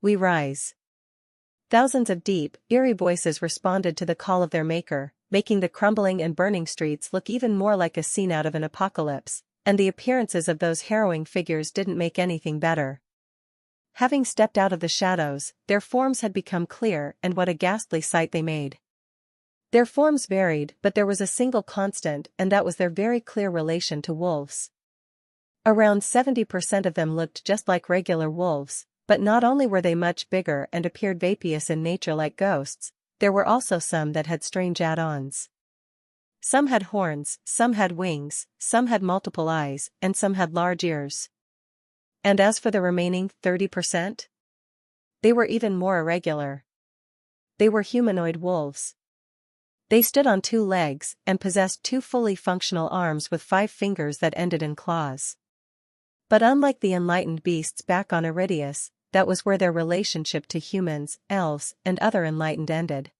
we rise. Thousands of deep, eerie voices responded to the call of their maker, making the crumbling and burning streets look even more like a scene out of an apocalypse, and the appearances of those harrowing figures didn't make anything better. Having stepped out of the shadows, their forms had become clear, and what a ghastly sight they made. Their forms varied, but there was a single constant, and that was their very clear relation to wolves. Around 70% of them looked just like regular wolves, but not only were they much bigger and appeared vaporous in nature like ghosts, there were also some that had strange add-ons. Some had horns, some had wings, some had multiple eyes, and some had large ears. And as for the remaining 30%? They were even more irregular. They were humanoid wolves. They stood on 2 legs and possessed 2 fully functional arms with 5 fingers that ended in claws. But unlike the enlightened beasts back on Eridel, that was where their relationship to humans, elves, and other enlightened ended.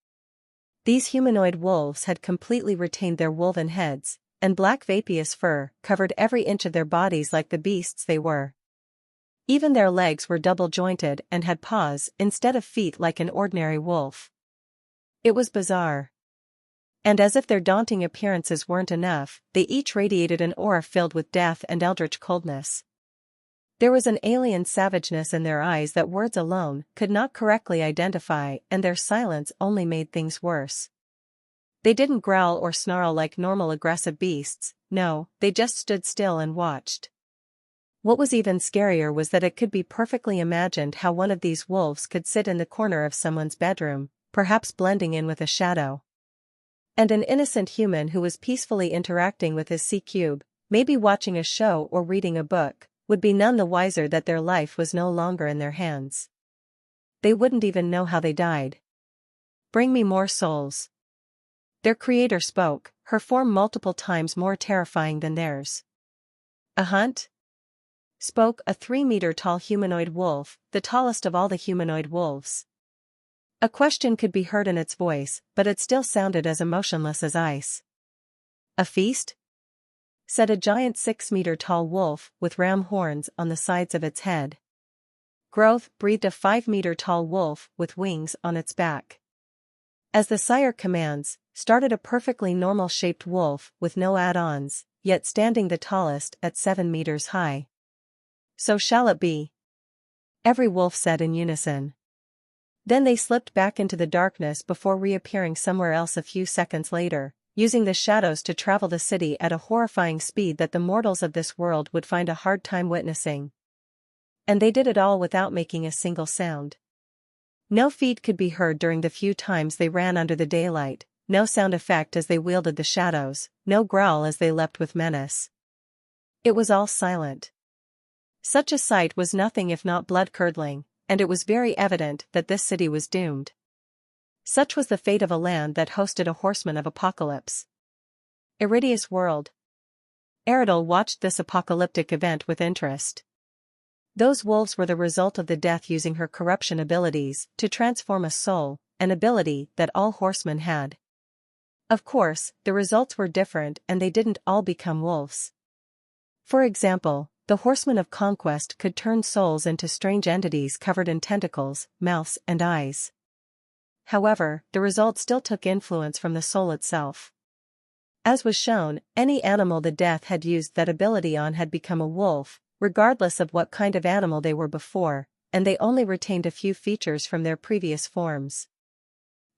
These humanoid wolves had completely retained their wolven heads, and black vaporous fur covered every inch of their bodies like the beasts they were. Even their legs were double-jointed and had paws instead of feet like an ordinary wolf. It was bizarre. And as if their daunting appearances weren't enough, they each radiated an aura filled with death and eldritch coldness. There was an alien savageness in their eyes that words alone could not correctly identify, and their silence only made things worse. They didn't growl or snarl like normal aggressive beasts, no, they just stood still and watched. What was even scarier was that it could be perfectly imagined how one of these wolves could sit in the corner of someone's bedroom, perhaps blending in with a shadow. And an innocent human who was peacefully interacting with his C-cube, maybe watching a show or reading a book, would be none the wiser that their life was no longer in their hands. They wouldn't even know how they died. Bring me more souls. Their creator spoke, her form multiple times more terrifying than theirs. A hunt? Spoke a 3-meter-tall humanoid wolf, the tallest of all the humanoid wolves. A question could be heard in its voice, but it still sounded as emotionless as ice. A feast? Said a giant 6-meter-tall wolf with ram horns on the sides of its head. Growth breathed a 5-meter-tall wolf with wings on its back. As the sire commands, started a perfectly normal-shaped wolf with no add-ons, yet standing the tallest at 7 meters high. So shall it be. Every wolf said in unison. Then they slipped back into the darkness before reappearing somewhere else a few seconds later, using the shadows to travel the city at a horrifying speed that the mortals of this world would find a hard time witnessing. And they did it all without making a single sound. No feet could be heard during the few times they ran under the daylight, no sound effect as they wielded the shadows, no growl as they leapt with menace. It was all silent. Such a sight was nothing if not blood-curdling, and it was very evident that this city was doomed. Such was the fate of a land that hosted a horseman of apocalypse. Eridel world. Eridel watched this apocalyptic event with interest. Those wolves were the result of the death using her corruption abilities to transform a soul, an ability that all horsemen had. Of course, the results were different and they didn't all become wolves. For example, the horsemen of conquest could turn souls into strange entities covered in tentacles, mouths, and eyes. However, the result still took influence from the soul itself. As was shown, any animal the death had used that ability on had become a wolf, regardless of what kind of animal they were before, and they only retained a few features from their previous forms.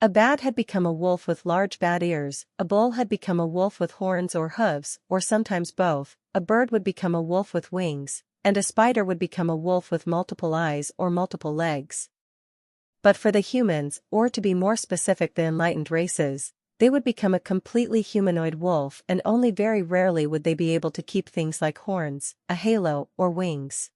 A bat had become a wolf with large bat ears, a bull had become a wolf with horns or hooves, or sometimes both, a bird would become a wolf with wings, and a spider would become a wolf with multiple eyes or multiple legs. But for the humans, or to be more specific the enlightened races, they would become a completely humanoid wolf and only very rarely would they be able to keep things like horns, a halo, or wings.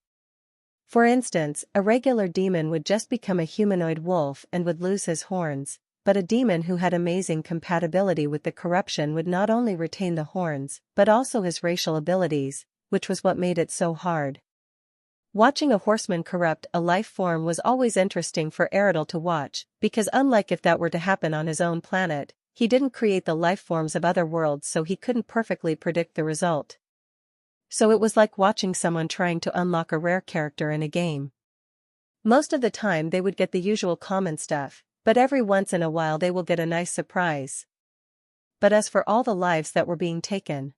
For instance, a regular demon would just become a humanoid wolf and would lose his horns, but a demon who had amazing compatibility with the corruption would not only retain the horns, but also his racial abilities, which was what made it so hard. Watching a horseman corrupt a life form was always interesting for Eridel to watch, because unlike if that were to happen on his own planet, he didn't create the life forms of other worlds so he couldn't perfectly predict the result. So it was like watching someone trying to unlock a rare character in a game. Most of the time they would get the usual common stuff, but every once in a while they will get a nice surprise. But as for all the lives that were being taken,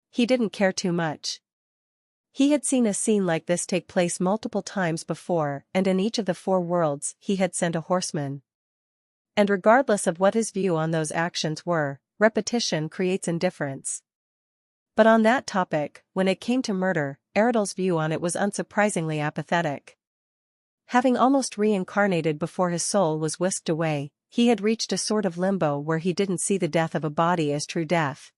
he didn't care too much. He had seen a scene like this take place multiple times before, and in each of the 4 worlds he had sent a horseman. And regardless of what his view on those actions were, repetition creates indifference. But on that topic, when it came to murder, Eridel's view on it was unsurprisingly apathetic. Having almost reincarnated before his soul was whisked away, he had reached a sort of limbo where he didn't see the death of a body as true death.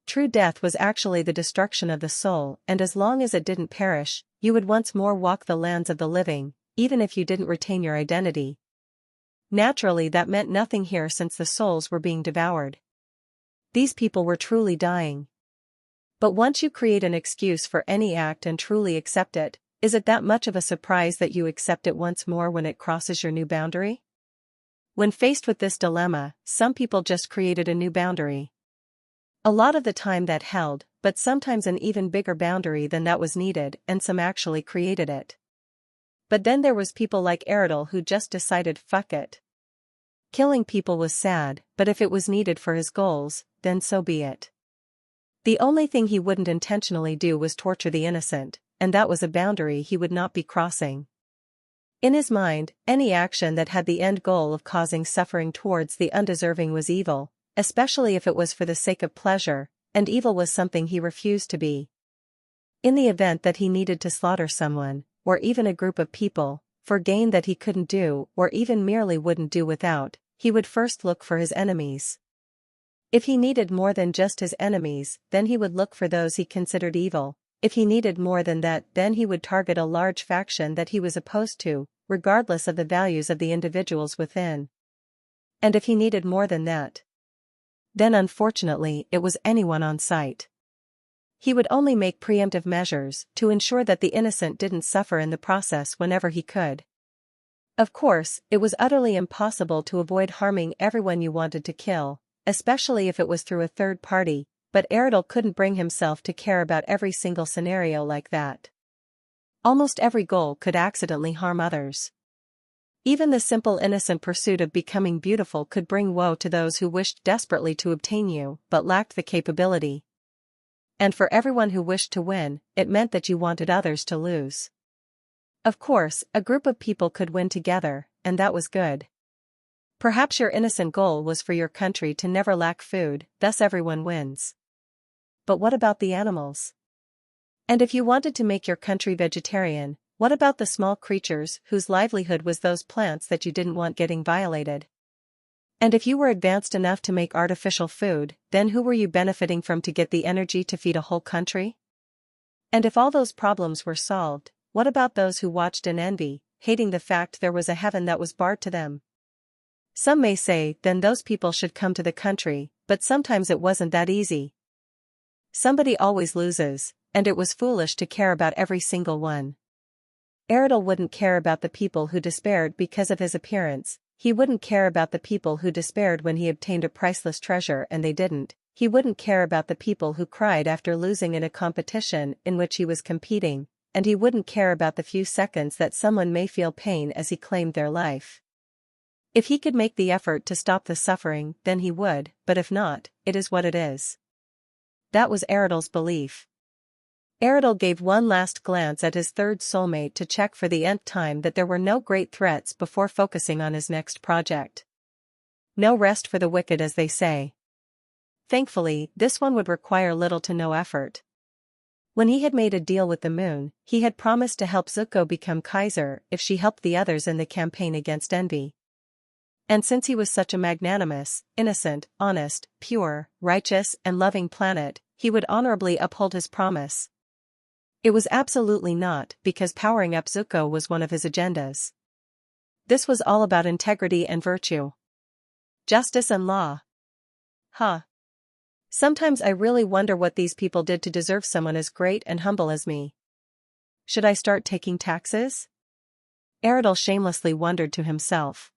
True death was actually the destruction of the soul, and as long as it didn't perish, you would once more walk the lands of the living, even if you didn't retain your identity. Naturally, that meant nothing here since the souls were being devoured. These people were truly dying. But once you create an excuse for any act and truly accept it, is it that much of a surprise that you accept it once more when it crosses your new boundary? When faced with this dilemma, some people just created a new boundary. A lot of the time that held, but sometimes an even bigger boundary than that was needed, and some actually created it. But then there was people like Eridel who just decided fuck it. Killing people was sad, but if it was needed for his goals, then so be it. The only thing he wouldn't intentionally do was torture the innocent, and that was a boundary he would not be crossing. In his mind, any action that had the end goal of causing suffering towards the undeserving was evil, especially if it was for the sake of pleasure, and evil was something he refused to be. In the event that he needed to slaughter someone, or even a group of people, for gain that he couldn't do or even merely wouldn't do without, he would first look for his enemies. If he needed more than just his enemies, then he would look for those he considered evil. If he needed more than that, then he would target a large faction that he was opposed to, regardless of the values of the individuals within. And if he needed more than that, then unfortunately it was anyone on sight. He would only make preemptive measures to ensure that the innocent didn't suffer in the process whenever he could. Of course, it was utterly impossible to avoid harming everyone you wanted to kill, especially if it was through a third party, but Eridel couldn't bring himself to care about every single scenario like that. Almost every goal could accidentally harm others. Even the simple innocent pursuit of becoming beautiful could bring woe to those who wished desperately to obtain you but lacked the capability. And for everyone who wished to win, it meant that you wanted others to lose. Of course, a group of people could win together, and that was good. Perhaps your innocent goal was for your country to never lack food, thus everyone wins. But what about the animals? And if you wanted to make your country vegetarian, what about the small creatures whose livelihood was those plants that you didn't want getting violated? And if you were advanced enough to make artificial food, then who were you benefiting from to get the energy to feed a whole country? And if all those problems were solved, what about those who watched in envy, hating the fact there was a heaven that was barred to them? Some may say then those people should come to the country, but sometimes it wasn't that easy. Somebody always loses, and it was foolish to care about every single one. Eridel wouldn't care about the people who despaired because of his appearance, he wouldn't care about the people who despaired when he obtained a priceless treasure and they didn't, he wouldn't care about the people who cried after losing in a competition in which he was competing, and he wouldn't care about the few seconds that someone may feel pain as he claimed their life. If he could make the effort to stop the suffering, then he would, but if not, it is what it is. That was Eridel's belief. Eridel gave one last glance at his third soulmate to check for the nth time that there were no great threats before focusing on his next project. No rest for the wicked, as they say. Thankfully, this one would require little to no effort. When he had made a deal with the moon, he had promised to help Zuko become Kaiser if she helped the others in the campaign against envy. And since he was such a magnanimous, innocent, honest, pure, righteous, and loving planet, he would honorably uphold his promise. It was absolutely not because powering up Zuko was one of his agendas. This was all about integrity and virtue. Justice and law. Sometimes I really wonder what these people did to deserve someone as great and humble as me. Should I start taking taxes? Eridel shamelessly wondered to himself.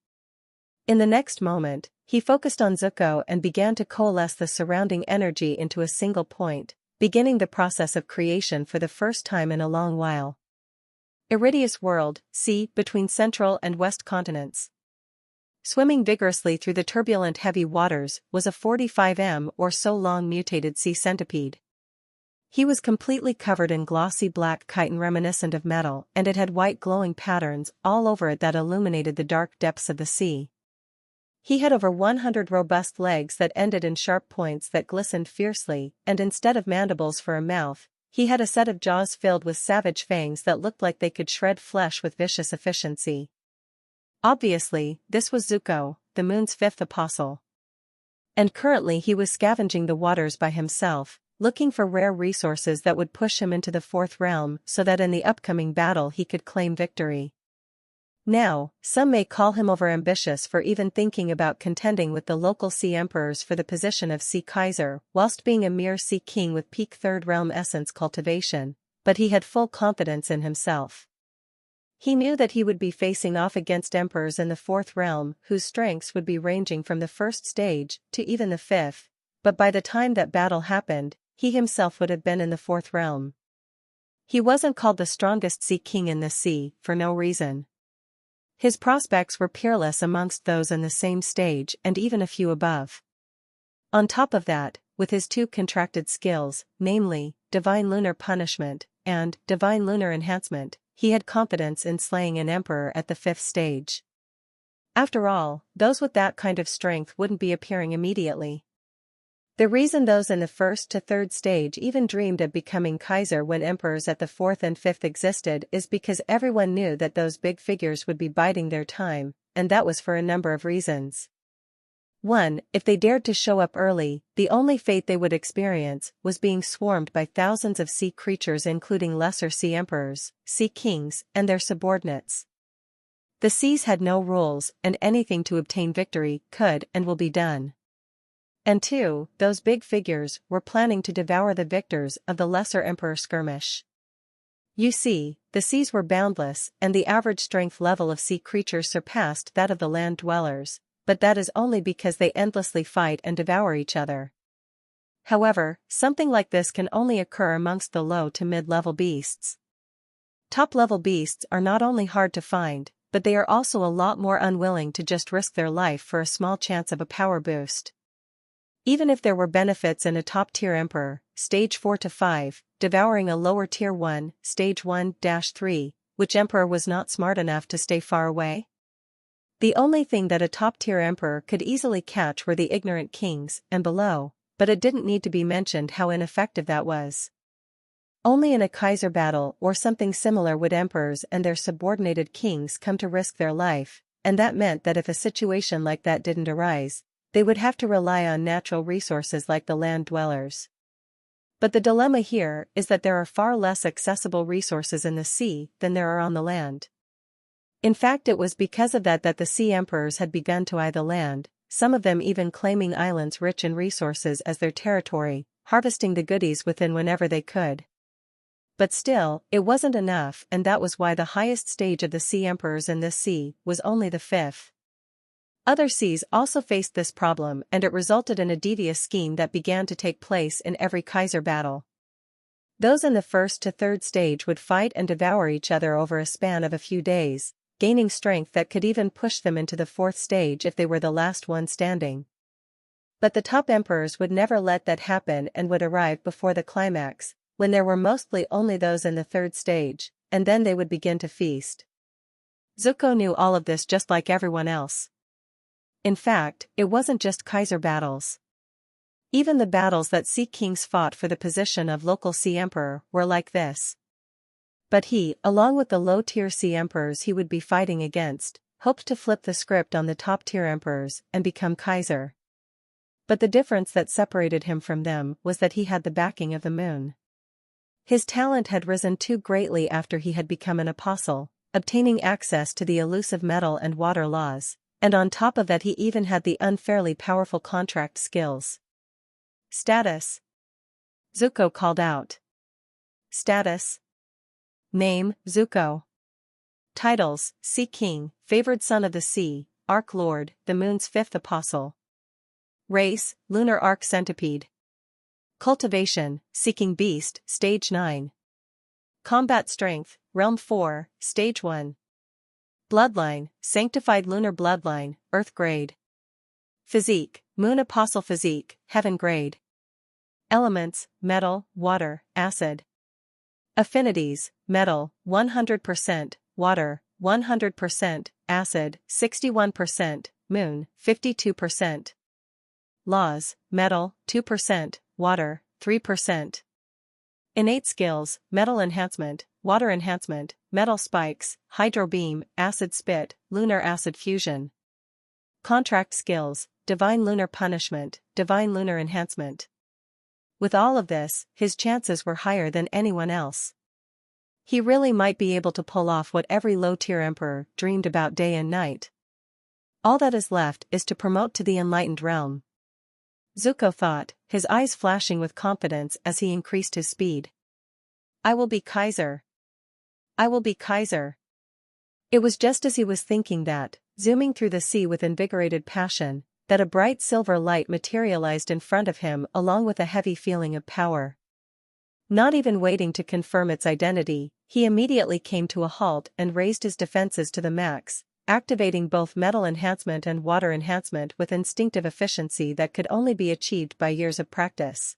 In the next moment, he focused on Zuko and began to coalesce the surrounding energy into a single point, beginning the process of creation for the first time in a long while. Iridius world, sea, between central and west continents. Swimming vigorously through the turbulent heavy waters was a 45 m or so long mutated sea centipede. He was completely covered in glossy black chitin reminiscent of metal, and it had white glowing patterns all over it that illuminated the dark depths of the sea. He had over 100 robust legs that ended in sharp points that glistened fiercely, and instead of mandibles for a mouth, he had a set of jaws filled with savage fangs that looked like they could shred flesh with vicious efficiency. Obviously, this was Zuko, the moon's fifth apostle. And currently he was scavenging the waters by himself, looking for rare resources that would push him into the fourth realm so that in the upcoming battle he could claim victory. Now, some may call him overambitious for even thinking about contending with the local sea emperors for the position of Sea Kaiser whilst being a mere sea king with peak third realm essence cultivation, but he had full confidence in himself. He knew that he would be facing off against emperors in the fourth realm whose strengths would be ranging from the first stage to even the fifth, but by the time that battle happened, he himself would have been in the fourth realm. He wasn't called the strongest sea king in the sea for no reason. His prospects were peerless amongst those in the same stage and even a few above. On top of that, with his two contracted skills, namely, Divine Lunar Punishment and Divine Lunar Enhancement, he had confidence in slaying an emperor at the fifth stage. After all, those with that kind of strength wouldn't be appearing immediately. The reason those in the first to third stage even dreamed of becoming Kaiser when emperors at the fourth and fifth existed is because everyone knew that those big figures would be biding their time, and that was for a number of reasons. 1. If they dared to show up early, the only fate they would experience was being swarmed by thousands of sea creatures including lesser sea emperors, sea kings, and their subordinates. The seas had no rules, and anything to obtain victory could and will be done. And 2, those big figures were planning to devour the victors of the lesser emperor skirmish. You see, the seas were boundless and the average strength level of sea creatures surpassed that of the land dwellers, but that is only because they endlessly fight and devour each other. However, something like this can only occur amongst the low to mid-level beasts. Top-level beasts are not only hard to find, but they are also a lot more unwilling to just risk their life for a small chance of a power boost. Even if there were benefits in a top-tier emperor, stage 4 to 5, devouring a lower tier 1, stage 1-3, which emperor was not smart enough to stay far away? The only thing that a top-tier emperor could easily catch were the ignorant kings and below, but it didn't need to be mentioned how ineffective that was. Only in a Kaiser battle or something similar would emperors and their subordinated kings come to risk their life, and that meant that if a situation like that didn't arise, they would have to rely on natural resources like the land dwellers. But the dilemma here is that there are far less accessible resources in the sea than there are on the land. In fact, it was because of that the sea emperors had begun to eye the land, some of them even claiming islands rich in resources as their territory, harvesting the goodies within whenever they could. But still, it wasn't enough, and that was why the highest stage of the sea emperors in this sea was only the fifth. Other seas also faced this problem, and it resulted in a devious scheme that began to take place in every Kaiser battle. Those in the first to third stage would fight and devour each other over a span of a few days, gaining strength that could even push them into the fourth stage if they were the last one standing. But the top emperors would never let that happen and would arrive before the climax, when there were mostly only those in the third stage, and then they would begin to feast. Zuko knew all of this just like everyone else. In fact, it wasn't just Kaiser battles. Even the battles that sea kings fought for the position of local sea emperor were like this. But he, along with the low-tier sea emperors he would be fighting against, hoped to flip the script on the top-tier emperors and become Kaiser. But the difference that separated him from them was that he had the backing of the moon. His talent had risen too greatly after he had become an apostle, obtaining access to the elusive metal and water laws, and on top of that he even had the unfairly powerful contract skills. Status. Zuko called out. Status. Name, Zuko. Titles, Sea King, Favored Son of the Sea, Ark Lord, the Moon's fifth apostle. Race, Lunar Ark Centipede. Cultivation, Seeking Beast, Stage 9. Combat Strength, Realm 4, Stage 1. Bloodline, Sanctified Lunar Bloodline, Earth Grade. Physique, Moon Apostle Physique, Heaven Grade. Elements, Metal, Water, Acid. Affinities, Metal, 100%, Water, 100%, Acid, 61%, Moon, 52%. Laws, Metal, 2%, Water, 3%. Innate Skills, Metal Enhancement, Water Enhancement, Metal Spikes, Hydro Beam, Acid Spit, Lunar Acid Fusion. Contract Skills, Divine Lunar Punishment, Divine Lunar Enhancement. With all of this, his chances were higher than anyone else. He really might be able to pull off what every low-tier emperor dreamed about day and night. All that is left is to promote to the enlightened realm. Zuko thought, his eyes flashing with confidence as he increased his speed. I will be Kaiser. I will be Kaiser. It was just as he was thinking that, zooming through the sea with invigorated passion, that a bright silver light materialized in front of him along with a heavy feeling of power. Not even waiting to confirm its identity, he immediately came to a halt and raised his defenses to the max, activating both metal enhancement and water enhancement with instinctive efficiency that could only be achieved by years of practice.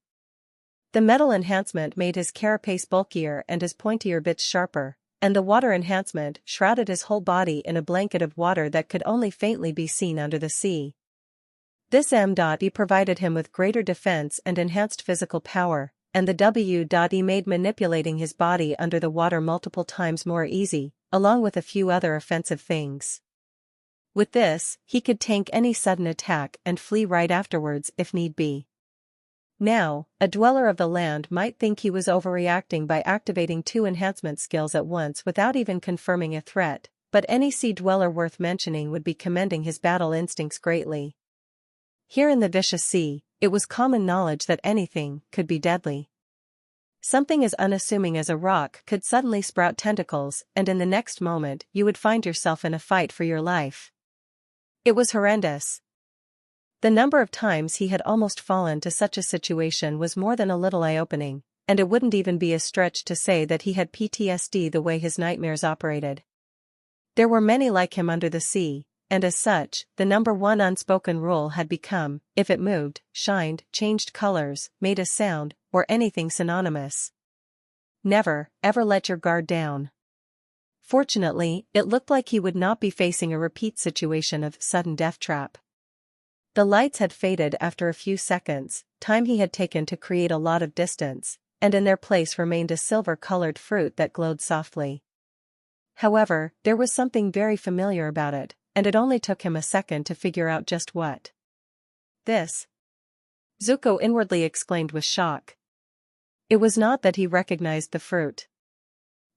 The metal enhancement made his carapace bulkier and his pointier bits sharper, and the water enhancement shrouded his whole body in a blanket of water that could only faintly be seen under the sea. This M.E provided him with greater defense and enhanced physical power, and the W.E made manipulating his body under the water multiple times more easy, along with a few other offensive things. With this, he could tank any sudden attack and flee right afterwards if need be. Now, a dweller of the land might think he was overreacting by activating 2 enhancement skills at once without even confirming a threat, but any sea dweller worth mentioning would be commending his battle instincts greatly. Here in the vicious sea, it was common knowledge that anything could be deadly. Something as unassuming as a rock could suddenly sprout tentacles, and in the next moment you would find yourself in a fight for your life. It was horrendous. The number of times he had almost fallen to such a situation was more than a little eye-opening, and it wouldn't even be a stretch to say that he had PTSD the way his nightmares operated. There were many like him under the sea, and as such, the number one unspoken rule had become, if it moved, shined, changed colors, made a sound, or anything synonymous, never, ever let your guard down. Fortunately, it looked like he would not be facing a repeat situation of sudden death trap. The lights had faded after a few seconds, time he had taken to create a lot of distance, and in their place remained a silver-colored fruit that glowed softly. However, there was something very familiar about it, and it only took him a second to figure out just what. This? Zuko inwardly exclaimed with shock. It was not that he recognized the fruit.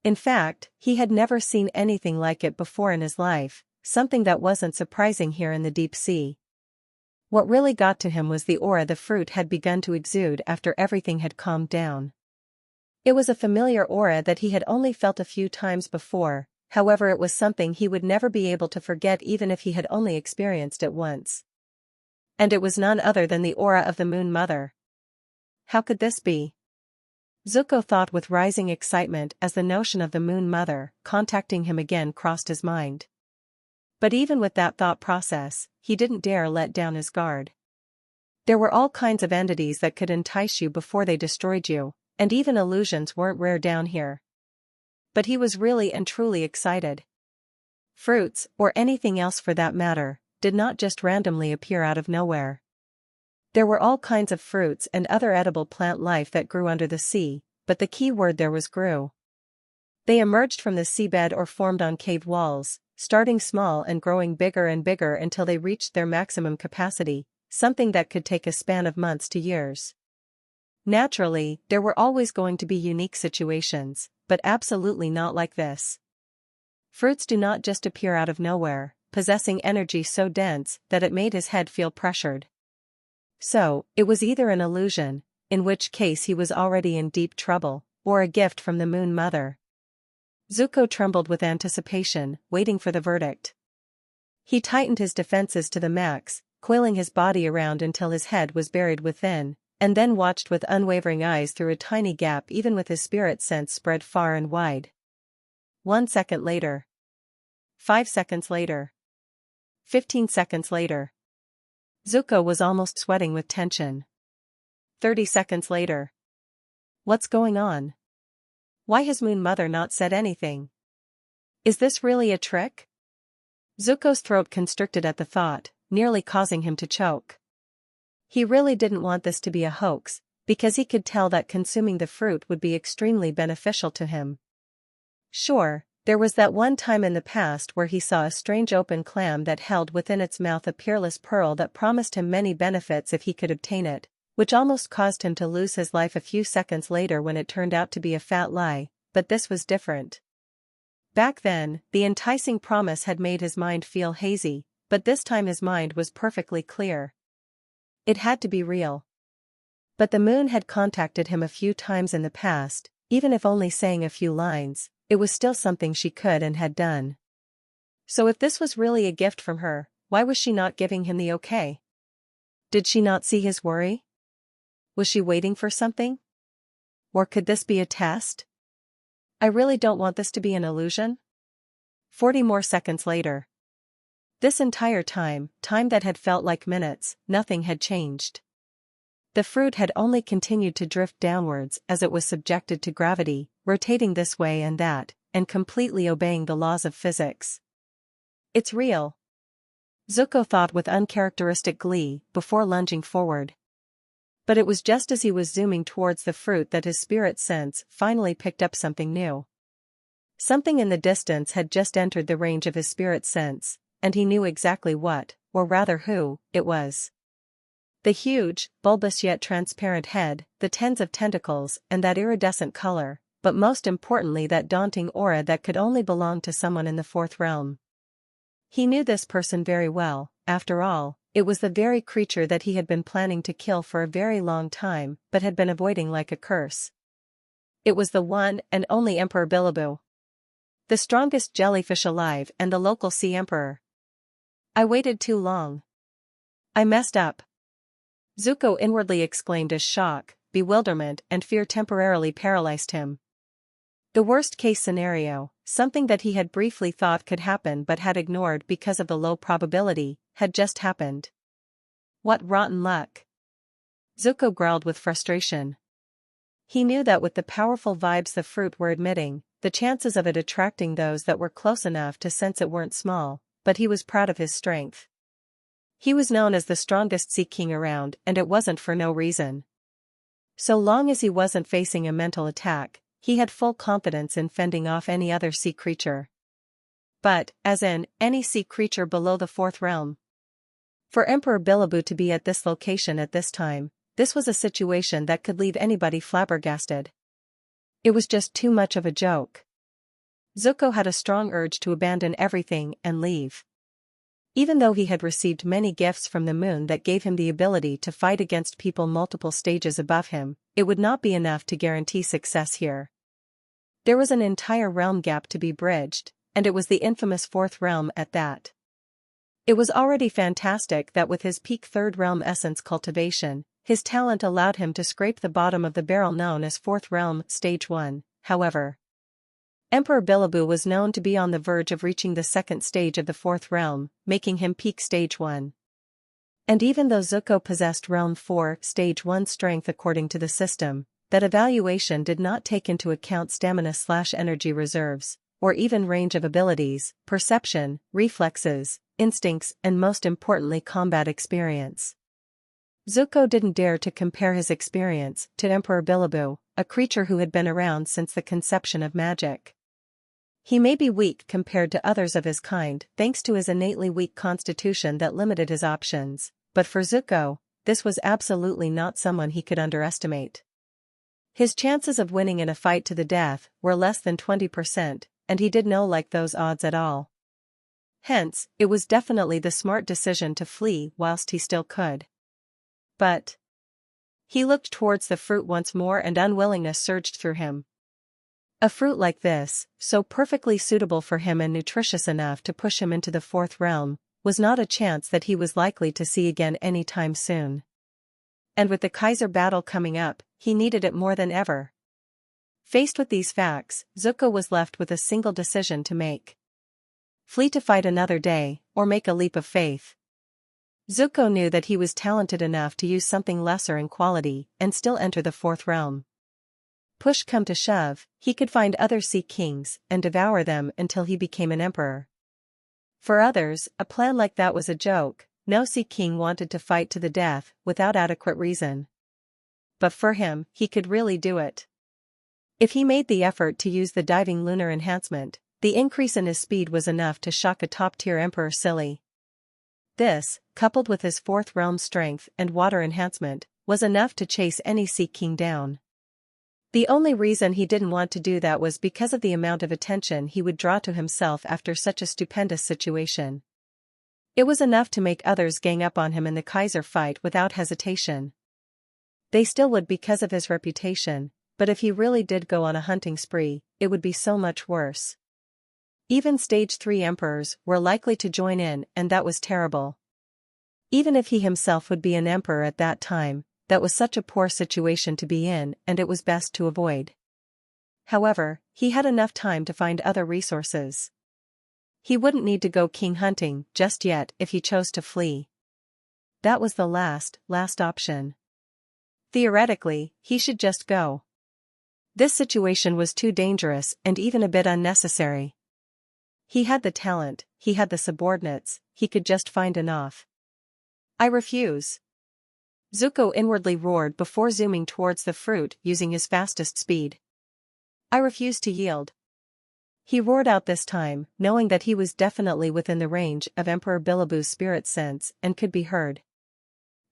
In fact, he had never seen anything like it before in his life, something that wasn't surprising here in the deep sea. What really got to him was the aura the fruit had begun to exude after everything had calmed down. It was a familiar aura that he had only felt a few times before, however it was something he would never be able to forget even if he had only experienced it once. And it was none other than the aura of the Moon Mother. How could this be? Zuko thought with rising excitement as the notion of the Moon Mother contacting him again crossed his mind. But even with that thought process, he didn't dare let down his guard. There were all kinds of entities that could entice you before they destroyed you, and even illusions weren't rare down here. But he was really and truly excited. Fruits, or anything else for that matter, did not just randomly appear out of nowhere. There were all kinds of fruits and other edible plant life that grew under the sea, but the key word there was grew. They emerged from the seabed or formed on cave walls, starting small and growing bigger and bigger until they reached their maximum capacity, something that could take a span of months to years. Naturally, there were always going to be unique situations, but absolutely not like this. Fruits do not just appear out of nowhere, possessing energy so dense that it made his head feel pressured. So, it was either an illusion, in which case he was already in deep trouble, or a gift from the Moon Mother. Zuko trembled with anticipation, waiting for the verdict. He tightened his defenses to the max, coiling his body around until his head was buried within, and then watched with unwavering eyes through a tiny gap even with his spirit sense spread far and wide. 1 second later. 5 seconds later. 15 seconds later. Zuko was almost sweating with tension. 30 seconds later. What's going on? Why has Moon Mother not said anything? Is this really a trick? Zuko's throat constricted at the thought, nearly causing him to choke. He really didn't want this to be a hoax, because he could tell that consuming the fruit would be extremely beneficial to him. Sure, there was that one time in the past where he saw a strange open clam that held within its mouth a peerless pearl that promised him many benefits if he could obtain it, which almost caused him to lose his life a few seconds later when it turned out to be a fat lie, but this was different. Back then, the enticing promise had made his mind feel hazy, but this time his mind was perfectly clear. It had to be real. But the moon had contacted him a few times in the past, even if only saying a few lines, it was still something she could and had done. So if this was really a gift from her, why was she not giving him the okay? Did she not see his worry? Was she waiting for something? Or could this be a test? I really don't want this to be an illusion. 40 more seconds later. This entire time that had felt like minutes, nothing had changed. The fruit had only continued to drift downwards as it was subjected to gravity, rotating this way and that, and completely obeying the laws of physics. It's real. Zuko thought with uncharacteristic glee before lunging forward. But it was just as he was zooming towards the fruit that his spirit sense finally picked up something new. Something in the distance had just entered the range of his spirit sense, and he knew exactly what, or rather who, it was. The huge, bulbous yet transparent head, the tens of tentacles, and that iridescent color, but most importantly that daunting aura that could only belong to someone in the fourth realm. He knew this person very well, after all, it was the very creature that he had been planning to kill for a very long time, but had been avoiding like a curse. It was the one and only Emperor Biliboo. The strongest jellyfish alive and the local sea emperor. I waited too long. I messed up. Zuko inwardly exclaimed as shock, bewilderment and fear temporarily paralyzed him. The worst-case scenario, something that he had briefly thought could happen but had ignored because of the low probability, had just happened. What rotten luck. Zuko growled with frustration. He knew that with the powerful vibes the fruit were emitting, the chances of it attracting those that were close enough to sense it weren't small, but he was proud of his strength. He was known as the strongest Sea King around, and it wasn't for no reason. So long as he wasn't facing a mental attack, he had full confidence in fending off any other sea creature. But, as in, any sea creature below the fourth realm. For Emperor Biliboo to be at this location at this time, this was a situation that could leave anybody flabbergasted. It was just too much of a joke. Zuko had a strong urge to abandon everything and leave. Even though he had received many gifts from the moon that gave him the ability to fight against people multiple stages above him, it would not be enough to guarantee success here. There was an entire realm gap to be bridged, and it was the infamous fourth realm at that. It was already fantastic that with his peak third realm essence cultivation, his talent allowed him to scrape the bottom of the barrel known as fourth realm stage 1, however. Emperor Biliboo was known to be on the verge of reaching the second stage of the fourth realm, making him peak stage 1. And even though Zuko possessed realm 4 stage 1 strength according to the system, that evaluation did not take into account stamina/energy reserves, or even range of abilities, perception, reflexes, instincts and most importantly combat experience. Zuko didn't dare to compare his experience to Emperor Biliboo, a creature who had been around since the conception of magic. He may be weak compared to others of his kind thanks to his innately weak constitution that limited his options, but for Zuko, this was absolutely not someone he could underestimate. His chances of winning in a fight to the death were less than 20%, and he did not like those odds at all. Hence, it was definitely the smart decision to flee whilst he still could. But he looked towards the fruit once more and unwillingness surged through him. A fruit like this, so perfectly suitable for him and nutritious enough to push him into the fourth realm, was not a chance that he was likely to see again any time soon. And with the Kaiser battle coming up, he needed it more than ever. Faced with these facts, Zuko was left with a single decision to make. Flee to fight another day, or make a leap of faith. Zuko knew that he was talented enough to use something lesser in quality and still enter the fourth realm. Push come to shove, he could find other Sea Kings and devour them until he became an emperor. For others, a plan like that was a joke. No Sea King wanted to fight to the death without adequate reason. But for him, he could really do it. If he made the effort to use the diving lunar enhancement, the increase in his speed was enough to shock a top-tier emperor silly. This, coupled with his fourth realm strength and water enhancement, was enough to chase any Sea King down. The only reason he didn't want to do that was because of the amount of attention he would draw to himself after such a stupendous situation. It was enough to make others gang up on him in the Kaiser fight without hesitation. They still would because of his reputation, but if he really did go on a hunting spree, it would be so much worse. Even Stage 3 emperors were likely to join in, and that was terrible. Even if he himself would be an emperor at that time, that was such a poor situation to be in, and it was best to avoid. However, he had enough time to find other resources. He wouldn't need to go king hunting just yet if he chose to flee. That was the last option. Theoretically, he should just go. This situation was too dangerous and even a bit unnecessary. He had the talent, he had the subordinates, he could just find enough. I refuse. Zuko inwardly roared before zooming towards the fruit using his fastest speed. I refuse to yield. He roared out this time, knowing that he was definitely within the range of Emperor Bilibou's spirit sense and could be heard.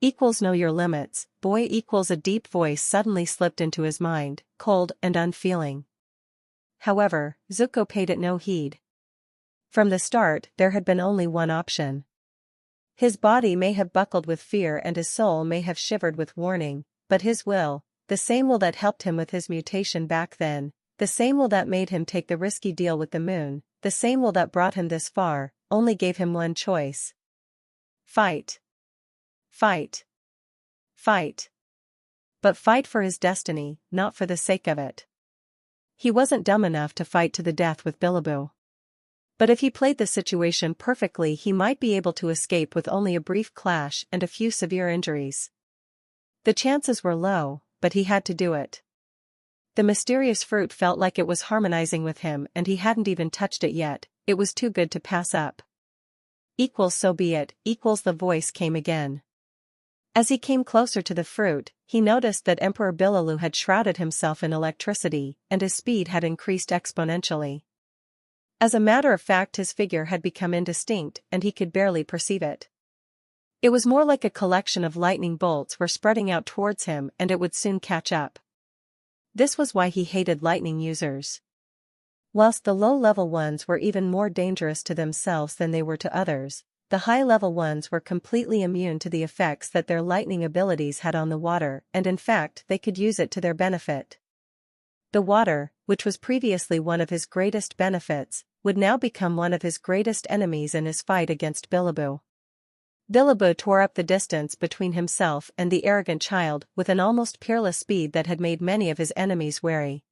Equals know your limits, boy. Equals a deep voice suddenly slipped into his mind, cold and unfeeling. However, Zuko paid it no heed. From the start, there had been only one option. His body may have buckled with fear and his soul may have shivered with warning, but his will, the same will that helped him with his mutation back then, the same will that made him take the risky deal with the moon, the same will that brought him this far, only gave him one choice. Fight. Fight. Fight. But fight for his destiny, not for the sake of it. He wasn't dumb enough to fight to the death with Bilibou. But if he played the situation perfectly, he might be able to escape with only a brief clash and a few severe injuries. The chances were low, but he had to do it. The mysterious fruit felt like it was harmonizing with him and he hadn't even touched it yet, it was too good to pass up. Equals so be it, equals the voice came again. As he came closer to the fruit, he noticed that Emperor Bilibou had shrouded himself in electricity and his speed had increased exponentially. As a matter of fact, his figure had become indistinct and he could barely perceive it. It was more like a collection of lightning bolts were spreading out towards him and it would soon catch up. This was why he hated lightning users. Whilst the low-level ones were even more dangerous to themselves than they were to others, the high-level ones were completely immune to the effects that their lightning abilities had on the water, and in fact they could use it to their benefit. The water, which was previously one of his greatest benefits, would now become one of his greatest enemies in his fight against Bilibou. Bilibou tore up the distance between himself and the arrogant child with an almost peerless speed that had made many of his enemies wary.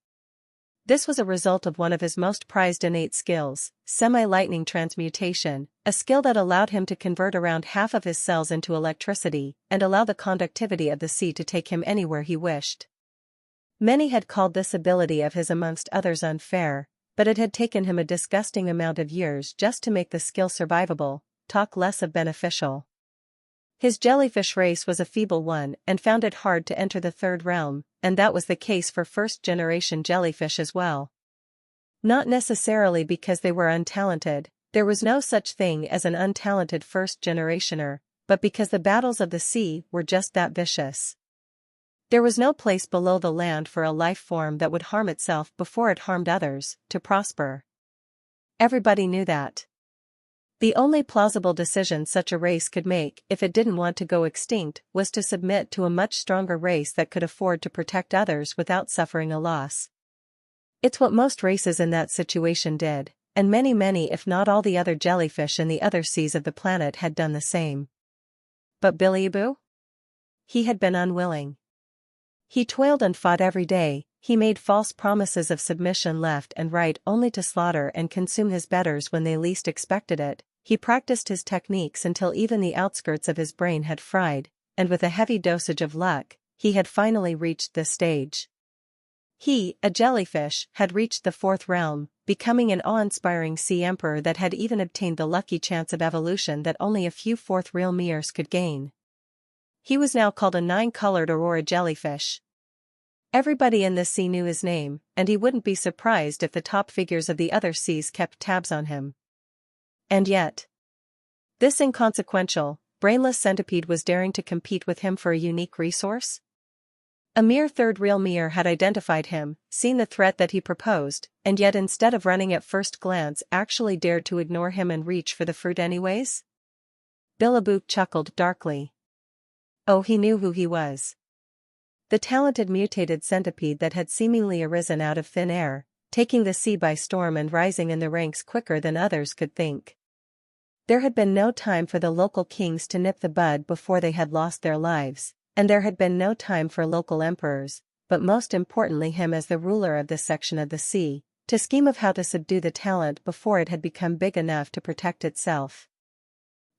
This was a result of one of his most prized innate skills, semi-lightning transmutation, a skill that allowed him to convert around half of his cells into electricity and allow the conductivity of the sea to take him anywhere he wished. Many had called this ability of his amongst others unfair, but it had taken him a disgusting amount of years just to make the skill survivable, talk less of beneficial. His jellyfish race was a feeble one and found it hard to enter the third realm, and that was the case for first-generation jellyfish as well. Not necessarily because they were untalented, there was no such thing as an untalented first-generationer, but because the battles of the sea were just that vicious. There was no place below the land for a life form that would harm itself before it harmed others, to prosper. Everybody knew that. The only plausible decision such a race could make if it didn't want to go extinct was to submit to a much stronger race that could afford to protect others without suffering a loss. It's what most races in that situation did, and many if not all the other jellyfish in the other seas of the planet had done the same. But Bilibou? he had been unwilling. He toiled and fought every day, he made false promises of submission left and right only to slaughter and consume his betters when they least expected it. He practiced his techniques until even the outskirts of his brain had fried, and with a heavy dosage of luck, he had finally reached this stage. He, a jellyfish, had reached the fourth realm, becoming an awe-inspiring sea emperor that had even obtained the lucky chance of evolution that only a few fourth realmers could gain. He was now called a nine-colored aurora jellyfish. Everybody in this sea knew his name, and he wouldn't be surprised if the top figures of the other seas kept tabs on him. And yet, this inconsequential, brainless centipede was daring to compete with him for a unique resource? A mere third realmer had identified him, seen the threat that he proposed, and yet instead of running at first glance actually dared to ignore him and reach for the fruit anyways? Billabong chuckled darkly. Oh, he knew who he was. The talented mutated centipede that had seemingly arisen out of thin air, taking the sea by storm and rising in the ranks quicker than others could think. There had been no time for the local kings to nip the bud before they had lost their lives, and there had been no time for local emperors, but most importantly him as the ruler of this section of the sea, to scheme of how to subdue the talent before it had become big enough to protect itself.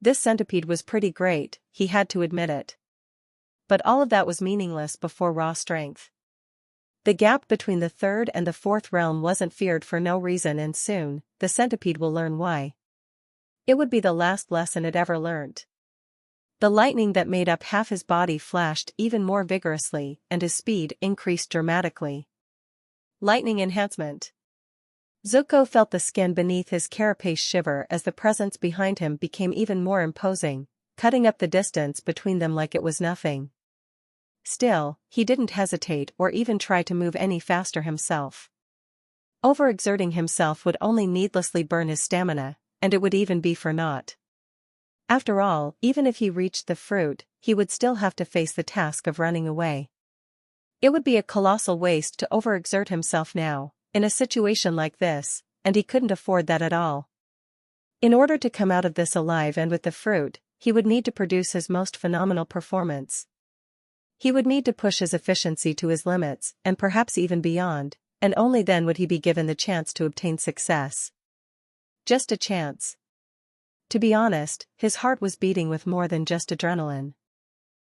This centipede was pretty great, he had to admit it. But all of that was meaningless before raw strength. The gap between the third and the fourth realm wasn't feared for no reason, and soon, the centipede will learn why. It would be the last lesson it ever learned. The lightning that made up half his body flashed even more vigorously, and his speed increased dramatically. Lightning enhancement. Zuko felt the skin beneath his carapace shiver as the presence behind him became even more imposing, cutting up the distance between them like it was nothing. Still, he didn't hesitate or even try to move any faster himself. Overexerting himself would only needlessly burn his stamina, and it would even be for naught. After all, even if he reached the fruit, he would still have to face the task of running away. It would be a colossal waste to overexert himself now, in a situation like this, and he couldn't afford that at all. In order to come out of this alive and with the fruit, he would need to produce his most phenomenal performance. He would need to push his efficiency to his limits, and perhaps even beyond, and only then would he be given the chance to obtain success. Just a chance. To be honest, his heart was beating with more than just adrenaline.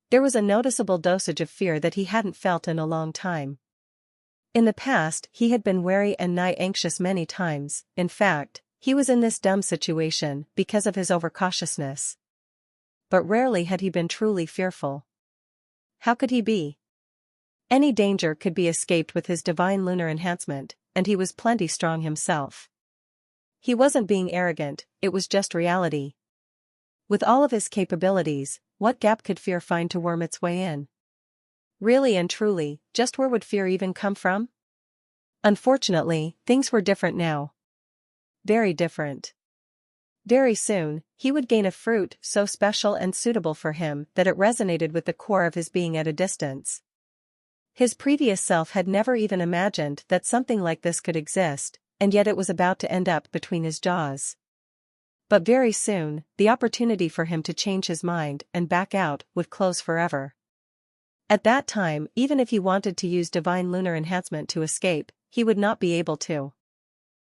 There was a noticeable dosage of fear that he hadn't felt in a long time. In the past, he had been wary and nigh anxious many times. In fact, he was in this dumb situation because of his overcautiousness. But rarely had he been truly fearful. How could he be? Any danger could be escaped with his divine lunar enhancement, and he was plenty strong himself. He wasn't being arrogant, it was just reality. With all of his capabilities, what gap could fear find to worm its way in? Really and truly, just where would fear even come from? Unfortunately, things were different now. Very different. Very soon, he would gain a fruit so special and suitable for him that it resonated with the core of his being at a distance. His previous self had never even imagined that something like this could exist, and yet it was about to end up between his jaws. But very soon, the opportunity for him to change his mind and back out would close forever. At that time, even if he wanted to use divine lunar enhancement to escape, he would not be able to.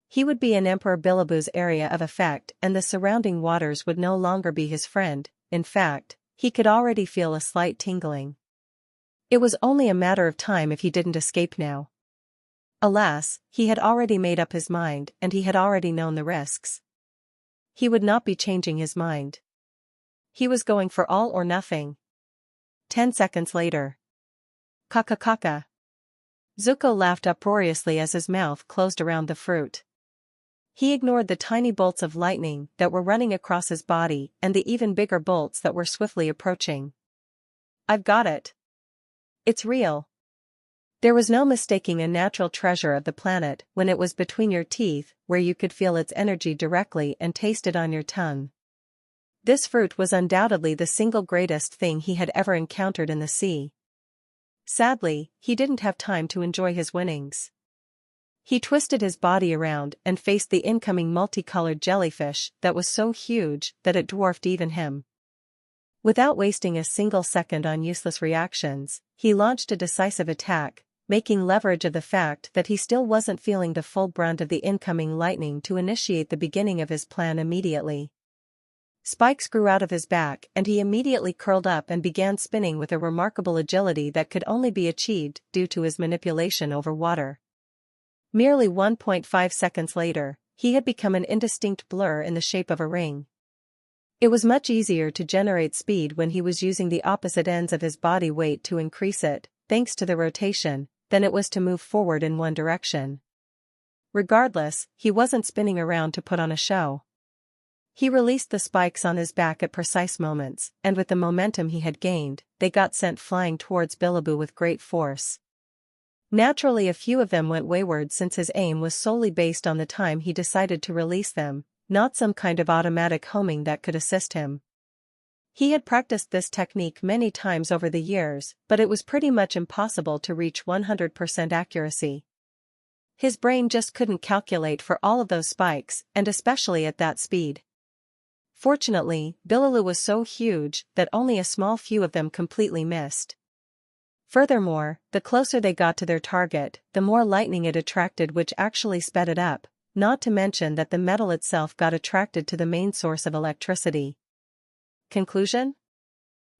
He would be in Emperor Billabong's area of effect, and the surrounding waters would no longer be his friend. In fact, he could already feel a slight tingling. It was only a matter of time if he didn't escape now. Alas, he had already made up his mind, and he had already known the risks. He would not be changing his mind. He was going for all or nothing. 10 seconds later. Kaka. Zuko laughed uproariously as his mouth closed around the fruit. He ignored the tiny bolts of lightning that were running across his body and the even bigger bolts that were swiftly approaching. I've got it. It's real. There was no mistaking a natural treasure of the planet when it was between your teeth, where you could feel its energy directly and taste it on your tongue. This fruit was undoubtedly the single greatest thing he had ever encountered in the sea. Sadly, he didn't have time to enjoy his winnings. He twisted his body around and faced the incoming multicolored jellyfish that was so huge that it dwarfed even him. Without wasting a single second on useless reactions, he launched a decisive attack, making leverage of the fact that he still wasn't feeling the full brunt of the incoming lightning to initiate the beginning of his plan immediately. Spikes grew out of his back and he immediately curled up and began spinning with a remarkable agility that could only be achieved due to his manipulation over water. Merely 1.5 seconds later, he had become an indistinct blur in the shape of a ring. It was much easier to generate speed when he was using the opposite ends of his body weight to increase it, thanks to the rotation, than it was to move forward in one direction. Regardless, he wasn't spinning around to put on a show. He released the spikes on his back at precise moments, and with the momentum he had gained, they got sent flying towards Bilibou with great force. Naturally, a few of them went wayward since his aim was solely based on the time he decided to release them, not some kind of automatic homing that could assist him. He had practiced this technique many times over the years, but it was pretty much impossible to reach 100% accuracy. His brain just couldn't calculate for all of those spikes, and especially at that speed. Fortunately, Bilibou was so huge that only a small few of them completely missed. Furthermore, the closer they got to their target, the more lightning it attracted, which actually sped it up, not to mention that the metal itself got attracted to the main source of electricity. Conclusion?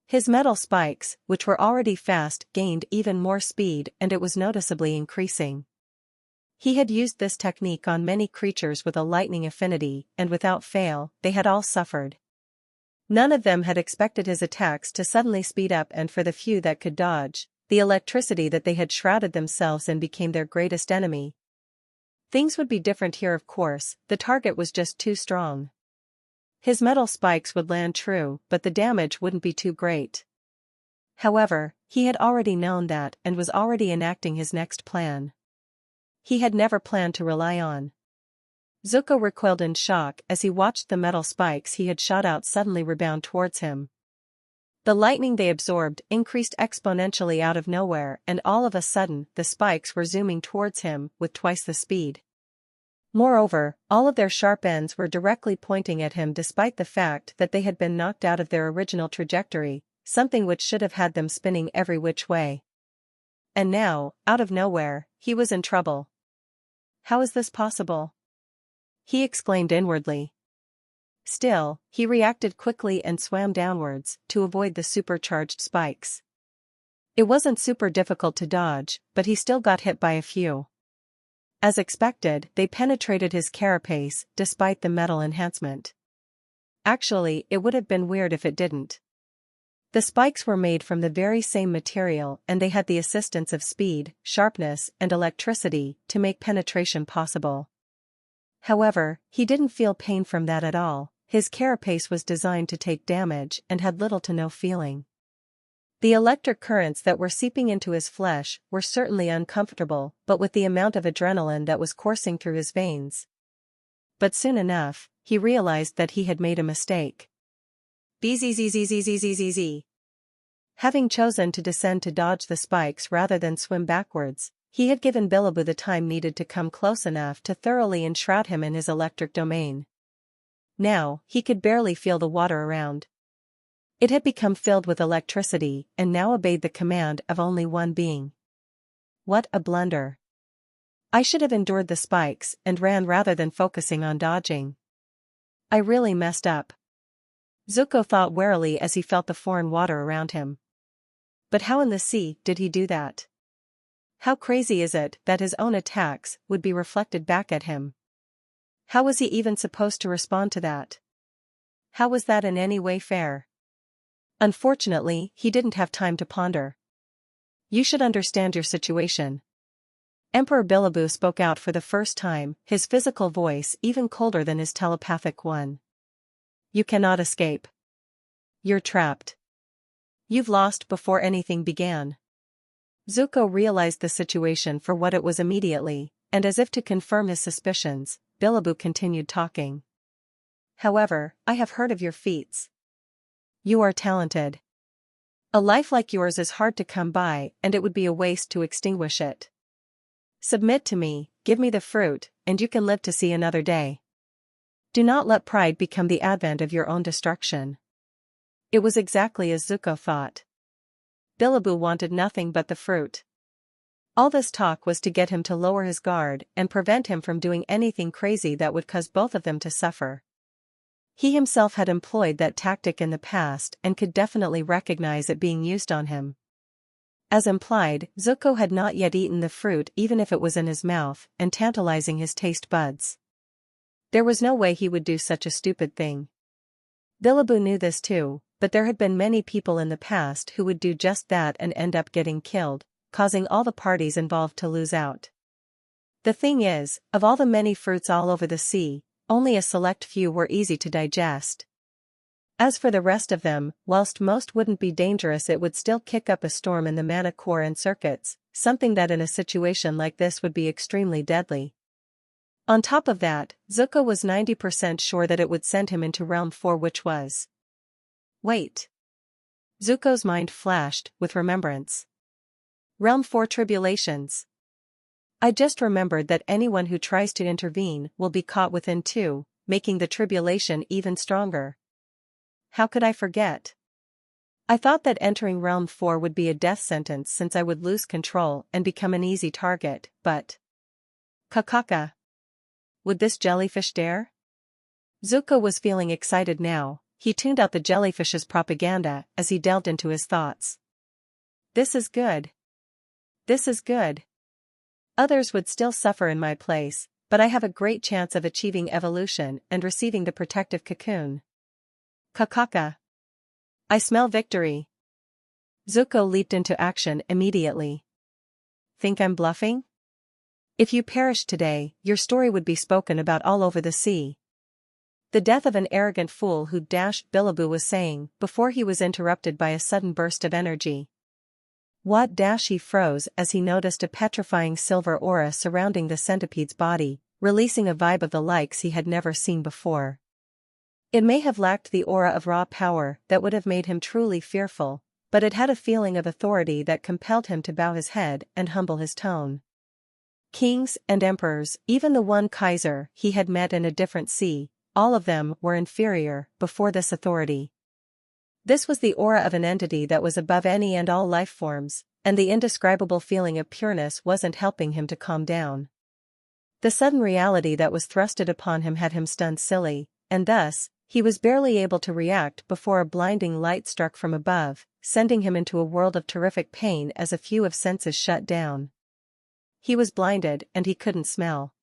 His metal spikes, which were already fast, gained even more speed and it was noticeably increasing. He had used this technique on many creatures with a lightning affinity, and without fail, they had all suffered. None of them had expected his attacks to suddenly speed up, and for the few that could dodge, the electricity that they had shrouded themselves in became their greatest enemy. Things would be different here, of course, the target was just too strong. His metal spikes would land true, but the damage wouldn't be too great. However, he had already known that and was already enacting his next plan. He had never planned to rely on. Zuko recoiled in shock as he watched the metal spikes he had shot out suddenly rebound towards him. The lightning they absorbed increased exponentially out of nowhere, and all of a sudden the spikes were zooming towards him with twice the speed. Moreover, all of their sharp ends were directly pointing at him despite the fact that they had been knocked out of their original trajectory, something which should have had them spinning every which way. And now, out of nowhere, he was in trouble. How is this possible? He exclaimed inwardly. Still, he reacted quickly and swam downwards to avoid the supercharged spikes. It wasn't super difficult to dodge, but he still got hit by a few. As expected, they penetrated his carapace despite the metal enhancement. Actually, it would have been weird if it didn't. The spikes were made from the very same material and they had the assistance of speed, sharpness, and electricity to make penetration possible. However, he didn't feel pain from that at all. His carapace was designed to take damage and had little to no feeling. The electric currents that were seeping into his flesh were certainly uncomfortable, but with the amount of adrenaline that was coursing through his veins. But soon enough, he realized that he had made a mistake. Bzzzzzzzzzzz. Having chosen to descend to dodge the spikes rather than swim backwards, he had given Bilibou the time needed to come close enough to thoroughly enshroud him in his electric domain. Now, he could barely feel the water around. It had become filled with electricity and now obeyed the command of only one being. What a blunder. I should have endured the spikes and ran rather than focusing on dodging. I really messed up. Zuko thought warily as he felt the foreign water around him. But how in the sea did he do that? How crazy is it that his own attacks would be reflected back at him? How was he even supposed to respond to that? How was that in any way fair? Unfortunately, he didn't have time to ponder. You should understand your situation. Emperor Bilibou spoke out for the first time, his physical voice even colder than his telepathic one. You cannot escape. You're trapped. You've lost before anything began. Zuko realized the situation for what it was immediately, and as if to confirm his suspicions, Bilibou continued talking. However, I have heard of your feats. You are talented. A life like yours is hard to come by, and it would be a waste to extinguish it. Submit to me, give me the fruit, and you can live to see another day. Do not let pride become the advent of your own destruction. It was exactly as Zuko thought. Biliboo wanted nothing but the fruit. All this talk was to get him to lower his guard and prevent him from doing anything crazy that would cause both of them to suffer. He himself had employed that tactic in the past and could definitely recognize it being used on him. As implied, Zuko had not yet eaten the fruit even if it was in his mouth and tantalizing his taste buds. There was no way he would do such a stupid thing. Biliboo knew this too, but there had been many people in the past who would do just that and end up getting killed, causing all the parties involved to lose out. The thing is, of all the many fruits all over the sea, only a select few were easy to digest. As for the rest of them, whilst most wouldn't be dangerous, it would still kick up a storm in the mana core and circuits, something that in a situation like this would be extremely deadly. On top of that, Zuko was 90% sure that it would send him into Realm 4, which was... Wait. Zuko's mind flashed with remembrance. Realm 4 tribulations. I just remembered that anyone who tries to intervene will be caught within 2, making the tribulation even stronger. How could I forget? I thought that entering Realm 4 would be a death sentence since I would lose control and become an easy target, but... Kakaka. Would this jellyfish dare? Zuko was feeling excited now. He tuned out the jellyfish's propaganda as he delved into his thoughts. This is good. This is good. Others would still suffer in my place, but I have a great chance of achieving evolution and receiving the protective cocoon. Kakaka. I smell victory. Zuko leaped into action immediately. Think I'm bluffing? If you perished today, your story would be spoken about all over the sea. The death of an arrogant fool who dashed Biliboo was saying, before he was interrupted by a sudden burst of energy. What dash he froze as he noticed a petrifying silver aura surrounding the centipede's body, releasing a vibe of the likes he had never seen before. It may have lacked the aura of raw power that would have made him truly fearful, but it had a feeling of authority that compelled him to bow his head and humble his tone. Kings and emperors, even the one Kaiser he had met in a different sea, all of them were inferior before this authority. This was the aura of an entity that was above any and all life forms, and the indescribable feeling of pureness wasn't helping him to calm down. The sudden reality that was thrusted upon him had him stunned silly, and thus, he was barely able to react before a blinding light struck from above, sending him into a world of terrific pain as a few of senses shut down. He was blinded and he couldn't smell.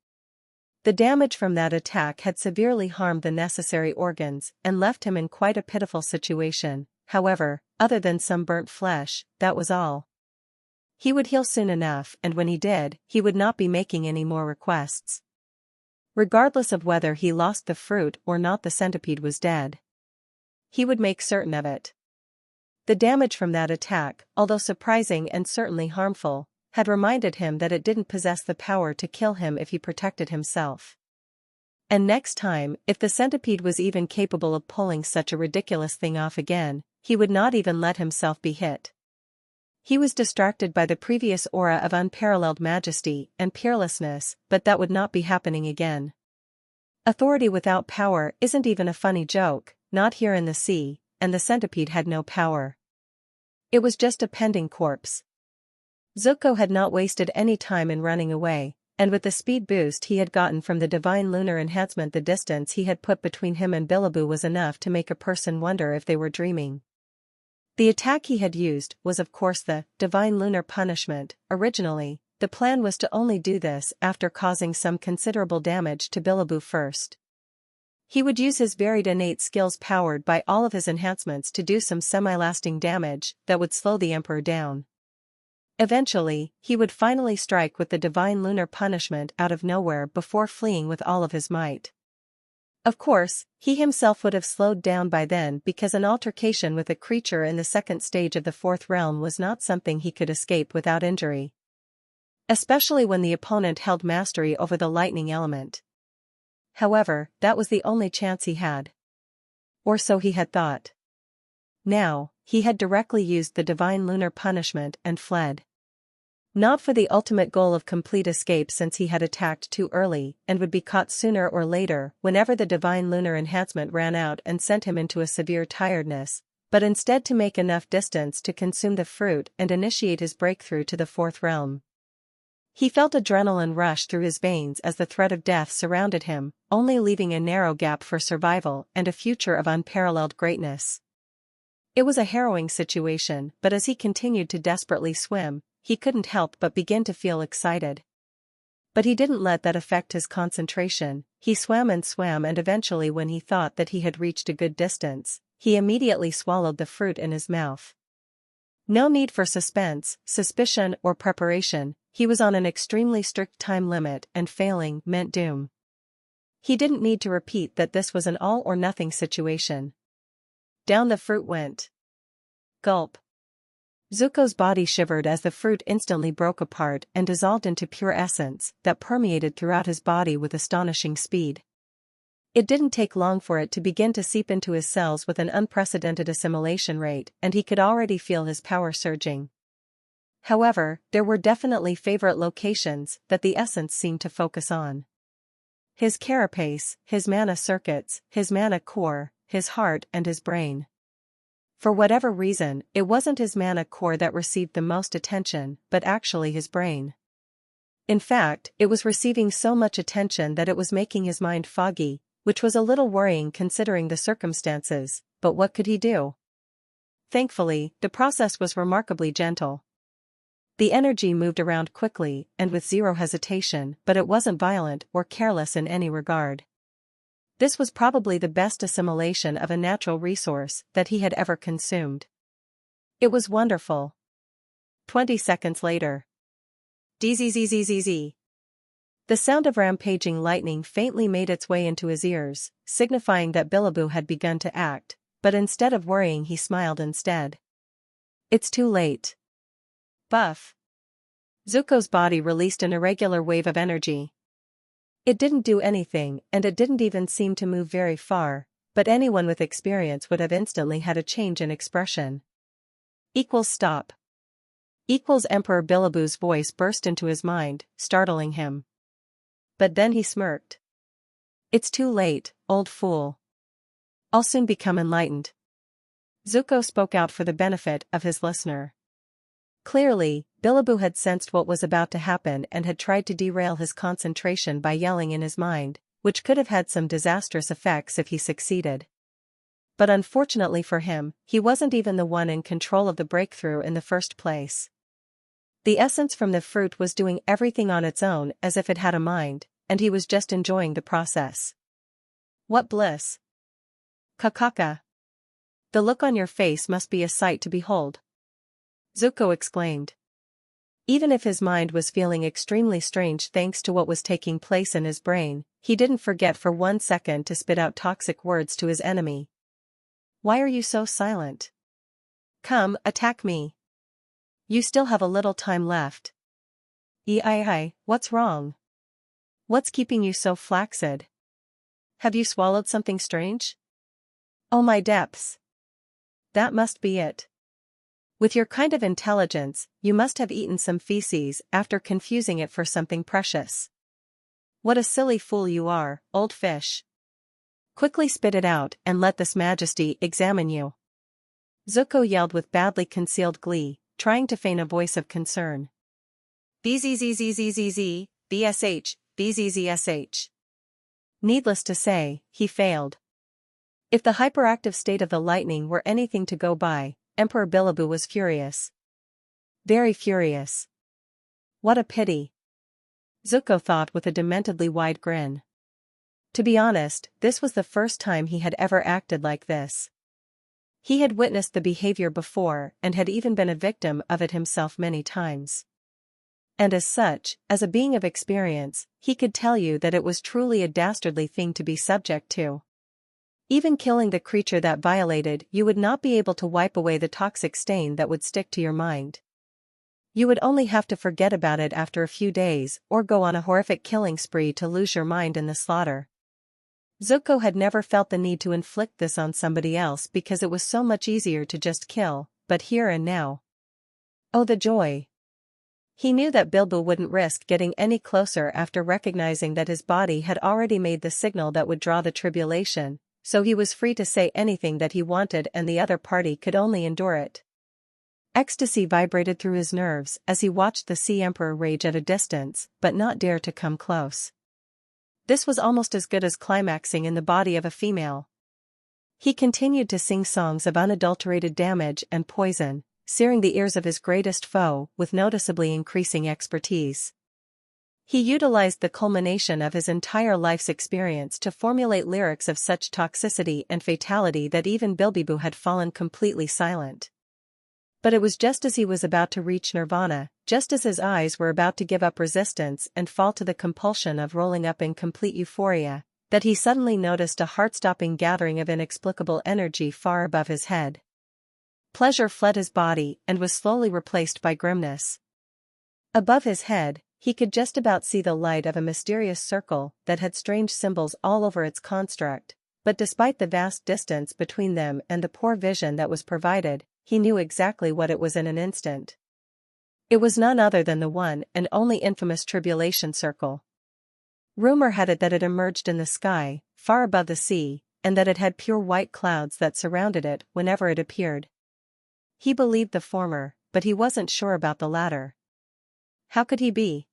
The damage from that attack had severely harmed the necessary organs and left him in quite a pitiful situation. However, other than some burnt flesh, that was all. He would heal soon enough, and when he did, he would not be making any more requests. Regardless of whether he lost the fruit or not, the centipede was dead. He would make certain of it. The damage from that attack, although surprising and certainly harmful, had reminded him that it didn't possess the power to kill him if he protected himself. And next time, if the centipede was even capable of pulling such a ridiculous thing off again, he would not even let himself be hit. He was distracted by the previous aura of unparalleled majesty and peerlessness, but that would not be happening again. Authority without power isn't even a funny joke, not here in the sea, and the centipede had no power. It was just a pending corpse. Zuko had not wasted any time in running away, and with the speed boost he had gotten from the divine lunar enhancement, the distance he had put between him and Biliboo was enough to make a person wonder if they were dreaming. The attack he had used was of course the divine lunar punishment. Originally, the plan was to only do this after causing some considerable damage to Biliboo first. He would use his varied innate skills powered by all of his enhancements to do some semi-lasting damage that would slow the Emperor down. Eventually, he would finally strike with the divine lunar punishment out of nowhere before fleeing with all of his might. Of course, he himself would have slowed down by then because an altercation with a creature in the second stage of the fourth realm was not something he could escape without injury. Especially when the opponent held mastery over the lightning element. However, that was the only chance he had. Or so he had thought. Now, he had directly used the divine lunar punishment and fled. Not for the ultimate goal of complete escape, since he had attacked too early and would be caught sooner or later whenever the divine lunar enhancement ran out and sent him into a severe tiredness, but instead to make enough distance to consume the fruit and initiate his breakthrough to the fourth realm. He felt adrenaline rush through his veins as the threat of death surrounded him, only leaving a narrow gap for survival and a future of unparalleled greatness. It was a harrowing situation, but as he continued to desperately swim, he couldn't help but begin to feel excited. But he didn't let that affect his concentration. He swam and eventually, when he thought that he had reached a good distance, he immediately swallowed the fruit in his mouth. No need for suspense, suspicion, or preparation. He was on an extremely strict time limit, and failing meant doom. He didn't need to repeat that this was an all-or-nothing situation. Down the fruit went. Gulp. Zuko's body shivered as the fruit instantly broke apart and dissolved into pure essence that permeated throughout his body with astonishing speed. It didn't take long for it to begin to seep into his cells with an unprecedented assimilation rate, and he could already feel his power surging. However, there were definitely favorite locations that the essence seemed to focus on. His carapace, his mana circuits, his mana core, his heart, and his brain. For whatever reason, it wasn't his mana core that received the most attention, but actually his brain. In fact, it was receiving so much attention that it was making his mind foggy, which was a little worrying considering the circumstances, but what could he do? Thankfully, the process was remarkably gentle. The energy moved around quickly and with zero hesitation, but it wasn't violent or careless in any regard. This was probably the best assimilation of a natural resource that he had ever consumed. It was wonderful. 20 seconds later. Dzzzzzzz. The sound of rampaging lightning faintly made its way into his ears, signifying that Billaboo had begun to act, but instead of worrying he smiled instead. It's too late. Buff. Zuko's body released an irregular wave of energy. It didn't do anything, and it didn't even seem to move very far, but anyone with experience would have instantly had a change in expression. Stop. Emperor Billaboo's voice burst into his mind, startling him. But then he smirked. It's too late, old fool. I'll soon become enlightened. Zuko spoke out for the benefit of his listener. Clearly, Billaboo had sensed what was about to happen and had tried to derail his concentration by yelling in his mind, which could have had some disastrous effects if he succeeded. But unfortunately for him, he wasn't even the one in control of the breakthrough in the first place. The essence from the fruit was doing everything on its own as if it had a mind, and he was just enjoying the process. What bliss! Kakaka! The look on your face must be a sight to behold. Zuko exclaimed. Even if his mind was feeling extremely strange thanks to what was taking place in his brain, he didn't forget for 1 second to spit out toxic words to his enemy. Why are you so silent? Come, attack me. You still have a little time left. What's wrong? What's keeping you so flaccid? Have you swallowed something strange? Oh my depths. That must be it. With your kind of intelligence, you must have eaten some feces after confusing it for something precious. What a silly fool you are, old fish. Quickly spit it out and let this majesty examine you. Zuko yelled with badly concealed glee, trying to feign a voice of concern. Bzzzzzzz, bsh, bzzsh. Needless to say, he failed. If the hyperactive state of the lightning were anything to go by, Emperor Billaboo was furious. Very furious. What a pity. Zuko thought with a dementedly wide grin. To be honest, this was the first time he had ever acted like this. He had witnessed the behavior before and had even been a victim of it himself many times. And as such, as a being of experience, he could tell you that it was truly a dastardly thing to be subject to. Even killing the creature that violated you would not be able to wipe away the toxic stain that would stick to your mind. You would only have to forget about it after a few days or go on a horrific killing spree to lose your mind in the slaughter. Zuko had never felt the need to inflict this on somebody else because it was so much easier to just kill, but here and now. Oh, the joy! He knew that Bilbo wouldn't risk getting any closer after recognizing that his body had already made the signal that would draw the tribulation, so he was free to say anything that he wanted and the other party could only endure it. Ecstasy vibrated through his nerves as he watched the Sea Emperor rage at a distance, but not dare to come close. This was almost as good as climaxing in the body of a female. He continued to sing songs of unadulterated damage and poison, searing the ears of his greatest foe with noticeably increasing expertise. He utilized the culmination of his entire life's experience to formulate lyrics of such toxicity and fatality that even Bilbiboo had fallen completely silent. But it was just as he was about to reach nirvana, just as his eyes were about to give up resistance and fall to the compulsion of rolling up in complete euphoria, that he suddenly noticed a heart-stopping gathering of inexplicable energy far above his head. Pleasure fled his body and was slowly replaced by grimness. Above his head, he could just about see the light of a mysterious circle that had strange symbols all over its construct, but despite the vast distance between them and the poor vision that was provided, he knew exactly what it was in an instant. It was none other than the one and only infamous tribulation circle. Rumor had it that it emerged in the sky, far above the sea, and that it had pure white clouds that surrounded it whenever it appeared. He believed the former, but he wasn't sure about the latter. How could he be?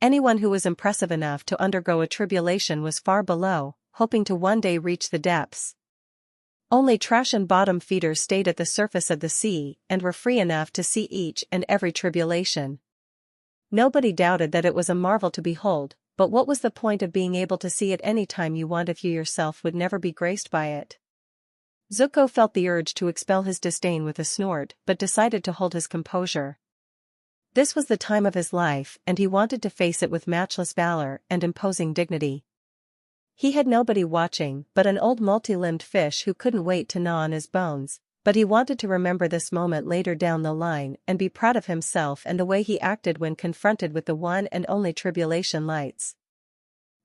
Anyone who was impressive enough to undergo a tribulation was far below, hoping to one day reach the depths. Only trash and bottom feeders stayed at the surface of the sea and were free enough to see each and every tribulation. Nobody doubted that it was a marvel to behold, but what was the point of being able to see it any time you want if you yourself would never be graced by it? Zuko felt the urge to expel his disdain with a snort, but decided to hold his composure. This was the time of his life, and he wanted to face it with matchless valor and imposing dignity. He had nobody watching but an old multi-limbed fish who couldn't wait to gnaw on his bones, but he wanted to remember this moment later down the line and be proud of himself and the way he acted when confronted with the one and only tribulation lights.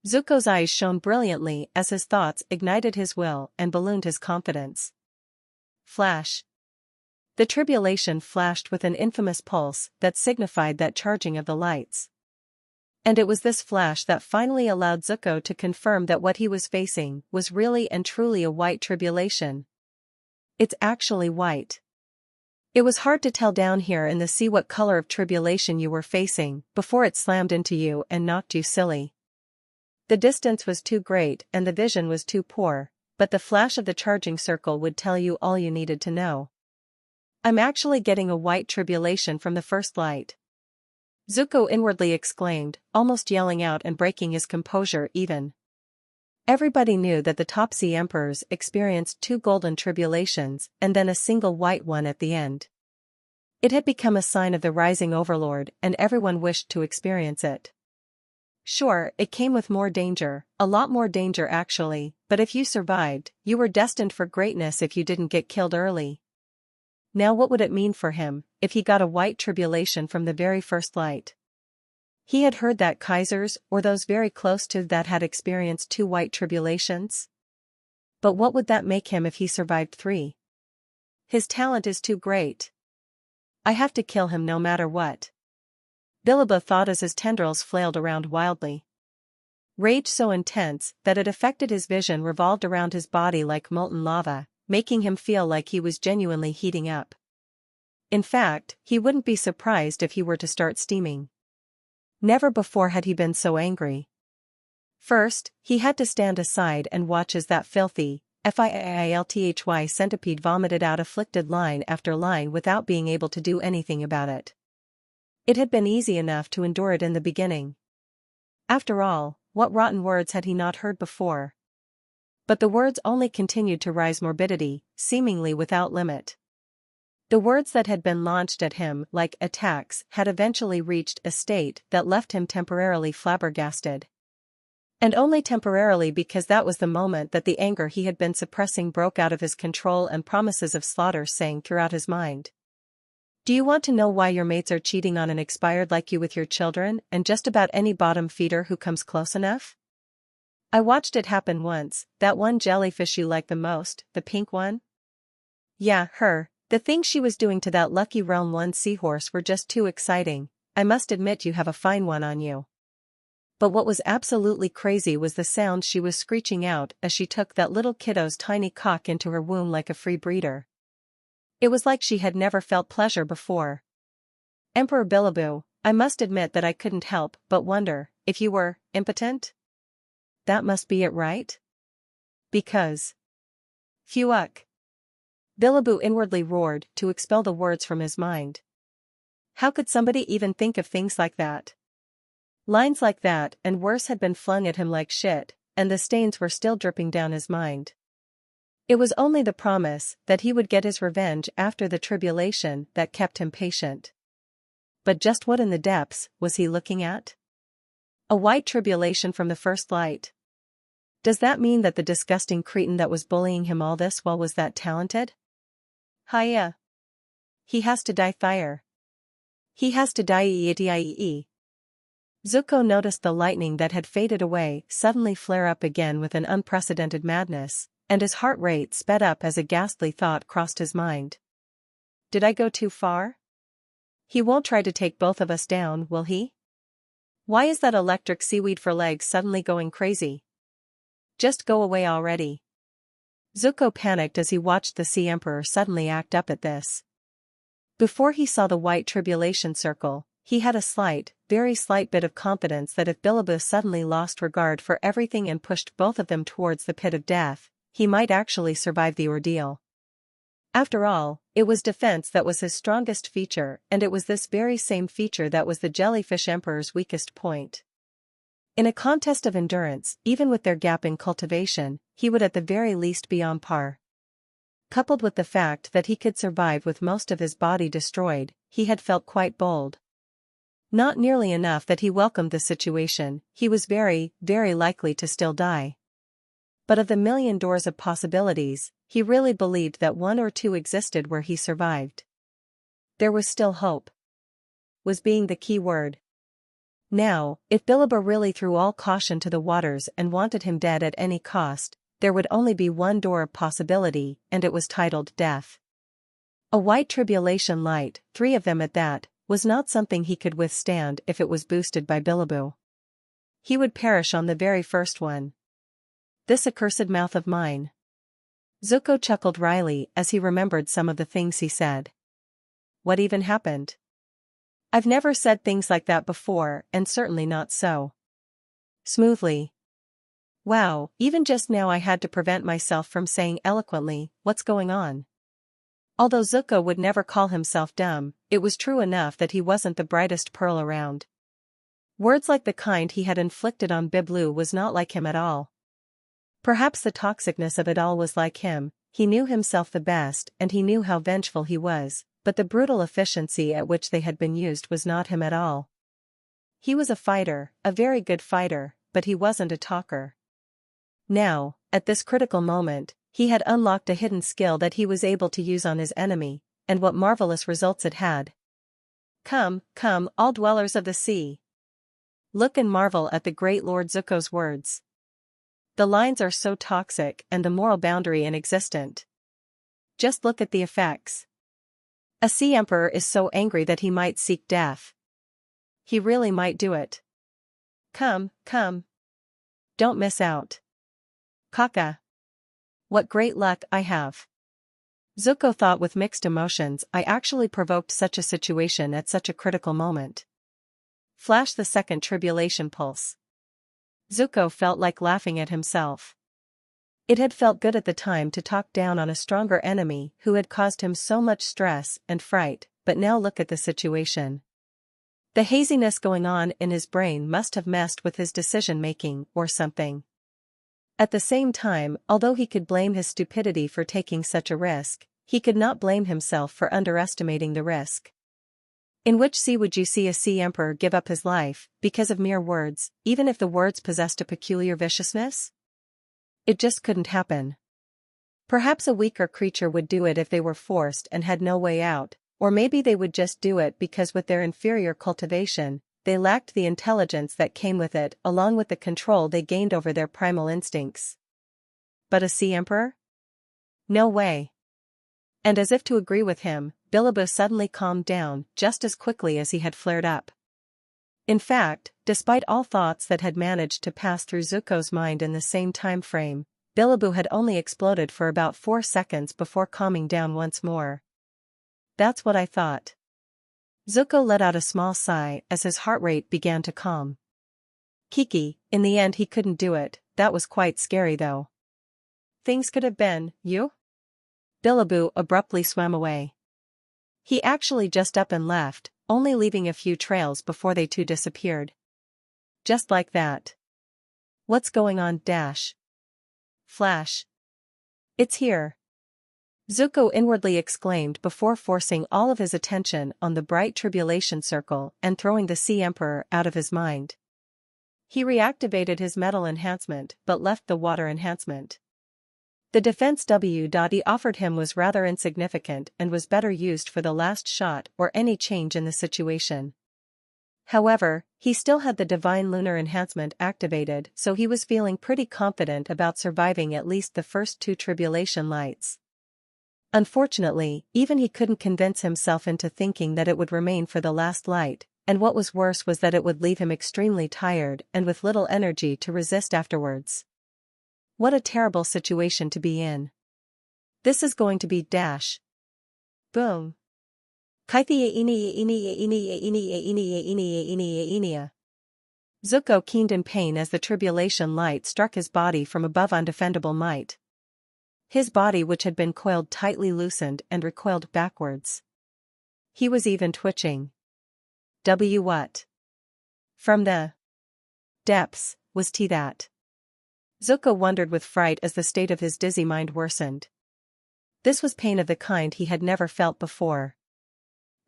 Zuko's eyes shone brilliantly as his thoughts ignited his will and ballooned his confidence. Flash. The tribulation flashed with an infamous pulse that signified that charging of the lights. And it was this flash that finally allowed Zuko to confirm that what he was facing was really and truly a white tribulation. It's actually white. It was hard to tell down here in the sea what color of tribulation you were facing before it slammed into you and knocked you silly. The distance was too great and the vision was too poor, but the flash of the charging circle would tell you all you needed to know. I'm actually getting a white tribulation from the first light. Zuko inwardly exclaimed, almost yelling out and breaking his composure even. Everybody knew that the top sea emperors experienced 2 golden tribulations and then a single white one at the end. It had become a sign of the rising overlord and everyone wished to experience it. Sure, it came with more danger, a lot more danger actually, but if you survived, you were destined for greatness if you didn't get killed early. Now what would it mean for him, if he got a white tribulation from the very first light? He had heard that Kaisers, or those very close to that, had experienced 2 white tribulations. But what would that make him if he survived 3? His talent is too great. I have to kill him no matter what. Biliboo thought as his tendrils flailed around wildly. Rage so intense that it affected his vision revolved around his body like molten lava, making him feel like he was genuinely heating up. In fact, he wouldn't be surprised if he were to start steaming. Never before had he been so angry. First, he had to stand aside and watch as that filthy, filthy centipede vomited out afflicted line after line without being able to do anything about it. It had been easy enough to endure it in the beginning. After all, what rotten words had he not heard before? But the words only continued to rise morbidity, seemingly without limit. The words that had been launched at him like attacks had eventually reached a state that left him temporarily flabbergasted. And only temporarily, because that was the moment that the anger he had been suppressing broke out of his control and promises of slaughter sang throughout his mind. Do you want to know why your mates are cheating on an expired like you with your children and just about any bottom feeder who comes close enough? I watched it happen once, that one jellyfish you like the most, the pink one. Yeah, her. The things she was doing to that lucky realm 1 seahorse were just too exciting. I must admit you have a fine one on you. But what was absolutely crazy was the sound she was screeching out as she took that little kiddo's tiny cock into her womb like a free breeder. It was like she had never felt pleasure before. Emperor Biliboo, I must admit that I couldn't help but wonder if you were impotent? That must be it, right? Because. Phew-uck. Biliboo inwardly roared to expel the words from his mind. How could somebody even think of things like that? Lines like that and worse had been flung at him like shit, and the stains were still dripping down his mind. It was only the promise that he would get his revenge after the tribulation that kept him patient. But just what in the depths was he looking at? A white tribulation from the first light. Does that mean that the disgusting cretin that was bullying him all this while was that talented? Hiya. He has to die fire. He has to die ee. Zuko noticed the lightning that had faded away suddenly flare up again with an unprecedented madness, and his heart rate sped up as a ghastly thought crossed his mind. Did I go too far? He won't try to take both of us down, will he? Why is that electric seaweed for legs suddenly going crazy? Just go away already. Zuko panicked as he watched the Sea Emperor suddenly act up at this. Before he saw the white tribulation circle, he had a slight, very slight bit of confidence that if Biliboo suddenly lost regard for everything and pushed both of them towards the pit of death, he might actually survive the ordeal. After all, it was defense that was his strongest feature, and it was this very same feature that was the Jellyfish Emperor's weakest point. In a contest of endurance, even with their gap in cultivation, he would at the very least be on par. Coupled with the fact that he could survive with most of his body destroyed, he had felt quite bold. Not nearly enough that he welcomed the situation, he was very, very likely to still die. But of the million doors of possibilities, he really believed that one or two existed where he survived. There was still hope. Was being the key word. Now, if Biliboo really threw all caution to the waters and wanted him dead at any cost, there would only be one door of possibility, and it was titled death. A white tribulation light, 3 of them at that, was not something he could withstand if it was boosted by Biliboo. He would perish on the very first one. This accursed mouth of mine. Zuko chuckled wryly as he remembered some of the things he said. What even happened? I've never said things like that before, and certainly not so smoothly. Wow, even just now I had to prevent myself from saying eloquently, what's going on? Although Zuko would never call himself dumb, it was true enough that he wasn't the brightest pearl around. Words like the kind he had inflicted on Biblu was not like him at all. Perhaps the toxicness of it all was like him, he knew himself the best and he knew how vengeful he was, but the brutal efficiency at which they had been used was not him at all. He was a fighter, a very good fighter, but he wasn't a talker. Now, at this critical moment, he had unlocked a hidden skill that he was able to use on his enemy, and what marvelous results it had. Come, come, all dwellers of the sea. Look and marvel at the great Lord Zuko's words. The lines are so toxic and the moral boundary inexistent. Just look at the effects. A Sea Emperor is so angry that he might seek death. He really might do it. Come, come. Don't miss out. Kaka. What great luck I have. Zuko thought with mixed emotions. I actually provoked such a situation at such a critical moment. Flash the second tribulation pulse. Zuko felt like laughing at himself. It had felt good at the time to talk down on a stronger enemy who had caused him so much stress and fright, but now look at the situation. The haziness going on in his brain must have messed with his decision-making or something. At the same time, although he could blame his stupidity for taking such a risk, he could not blame himself for underestimating the risk. In which sea would you see a Sea Emperor give up his life, because of mere words, even if the words possessed a peculiar viciousness? It just couldn't happen. Perhaps a weaker creature would do it if they were forced and had no way out, or maybe they would just do it because with their inferior cultivation, they lacked the intelligence that came with it along with the control they gained over their primal instincts. But a Sea Emperor? No way. And as if to agree with him, Biliboo suddenly calmed down just as quickly as he had flared up. In fact, despite all thoughts that had managed to pass through Zuko's mind in the same time frame, Biliboo had only exploded for about 4 seconds before calming down once more. That's what I thought. Zuko let out a small sigh as his heart rate began to calm. Kiki, in the end he couldn't do it, that was quite scary though. Things could have been, you? Biliboo abruptly swam away. He actually just up and left, only leaving a few trails before they too disappeared. Just like that. What's going on, Dash? Flash. It's here. Zuko inwardly exclaimed before forcing all of his attention on the bright tribulation circle and throwing the Sea Emperor out of his mind. He reactivated his metal enhancement but left the water enhancement. The defense he offered him was rather insignificant and was better used for the last shot or any change in the situation. However, he still had the divine lunar enhancement activated, so he was feeling pretty confident about surviving at least the first 2 tribulation lights. Unfortunately, even he couldn't convince himself into thinking that it would remain for the last light, and what was worse was that it would leave him extremely tired and with little energy to resist afterwards. What a terrible situation to be in. This is going to be Dash. Boom. Zuko keened in pain as the tribulation light struck his body from above undefendable might. His body, which had been coiled tightly, loosened and recoiled backwards. He was even twitching. What? From the depths, was that? Zuko wondered with fright as the state of his dizzy mind worsened. This was pain of the kind he had never felt before.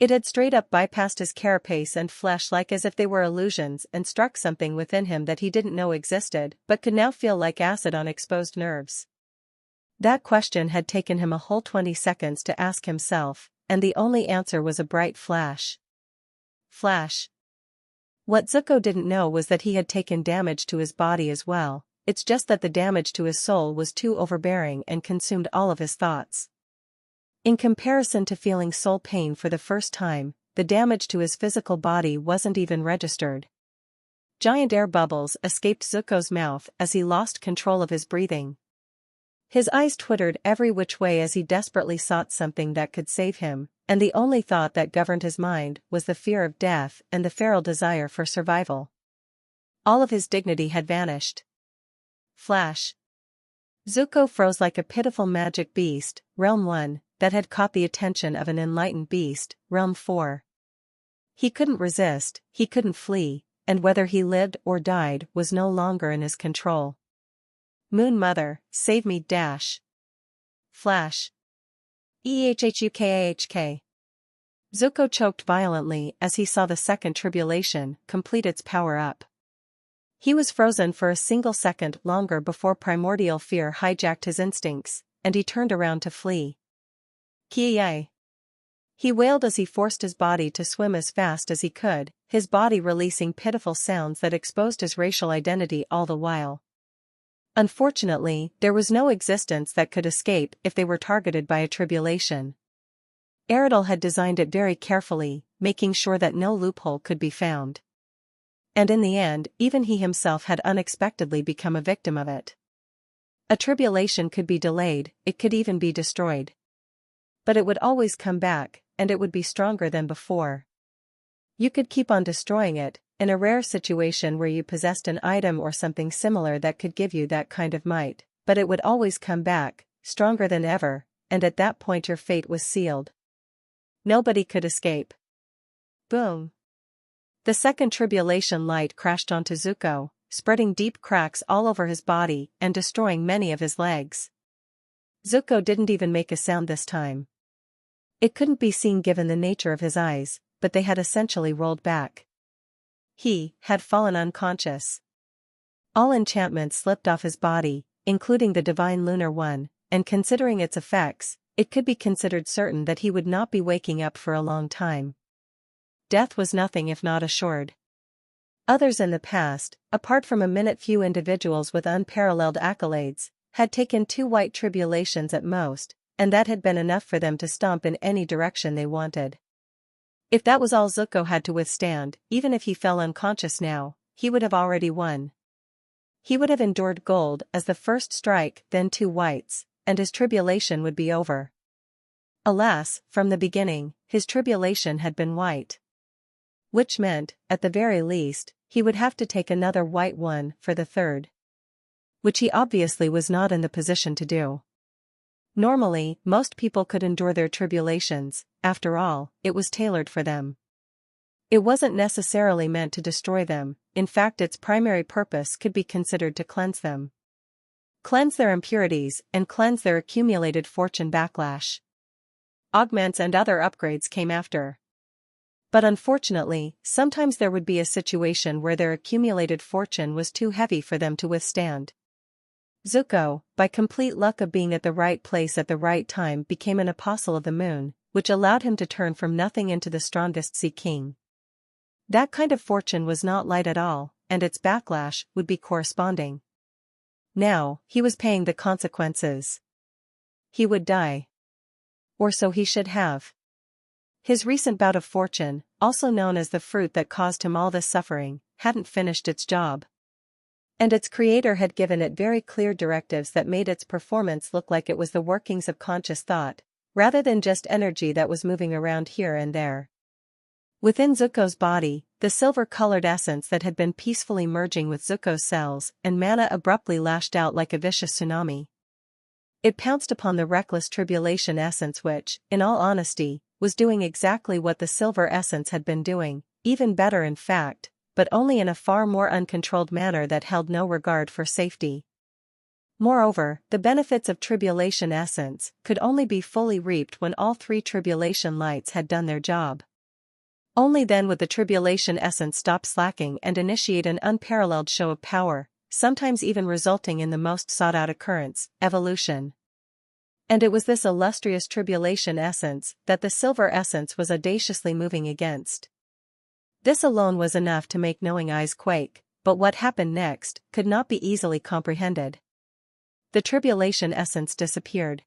It had straight up bypassed his carapace and flesh like as if they were illusions and struck something within him that he didn't know existed but could now feel like acid on exposed nerves. That question had taken him a whole 20 seconds to ask himself, and the only answer was a bright flash. Flash. What Zuko didn't know was that he had taken damage to his body as well, it's just that the damage to his soul was too overbearing and consumed all of his thoughts. In comparison to feeling soul pain for the first time, the damage to his physical body wasn't even registered. Giant air bubbles escaped Zuko's mouth as he lost control of his breathing. His eyes twittered every which way as he desperately sought something that could save him, and the only thought that governed his mind was the fear of death and the feral desire for survival. All of his dignity had vanished. Flash. Zuko froze like a pitiful magic beast, Realm 1, that had caught the attention of an enlightened beast, Realm 4. He couldn't resist, he couldn't flee, and whether he lived or died was no longer in his control. Moon Mother, save me, Dash. Flash. EHHUKAHK. Zuko choked violently as he saw the second tribulation complete its power-up. He was frozen for a single second longer before primordial fear hijacked his instincts, and he turned around to flee. Kiai. He wailed as he forced his body to swim as fast as he could, his body releasing pitiful sounds that exposed his racial identity all the while. Unfortunately, there was no existence that could escape if they were targeted by a tribulation. Eridel had designed it very carefully, making sure that no loophole could be found. And in the end, even he himself had unexpectedly become a victim of it. A tribulation could be delayed, it could even be destroyed. But it would always come back, and it would be stronger than before. You could keep on destroying it, in a rare situation where you possessed an item or something similar that could give you that kind of might, but it would always come back, stronger than ever, and at that point your fate was sealed. Nobody could escape. Boom. The second tribulation light crashed onto Zuko, spreading deep cracks all over his body and destroying many of his legs. Zuko didn't even make a sound this time. It couldn't be seen given the nature of his eyes, but they had essentially rolled back. He had fallen unconscious. All enchantments slipped off his body, including the divine lunar one, and considering its effects, it could be considered certain that he would not be waking up for a long time. Death was nothing if not assured. Others in the past, apart from a minute few individuals with unparalleled accolades, had taken 2 white tribulations at most, and that had been enough for them to stomp in any direction they wanted. If that was all Zuko had to withstand, even if he fell unconscious now, he would have already won. He would have endured gold as the first strike, then 2 whites, and his tribulation would be over. Alas, from the beginning, his tribulation had been white. Which meant, at the very least, he would have to take another white one for the third. Which he obviously was not in the position to do. Normally, most people could endure their tribulations, after all, it was tailored for them. It wasn't necessarily meant to destroy them, in fact its primary purpose could be considered to cleanse them. Cleanse their impurities and cleanse their accumulated fortune backlash. Augments and other upgrades came after. But unfortunately, sometimes there would be a situation where their accumulated fortune was too heavy for them to withstand. Zuko, by complete luck of being at the right place at the right time, became an apostle of the moon, which allowed him to turn from nothing into the strongest Sea King. That kind of fortune was not light at all, and its backlash would be corresponding. Now, he was paying the consequences. He would die. Or so he should have. His recent bout of fortune, also known as the fruit that caused him all this suffering, hadn't finished its job. And its creator had given it very clear directives that made its performance look like it was the workings of conscious thought, rather than just energy that was moving around here and there. Within Zuko's body, the silver-colored essence that had been peacefully merging with Zuko's cells and mana abruptly lashed out like a vicious tsunami. It pounced upon the reckless tribulation essence which, in all honesty, was doing exactly what the silver essence had been doing, even better in fact, but only in a far more uncontrolled manner that held no regard for safety. Moreover, the benefits of tribulation essence could only be fully reaped when all 3 tribulation lights had done their job. Only then would the tribulation essence stop slacking and initiate an unparalleled show of power, sometimes even resulting in the most sought-out occurrence, evolution. And it was this illustrious tribulation essence that the silver essence was audaciously moving against. This alone was enough to make knowing eyes quake, but what happened next could not be easily comprehended. The tribulation essence disappeared.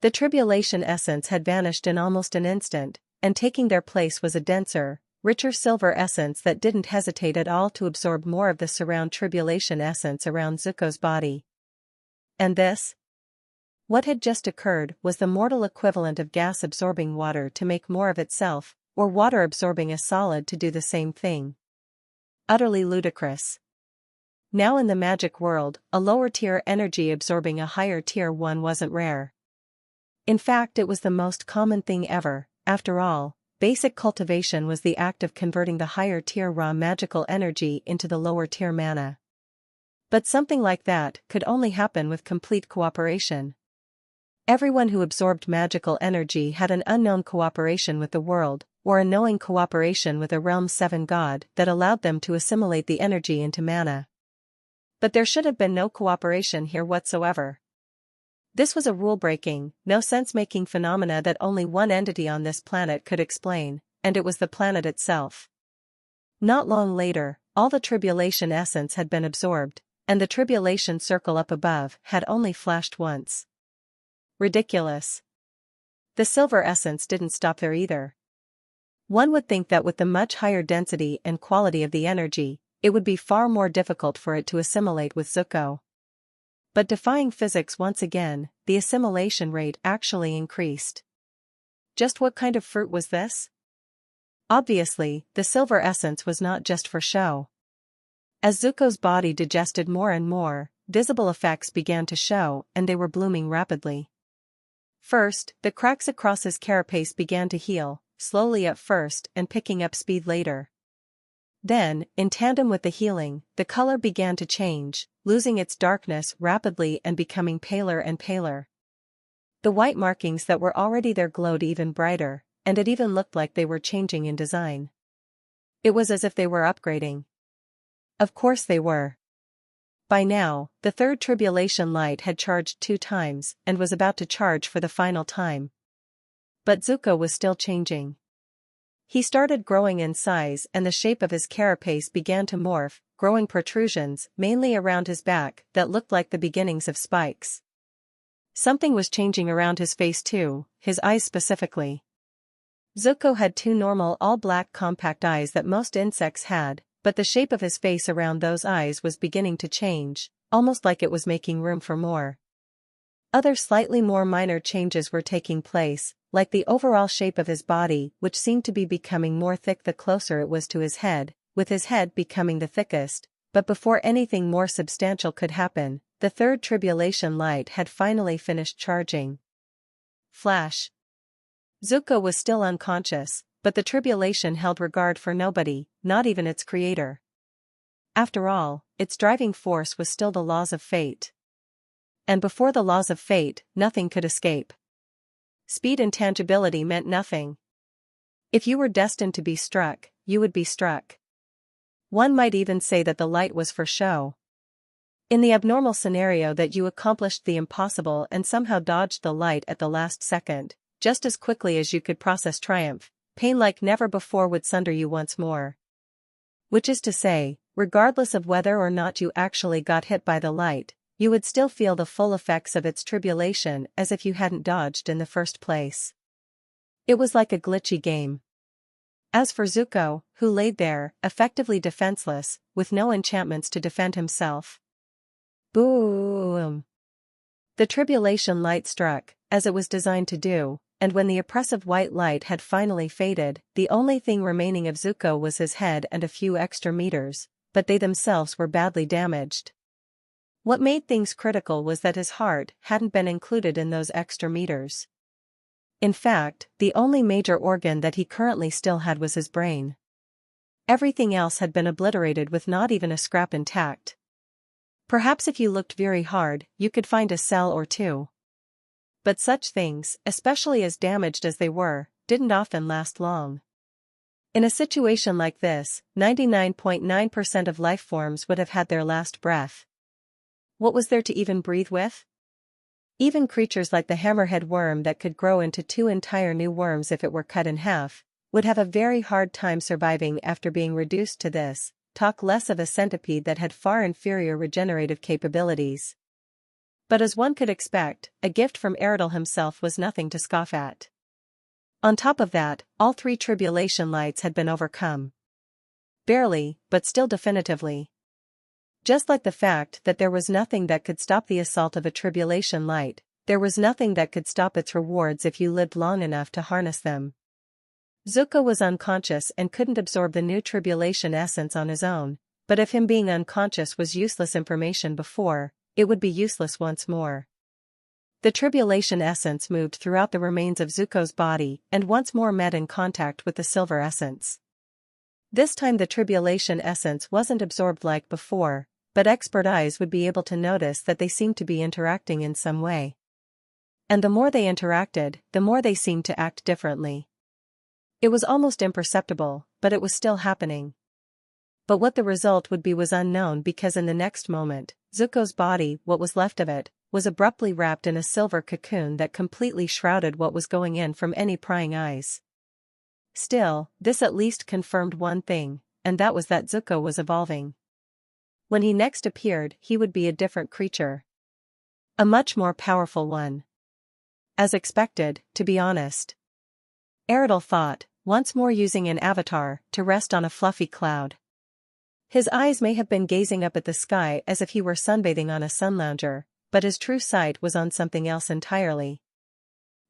The tribulation essence had vanished in almost an instant, and taking their place was a denser, richer silver essence that didn't hesitate at all to absorb more of the surround tribulation essence around Zuko's body. And this? What had just occurred was the mortal equivalent of gas absorbing water to make more of itself, or water absorbing a solid to do the same thing. Utterly ludicrous. Now in the magic world, a lower tier energy absorbing a higher tier one wasn't rare. In fact, it was the most common thing ever. After all, basic cultivation was the act of converting the higher tier raw magical energy into the lower tier mana. But something like that could only happen with complete cooperation. Everyone who absorbed magical energy had an unknown cooperation with the world, or a knowing cooperation with a Realm 7 god that allowed them to assimilate the energy into mana. But there should have been no cooperation here whatsoever. This was a rule-breaking, no sense-making phenomena that only one entity on this planet could explain, and it was the planet itself. Not long later, all the tribulation essence had been absorbed, and the tribulation circle up above had only flashed once. Ridiculous. The silver essence didn't stop there either. One would think that with the much higher density and quality of the energy, it would be far more difficult for it to assimilate with Zuko. But defying physics once again, the assimilation rate actually increased. Just what kind of fruit was this? Obviously, the silver essence was not just for show. As Zuko's body digested more and more, visible effects began to show, and they were blooming rapidly. First, the cracks across his carapace began to heal, slowly at first and picking up speed later. Then, in tandem with the healing, the color began to change, losing its darkness rapidly and becoming paler and paler. The white markings that were already there glowed even brighter, and it even looked like they were changing in design. It was as if they were upgrading. Of course they were. By now, the third tribulation light had charged 2 times and was about to charge for the final time. But Zuko was still changing. He started growing in size and the shape of his carapace began to morph, growing protrusions mainly around his back that looked like the beginnings of spikes. Something was changing around his face too, his eyes specifically. Zuko had two normal all-black compact eyes that most insects had, but the shape of his face around those eyes was beginning to change, almost like it was making room for more. Other slightly more minor changes were taking place, like the overall shape of his body, which seemed to be becoming more thick the closer it was to his head, with his head becoming the thickest. But before anything more substantial could happen, the third tribulation light had finally finished charging. Flash. Zuko was still unconscious, but the tribulation held regard for nobody, not even its creator. After all, its driving force was still the laws of fate. And before the laws of fate, nothing could escape. Speed and tangibility meant nothing. If you were destined to be struck, you would be struck. One might even say that the light was for show. In the abnormal scenario that you accomplished the impossible and somehow dodged the light at the last second, just as quickly as you could process triumph, pain like never before would sunder you once more. Which is to say, regardless of whether or not you actually got hit by the light, you would still feel the full effects of its tribulation as if you hadn't dodged in the first place. It was like a glitchy game. As for Zuko, who laid there, effectively defenseless, with no enchantments to defend himself. Boom! The tribulation light struck, as it was designed to do, and when the oppressive white light had finally faded, the only thing remaining of Zuko was his head and a few extra meters, but they themselves were badly damaged. What made things critical was that his heart hadn't been included in those extra meters. In fact, the only major organ that he currently still had was his brain. Everything else had been obliterated with not even a scrap intact. Perhaps if you looked very hard, you could find a cell or two. But such things, especially as damaged as they were, didn't often last long. In a situation like this, 99.9% of life forms would have had their last breath. What was there to even breathe with? Even creatures like the hammerhead worm that could grow into two entire new worms if it were cut in half, would have a very hard time surviving after being reduced to this, talk less of a centipede that had far inferior regenerative capabilities. But as one could expect, a gift from Eridel himself was nothing to scoff at. On top of that, all three tribulation lights had been overcome. Barely, but still definitively. Just like the fact that there was nothing that could stop the assault of a tribulation light, there was nothing that could stop its rewards if you lived long enough to harness them. Zuko was unconscious and couldn't absorb the new tribulation essence on his own, but if him being unconscious was useless information before, it would be useless once more. The tribulation essence moved throughout the remains of Zuko's body and once more met in contact with the silver essence. This time the tribulation essence wasn't absorbed like before, but expert eyes would be able to notice that they seemed to be interacting in some way. And the more they interacted, the more they seemed to act differently. It was almost imperceptible, but it was still happening. But what the result would be was unknown because in the next moment, Zuko's body, what was left of it, was abruptly wrapped in a silver cocoon that completely shrouded what was going in from any prying eyes. Still, this at least confirmed one thing, and that was that Zuko was evolving. When he next appeared, he would be a different creature. A much more powerful one. As expected, to be honest. Eridel thought, once more using an avatar to rest on a fluffy cloud. His eyes may have been gazing up at the sky as if he were sunbathing on a sunlounger, but his true sight was on something else entirely.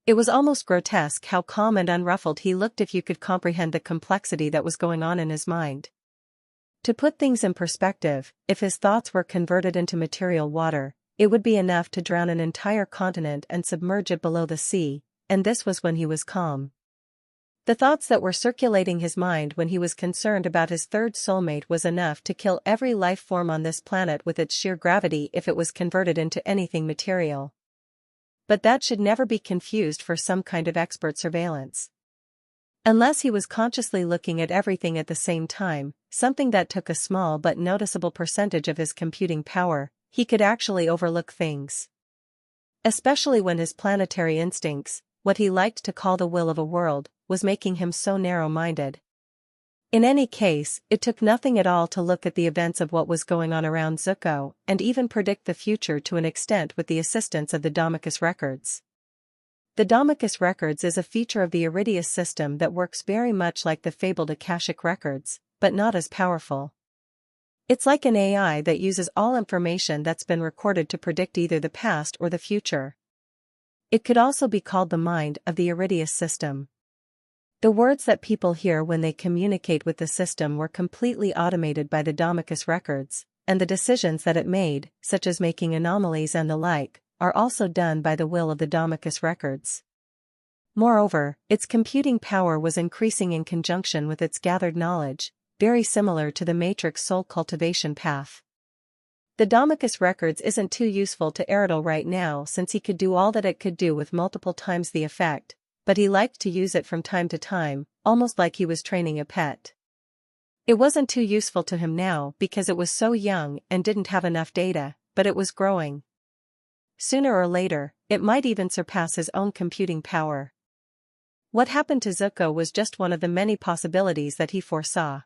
It was almost grotesque how calm and unruffled he looked if you could comprehend the complexity that was going on in his mind. To put things in perspective, if his thoughts were converted into material water, it would be enough to drown an entire continent and submerge it below the sea, and this was when he was calm. The thoughts that were circulating his mind when he was concerned about his third soulmate was enough to kill every life form on this planet with its sheer gravity if it was converted into anything material. But that should never be confused for some kind of expert surveillance. Unless he was consciously looking at everything at the same time, something that took a small but noticeable percentage of his computing power, he could actually overlook things. Especially when his planetary instincts, what he liked to call the will of a world, was making him so narrow-minded. In any case, it took nothing at all to look at the events of what was going on around Zuko, and even predict the future to an extent with the assistance of the Domicus records. The Domicus records is a feature of the Eridel system that works very much like the fabled Akashic records, but not as powerful. It's like an AI that uses all information that's been recorded to predict either the past or the future. It could also be called the mind of the Eridel system. The words that people hear when they communicate with the system were completely automated by the Domicus records, and the decisions that it made, such as making anomalies and the like, are also done by the will of the Domicus records. Moreover, its computing power was increasing in conjunction with its gathered knowledge, very similar to the matrix soul cultivation path. The Domicus records isn't too useful to Eridel right now since he could do all that it could do with multiple times the effect, but he liked to use it from time to time, almost like he was training a pet. It wasn't too useful to him now because it was so young and didn't have enough data, but it was growing. Sooner or later, it might even surpass his own computing power. What happened to Zuko was just one of the many possibilities that he foresaw.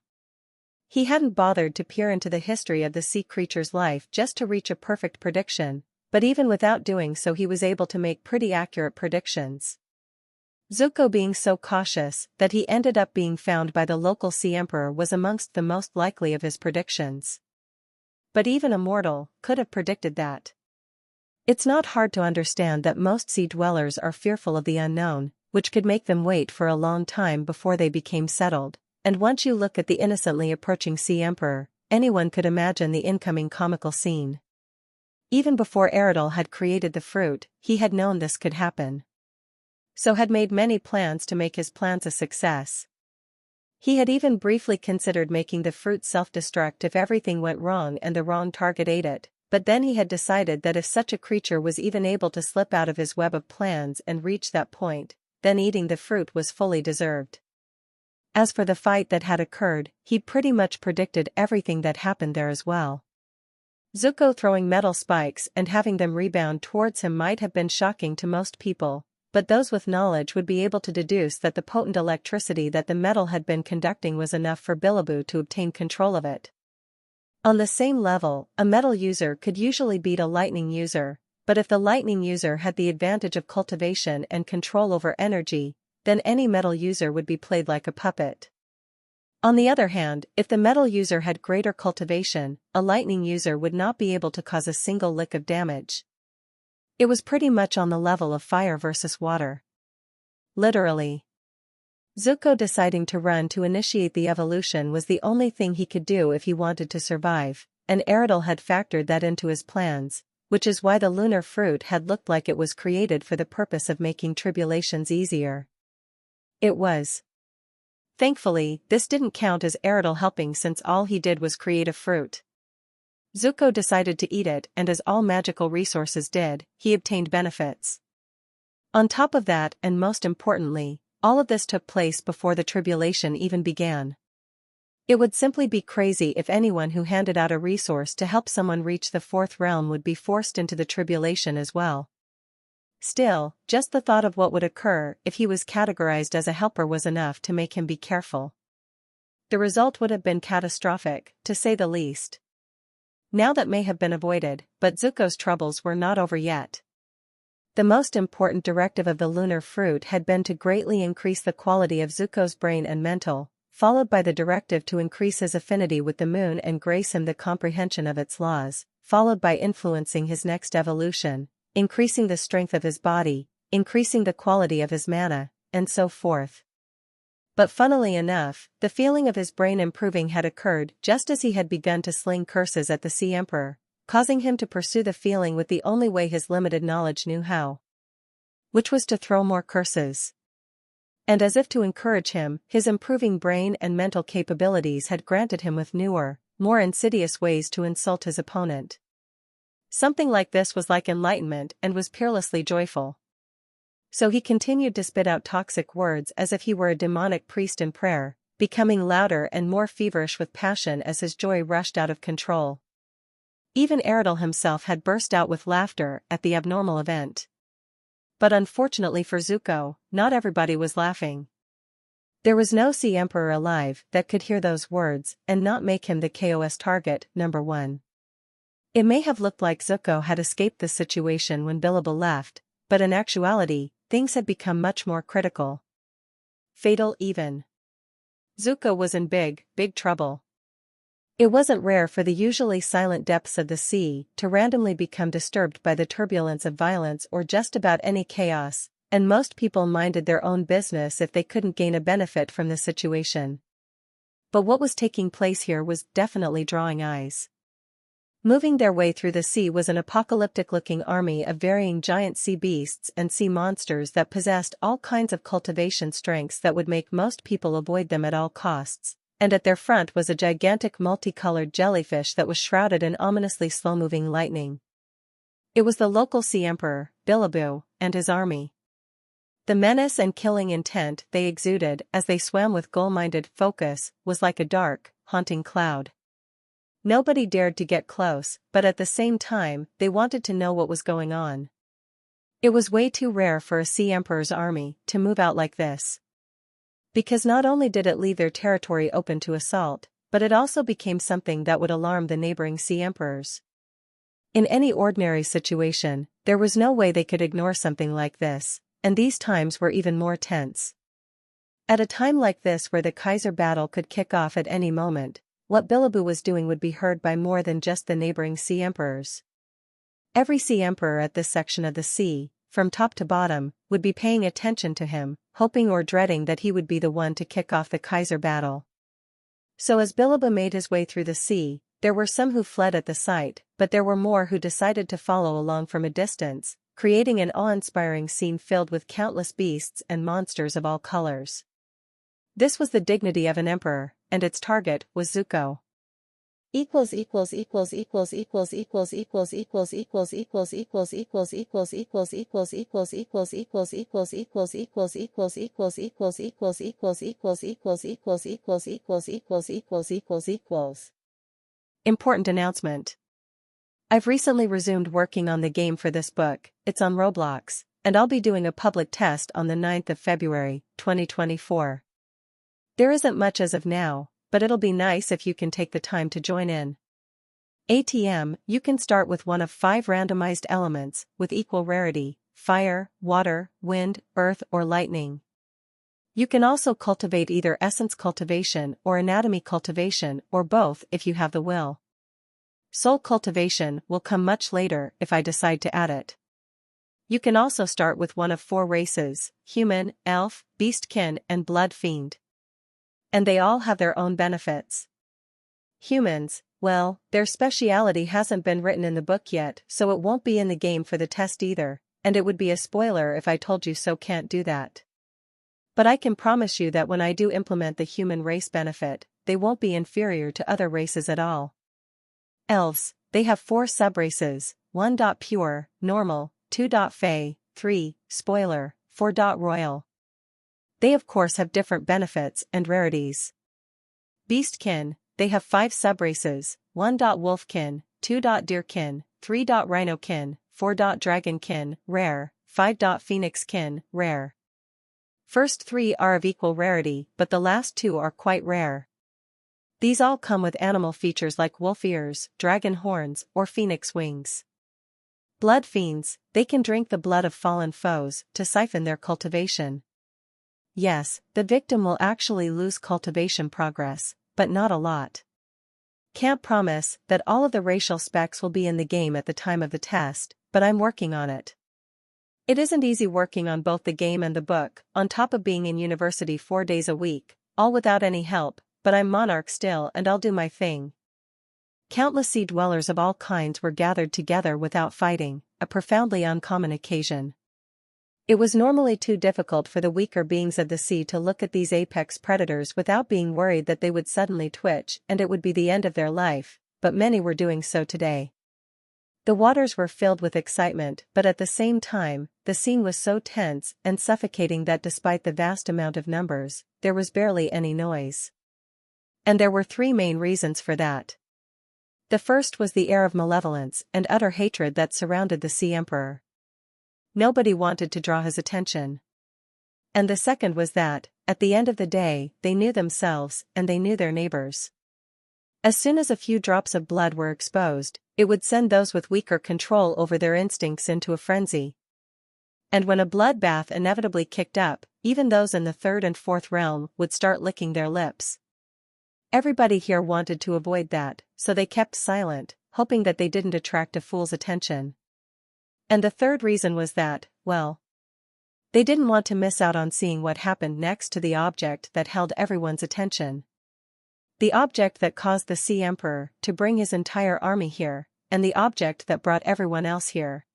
He hadn't bothered to peer into the history of the sea creature's life just to reach a perfect prediction, but even without doing so he was able to make pretty accurate predictions. Zuko being so cautious that he ended up being found by the local Sea Emperor was amongst the most likely of his predictions. But even a mortal could have predicted that. It's not hard to understand that most sea dwellers are fearful of the unknown, which could make them wait for a long time before they became settled. And once you look at the innocently approaching Sea Emperor, anyone could imagine the incoming comical scene. Even before Eridel had created the fruit, he had known this could happen. So had made many plans to make his plans a success. He had even briefly considered making the fruit self-destruct if everything went wrong and the wrong target ate it, but then he had decided that if such a creature was even able to slip out of his web of plans and reach that point, then eating the fruit was fully deserved. As for the fight that had occurred, he'd pretty much predicted everything that happened there as well. Zuko throwing metal spikes and having them rebound towards him might have been shocking to most people, but those with knowledge would be able to deduce that the potent electricity that the metal had been conducting was enough for Biliboo to obtain control of it. On the same level, a metal user could usually beat a lightning user, but if the lightning user had the advantage of cultivation and control over energy, then any metal user would be played like a puppet. On the other hand, if the metal user had greater cultivation, a lightning user would not be able to cause a single lick of damage. It was pretty much on the level of fire versus water. Literally. Zuko deciding to run to initiate the evolution was the only thing he could do if he wanted to survive, and Eridel had factored that into his plans, which is why the lunar fruit had looked like it was created for the purpose of making tribulations easier. It was. Thankfully, this didn't count as Eridel helping since all he did was create a fruit. Zuko decided to eat it, and as all magical resources did, he obtained benefits. On top of that, and most importantly, all of this took place before the tribulation even began. It would simply be crazy if anyone who handed out a resource to help someone reach the fourth realm would be forced into the tribulation as well. Still, just the thought of what would occur if he was categorized as a helper was enough to make him be careful. The result would have been catastrophic, to say the least. Now that may have been avoided, but Zuko's troubles were not over yet. The most important directive of the lunar fruit had been to greatly increase the quality of Zuko's brain and mental, followed by the directive to increase his affinity with the moon and grace him the comprehension of its laws, followed by influencing his next evolution, increasing the strength of his body, increasing the quality of his mana, and so forth. But funnily enough, the feeling of his brain improving had occurred just as he had begun to sling curses at the Sea Emperor, causing him to pursue the feeling with the only way his limited knowledge knew how. Which was to throw more curses. And as if to encourage him, his improving brain and mental capabilities had granted him with newer, more insidious ways to insult his opponent. Something like this was like enlightenment and was peerlessly joyful. So he continued to spit out toxic words as if he were a demonic priest in prayer, becoming louder and more feverish with passion as his joy rushed out of control. Even Eridel himself had burst out with laughter at the abnormal event. But unfortunately for Zuko, not everybody was laughing. There was no Sea Emperor alive that could hear those words and not make him the KOS target number one. It may have looked like Zuko had escaped this situation when Biliboo left, but in actuality, things had become much more critical. Fatal even. Zuko was in big trouble. It wasn't rare for the usually silent depths of the sea to randomly become disturbed by the turbulence of violence or just about any chaos, and most people minded their own business if they couldn't gain a benefit from the situation. But what was taking place here was definitely drawing eyes. Moving their way through the sea was an apocalyptic-looking army of varying giant sea beasts and sea monsters that possessed all kinds of cultivation strengths that would make most people avoid them at all costs, and at their front was a gigantic multicolored jellyfish that was shrouded in ominously slow-moving lightning. It was the local Sea Emperor, Biliboo, and his army. The menace and killing intent they exuded as they swam with goal-minded focus was like a dark, haunting cloud. Nobody dared to get close, but at the same time, they wanted to know what was going on. It was way too rare for a Sea Emperor's army to move out like this. Because not only did it leave their territory open to assault, but it also became something that would alarm the neighboring Sea Emperors. In any ordinary situation, there was no way they could ignore something like this, and these times were even more tense. At a time like this where the Kaiser battle could kick off at any moment, what Biliboo was doing would be heard by more than just the neighboring Sea Emperors. Every Sea Emperor at this section of the sea, from top to bottom, would be paying attention to him, hoping or dreading that he would be the one to kick off the Kaiser battle. So as Biliboo made his way through the sea, there were some who fled at the sight, but there were more who decided to follow along from a distance, creating an awe-inspiring scene filled with countless beasts and monsters of all colors. This was the dignity of an emperor, and its target was Zuko. Important announcement. I've recently resumed working on the game for this book. It's on Roblox, and I'll be doing a public test on the 9th of February, 2024. There isn't much as of now, but it'll be nice if you can take the time to join in. ATM, you can start with one of 5 randomized elements, with equal rarity: fire, water, wind, earth or lightning. You can also cultivate either essence cultivation or anatomy cultivation or both if you have the will. Soul cultivation will come much later if I decide to add it. You can also start with one of 4 races: human, elf, beastkin and blood fiend. And they all have their own benefits. Humans, well, their speciality hasn't been written in the book yet, so it won't be in the game for the test either, and it would be a spoiler if I told you so. Can't do that. But I can promise you that when I do implement the human race benefit, they won't be inferior to other races at all. Elves, they have 4 subraces: 1. Pure, normal, 2. Fey, 3. Spoiler, 4. Royal. They of course have different benefits and rarities. Beastkin, they have 5 subraces: 1. Wolfkin, 2. Deerkin, 3. Rhinokin, 4. Dragonkin, rare, 5. Phoenixkin, rare. First 3 are of equal rarity, but the last 2 are quite rare. These all come with animal features like wolf ears, dragon horns, or phoenix wings. Blood fiends, they can drink the blood of fallen foes to siphon their cultivation. Yes, the victim will actually lose cultivation progress, but not a lot. Can't promise that all of the racial specs will be in the game at the time of the test, but I'm working on it. It isn't easy working on both the game and the book, on top of being in university 4 days a week, all without any help, but I'm monarch still and I'll do my thing. Countless sea dwellers of all kinds were gathered together without fighting, a profoundly uncommon occasion. It was normally too difficult for the weaker beings of the sea to look at these apex predators without being worried that they would suddenly twitch and it would be the end of their life, but many were doing so today. The waters were filled with excitement, but at the same time, the scene was so tense and suffocating that despite the vast amount of numbers, there was barely any noise. And there were 3 main reasons for that. The first was the air of malevolence and utter hatred that surrounded the Sea Emperor. Nobody wanted to draw his attention. And the second was that, at the end of the day, they knew themselves and they knew their neighbors. As soon as a few drops of blood were exposed, it would send those with weaker control over their instincts into a frenzy. And when a bloodbath inevitably kicked up, even those in the third and fourth realm would start licking their lips. Everybody here wanted to avoid that, so they kept silent, hoping that they didn't attract a fool's attention. And the third reason was that, well, they didn't want to miss out on seeing what happened next to the object that held everyone's attention. The object that caused the Sea Emperor to bring his entire army here, and the object that brought everyone else here.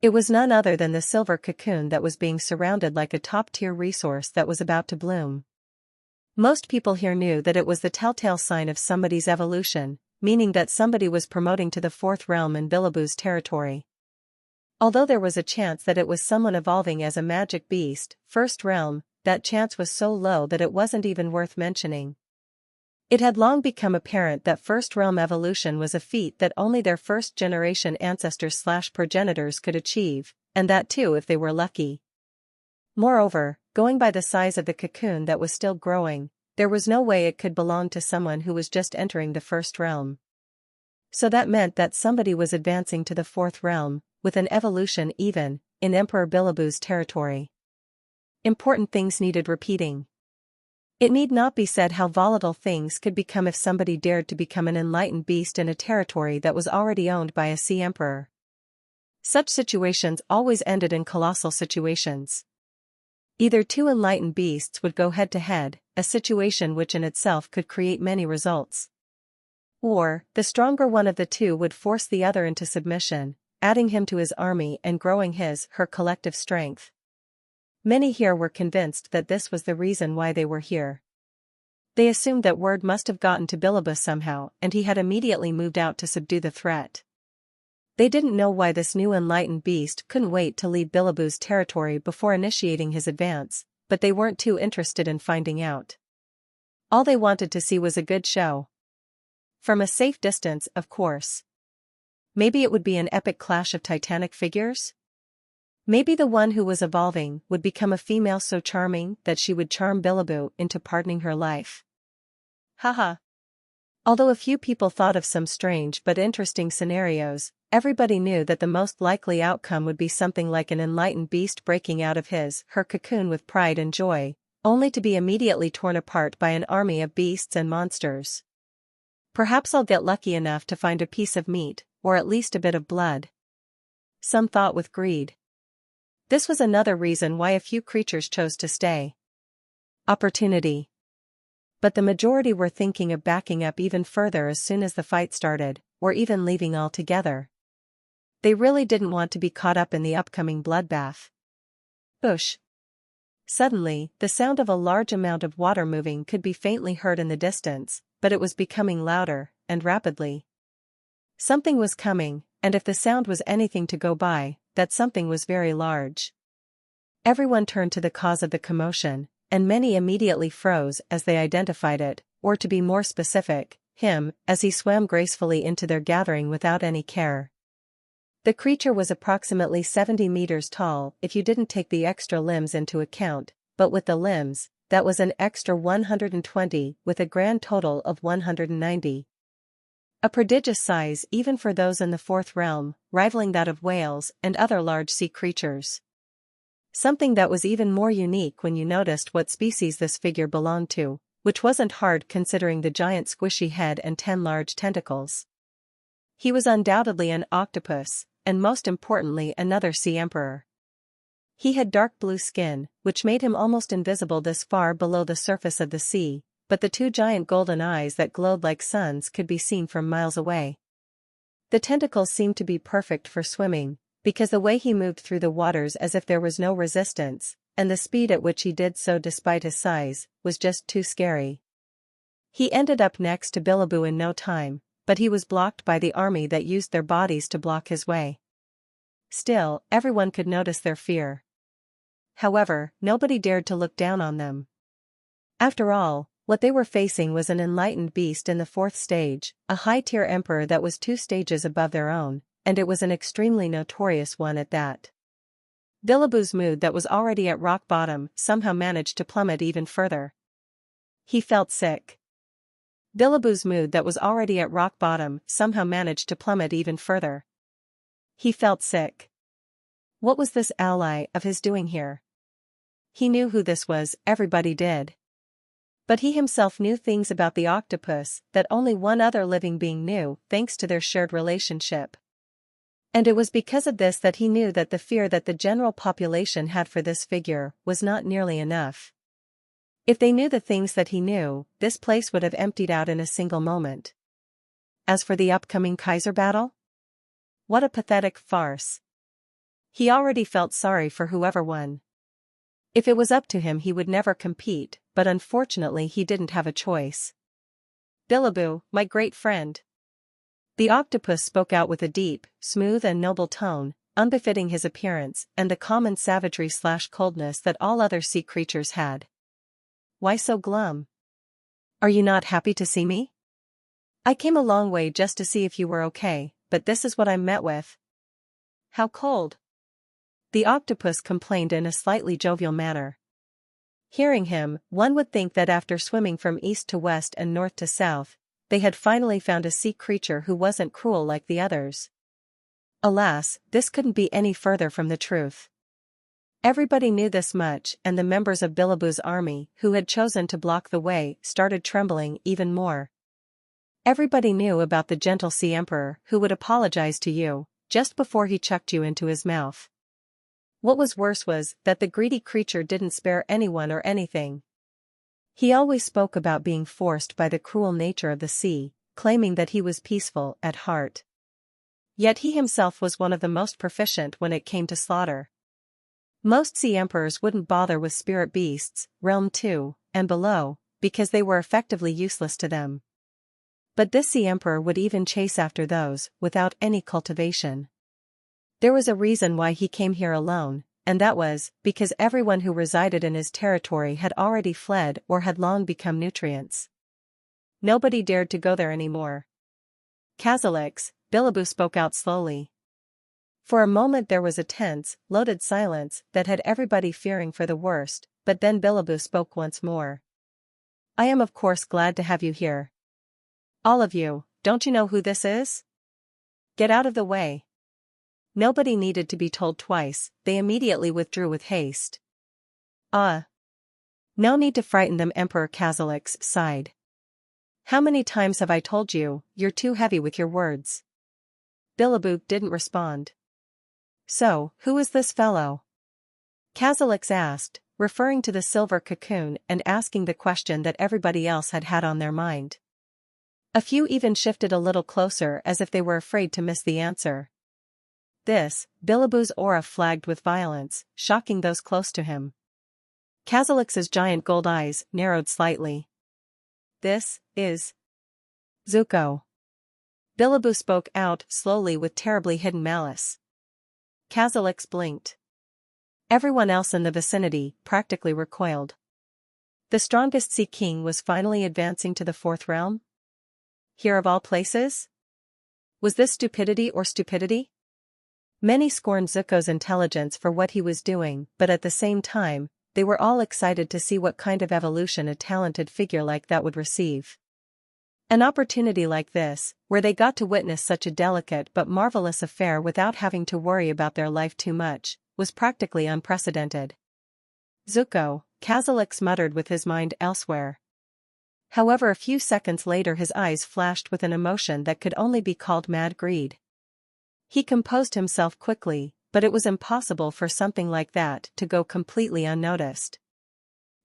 It was none other than the silver cocoon that was being surrounded like a top-tier resource that was about to bloom. Most people here knew that it was the telltale sign of somebody's evolution, meaning that somebody was promoting to the fourth realm in Bilibou's territory. Although there was a chance that it was someone evolving as a magic beast, first realm, that chance was so low that it wasn't even worth mentioning. It had long become apparent that first realm evolution was a feat that only their first-generation ancestors/progenitors could achieve, and that too if they were lucky. Moreover, going by the size of the cocoon that was still growing, there was no way it could belong to someone who was just entering the first realm. So that meant that somebody was advancing to the fourth realm, with an evolution even, in Emperor Bilibou's territory. Important things needed repeating. It need not be said how volatile things could become if somebody dared to become an enlightened beast in a territory that was already owned by a sea emperor. Such situations always ended in colossal situations. Either two enlightened beasts would go head-to-head, a situation which in itself could create many results. Or, the stronger one of the two would force the other into submission, adding him to his army and growing her collective strength. Many here were convinced that this was the reason why they were here. They assumed that word must have gotten to Bilibou somehow and he had immediately moved out to subdue the threat. They didn't know why this new enlightened beast couldn't wait to leave Bilibou's territory before initiating his advance, but they weren't too interested in finding out. All they wanted to see was a good show. From a safe distance, of course. Maybe it would be an epic clash of titanic figures? Maybe the one who was evolving would become a female so charming that she would charm Bilibou into pardoning her life. Haha. Although a few people thought of some strange but interesting scenarios, everybody knew that the most likely outcome would be something like an enlightened beast breaking out of her cocoon with pride and joy, only to be immediately torn apart by an army of beasts and monsters. Perhaps I'll get lucky enough to find a piece of meat, or at least a bit of blood. Some thought with greed. This was another reason why a few creatures chose to stay. Opportunity. But the majority were thinking of backing up even further as soon as the fight started, or even leaving altogether. They really didn't want to be caught up in the upcoming bloodbath. Oosh. Suddenly, the sound of a large amount of water moving could be faintly heard in the distance, but it was becoming louder, and rapidly. Something was coming, and if the sound was anything to go by, that something was very large. Everyone turned to the cause of the commotion, and many immediately froze as they identified it, or to be more specific, him, as he swam gracefully into their gathering without any care. The creature was approximately 70 meters tall if you didn't take the extra limbs into account, but with the limbs, that was an extra 120 with a grand total of 190. A prodigious size even for those in the fourth realm, rivaling that of whales and other large sea creatures. Something that was even more unique when you noticed what species this figure belonged to, which wasn't hard considering the giant squishy head and 10 large tentacles. He was undoubtedly an octopus, and most importantly another sea emperor. He had dark blue skin, which made him almost invisible this far below the surface of the sea, but the two giant golden eyes that glowed like suns could be seen from miles away. The tentacles seemed to be perfect for swimming, because the way he moved through the waters as if there was no resistance, and the speed at which he did so despite his size, was just too scary. He ended up next to Bilibou in no time, but he was blocked by the army that used their bodies to block his way. Still, everyone could notice their fear. However, nobody dared to look down on them. After all, what they were facing was an enlightened beast in the fourth stage, a high-tier emperor that was 2 stages above their own, and it was an extremely notorious one at that. Bilibou's mood that was already at rock bottom somehow managed to plummet even further. He felt sick. Bilibou's mood that was already at rock bottom somehow managed to plummet even further. He felt sick. What was this ally of his doing here? He knew who this was, everybody did. But he himself knew things about the octopus that only one other living being knew, thanks to their shared relationship. And it was because of this that he knew that the fear that the general population had for this figure was not nearly enough. If they knew the things that he knew, this place would have emptied out in a single moment. As for the upcoming Kaiser battle? What a pathetic farce. He already felt sorry for whoever won. If it was up to him he would never compete, but unfortunately he didn't have a choice. Billaboo, my great friend. The octopus spoke out with a deep, smooth and noble tone, unbefitting his appearance and the common savagery/coldness that all other sea creatures had. Why so glum? Are you not happy to see me? I came a long way just to see if you were okay, but this is what I'm met with. How cold. The octopus complained in a slightly jovial manner. Hearing him, one would think that after swimming from east to west and north to south, they had finally found a sea creature who wasn't cruel like the others. Alas, this couldn't be any further from the truth. Everybody knew this much, and the members of Billaboo's army, who had chosen to block the way, started trembling even more. Everybody knew about the gentle sea emperor who would apologize to you, just before he chucked you into his mouth. What was worse was that the greedy creature didn't spare anyone or anything. He always spoke about being forced by the cruel nature of the sea, claiming that he was peaceful at heart. Yet he himself was one of the most proficient when it came to slaughter. Most sea emperors wouldn't bother with spirit beasts, realm 2, and below, because they were effectively useless to them. But this sea emperor would even chase after those, without any cultivation. There was a reason why he came here alone, and that was because everyone who resided in his territory had already fled or had long become nutrients. Nobody dared to go there anymore. Kazalix, Billaboo spoke out slowly. For a moment there was a tense, loaded silence that had everybody fearing for the worst, but then Billaboo spoke once more. I am of course glad to have you here. All of you, don't you know who this is? Get out of the way. Nobody needed to be told twice, they immediately withdrew with haste. No need to frighten them, Emperor Kazalix sighed. How many times have I told you, you're too heavy with your words? Billaboo didn't respond. So, who is this fellow? Kazalix asked, referring to the silver cocoon and asking the question that everybody else had had on their mind. A few even shifted a little closer as if they were afraid to miss the answer. Billaboo's aura flagged with violence, shocking those close to him. Kazalix's giant gold eyes narrowed slightly. This is Zuko. Billaboo spoke out slowly with terribly hidden malice. Kazalix blinked. Everyone else in the vicinity practically recoiled. The strongest Sea King was finally advancing to the fourth realm? Here of all places? Was this stupidity or stupidity? Many scorned Zuko's intelligence for what he was doing, but at the same time, they were all excited to see what kind of evolution a talented figure like that would receive. An opportunity like this, where they got to witness such a delicate but marvelous affair without having to worry about their life too much, was practically unprecedented. Zuko, Kazalix muttered with his mind elsewhere. However, a few seconds later his eyes flashed with an emotion that could only be called mad greed. He composed himself quickly, but it was impossible for something like that to go completely unnoticed.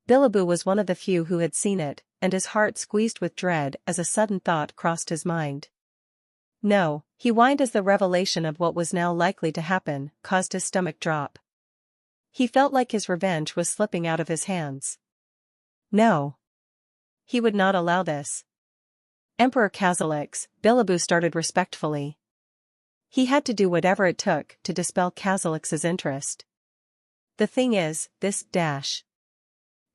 Billaboo was one of the few who had seen it, and his heart squeezed with dread as a sudden thought crossed his mind. No, he whined as the revelation of what was now likely to happen caused his stomach drop. He felt like his revenge was slipping out of his hands. No. He would not allow this. Emperor Kazalix, Billaboo started respectfully. He had to do whatever it took to dispel Kazalix's interest. The thing is, this dash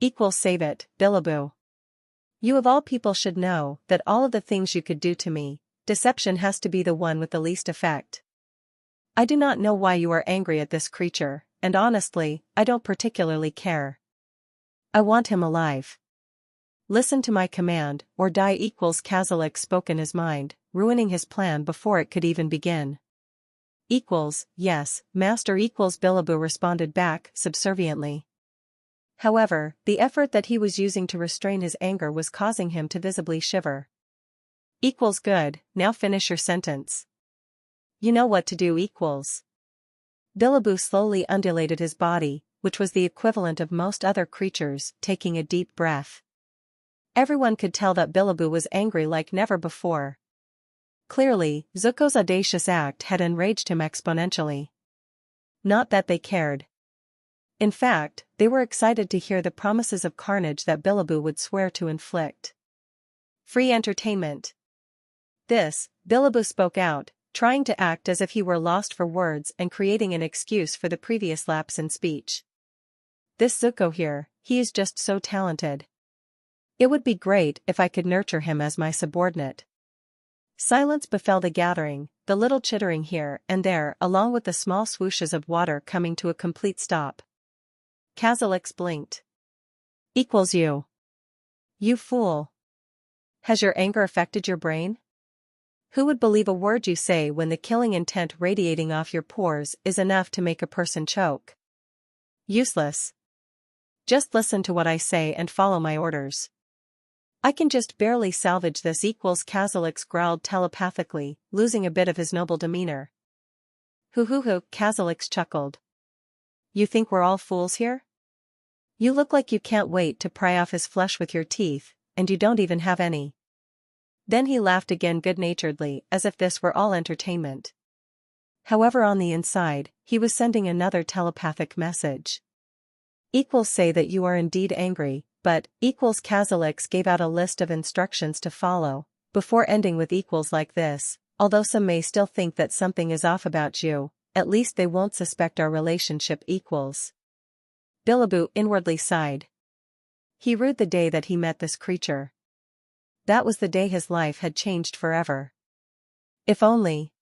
equals save it, Billaboo. You of all people should know that all of the things you could do to me, deception has to be the one with the least effect. I do not know why you are angry at this creature, and honestly, I don't particularly care. I want him alive. Listen to my command, or die. Kazalix spoke in his mind, ruining his plan before it could even begin. Yes, master Biliboo responded back subserviently. However, the effort that he was using to restrain his anger was causing him to visibly shiver. Good, now finish your sentence. You know what to do. Biliboo slowly undulated his body, which was the equivalent of most other creatures, taking a deep breath. Everyone could tell that Biliboo was angry like never before. Clearly, Zuko's audacious act had enraged him exponentially. Not that they cared. In fact, they were excited to hear the promises of carnage that Biliboo would swear to inflict. Free entertainment. Biliboo spoke out, trying to act as if he were lost for words and creating an excuse for the previous lapse in speech. This Zuko here, he is just so talented. It would be great if I could nurture him as my subordinate. Silence befell the gathering, the little chittering here and there along with the small swooshes of water coming to a complete stop. Kazalix blinked. You. You fool. Has your anger affected your brain? Who would believe a word you say when the killing intent radiating off your pores is enough to make a person choke? Useless. Just listen to what I say and follow my orders. I can just barely salvage this. Kazalix growled telepathically, losing a bit of his noble demeanor. Hoo, Kazalix chuckled. You think we're all fools here? You look like you can't wait to pry off his flesh with your teeth, and you don't even have any. Then he laughed again good-naturedly as if this were all entertainment. However, on the inside, he was sending another telepathic message. Say that you are indeed angry, but Kazalix gave out a list of instructions to follow, before ending with like this, although some may still think that something is off about you, at least they won't suspect our relationship. Biliboo inwardly sighed. He rued the day that he met this creature. That was the day his life had changed forever. If only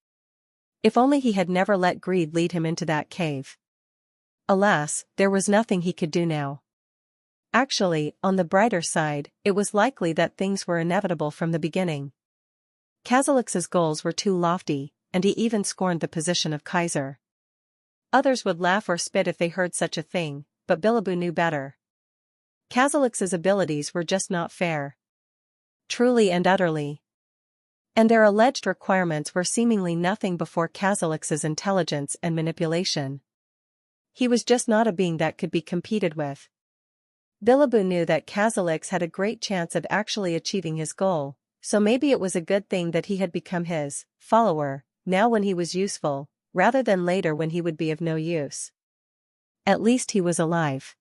he had never let greed lead him into that cave. Alas, there was nothing he could do now. Actually, on the brighter side, it was likely that things were inevitable from the beginning. Kazalix's goals were too lofty, and he even scorned the position of Kaiser. Others would laugh or spit if they heard such a thing, but Biliboo knew better. Kazalix's abilities were just not fair. Truly and utterly. And their alleged requirements were seemingly nothing before Kazalix's intelligence and manipulation. He was just not a being that could be competed with. Biliboo knew that Kazalix had a great chance of actually achieving his goal, so maybe it was a good thing that he had become his follower, now when he was useful, rather than later when he would be of no use. At least he was alive.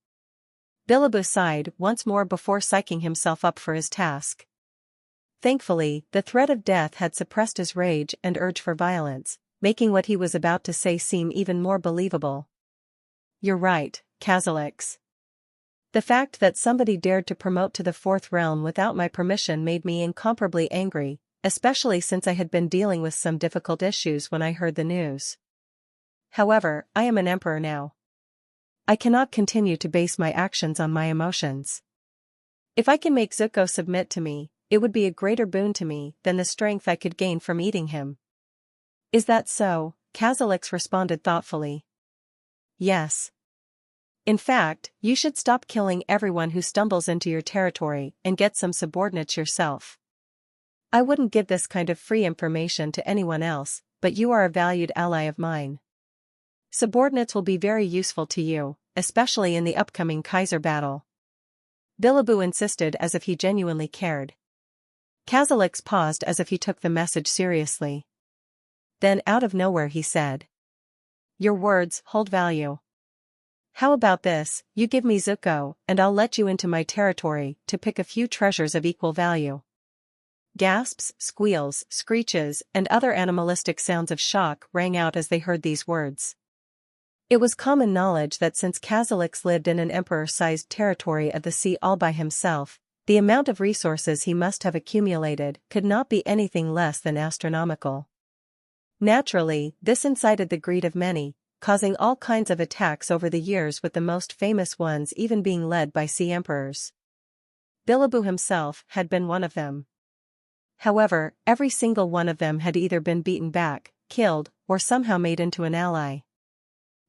Biliboo sighed once more before psyching himself up for his task. Thankfully, the threat of death had suppressed his rage and urge for violence, making what he was about to say seem even more believable. You're right, Kazalix. The fact that somebody dared to promote to the fourth realm without my permission made me incomparably angry, especially since I had been dealing with some difficult issues when I heard the news. However, I am an emperor now. I cannot continue to base my actions on my emotions. If I can make Zuko submit to me, it would be a greater boon to me than the strength I could gain from eating him. Is that so? Kazalix responded thoughtfully. Yes. In fact, you should stop killing everyone who stumbles into your territory and get some subordinates yourself. I wouldn't give this kind of free information to anyone else, but you are a valued ally of mine. Subordinates will be very useful to you, especially in the upcoming Kaiser battle. Biliboo insisted as if he genuinely cared. Kazalix paused as if he took the message seriously. Then out of nowhere he said, "Your words hold value. How about this, you give me Zuko, and I'll let you into my territory to pick a few treasures of equal value." Gasps, squeals, screeches, and other animalistic sounds of shock rang out as they heard these words. It was common knowledge that since Kazalix lived in an emperor-sized territory of the sea all by himself, the amount of resources he must have accumulated could not be anything less than astronomical. Naturally, this incited the greed of many, causing all kinds of attacks over the years, with the most famous ones even being led by sea emperors. Biliboo himself had been one of them. However, every single one of them had either been beaten back, killed, or somehow made into an ally.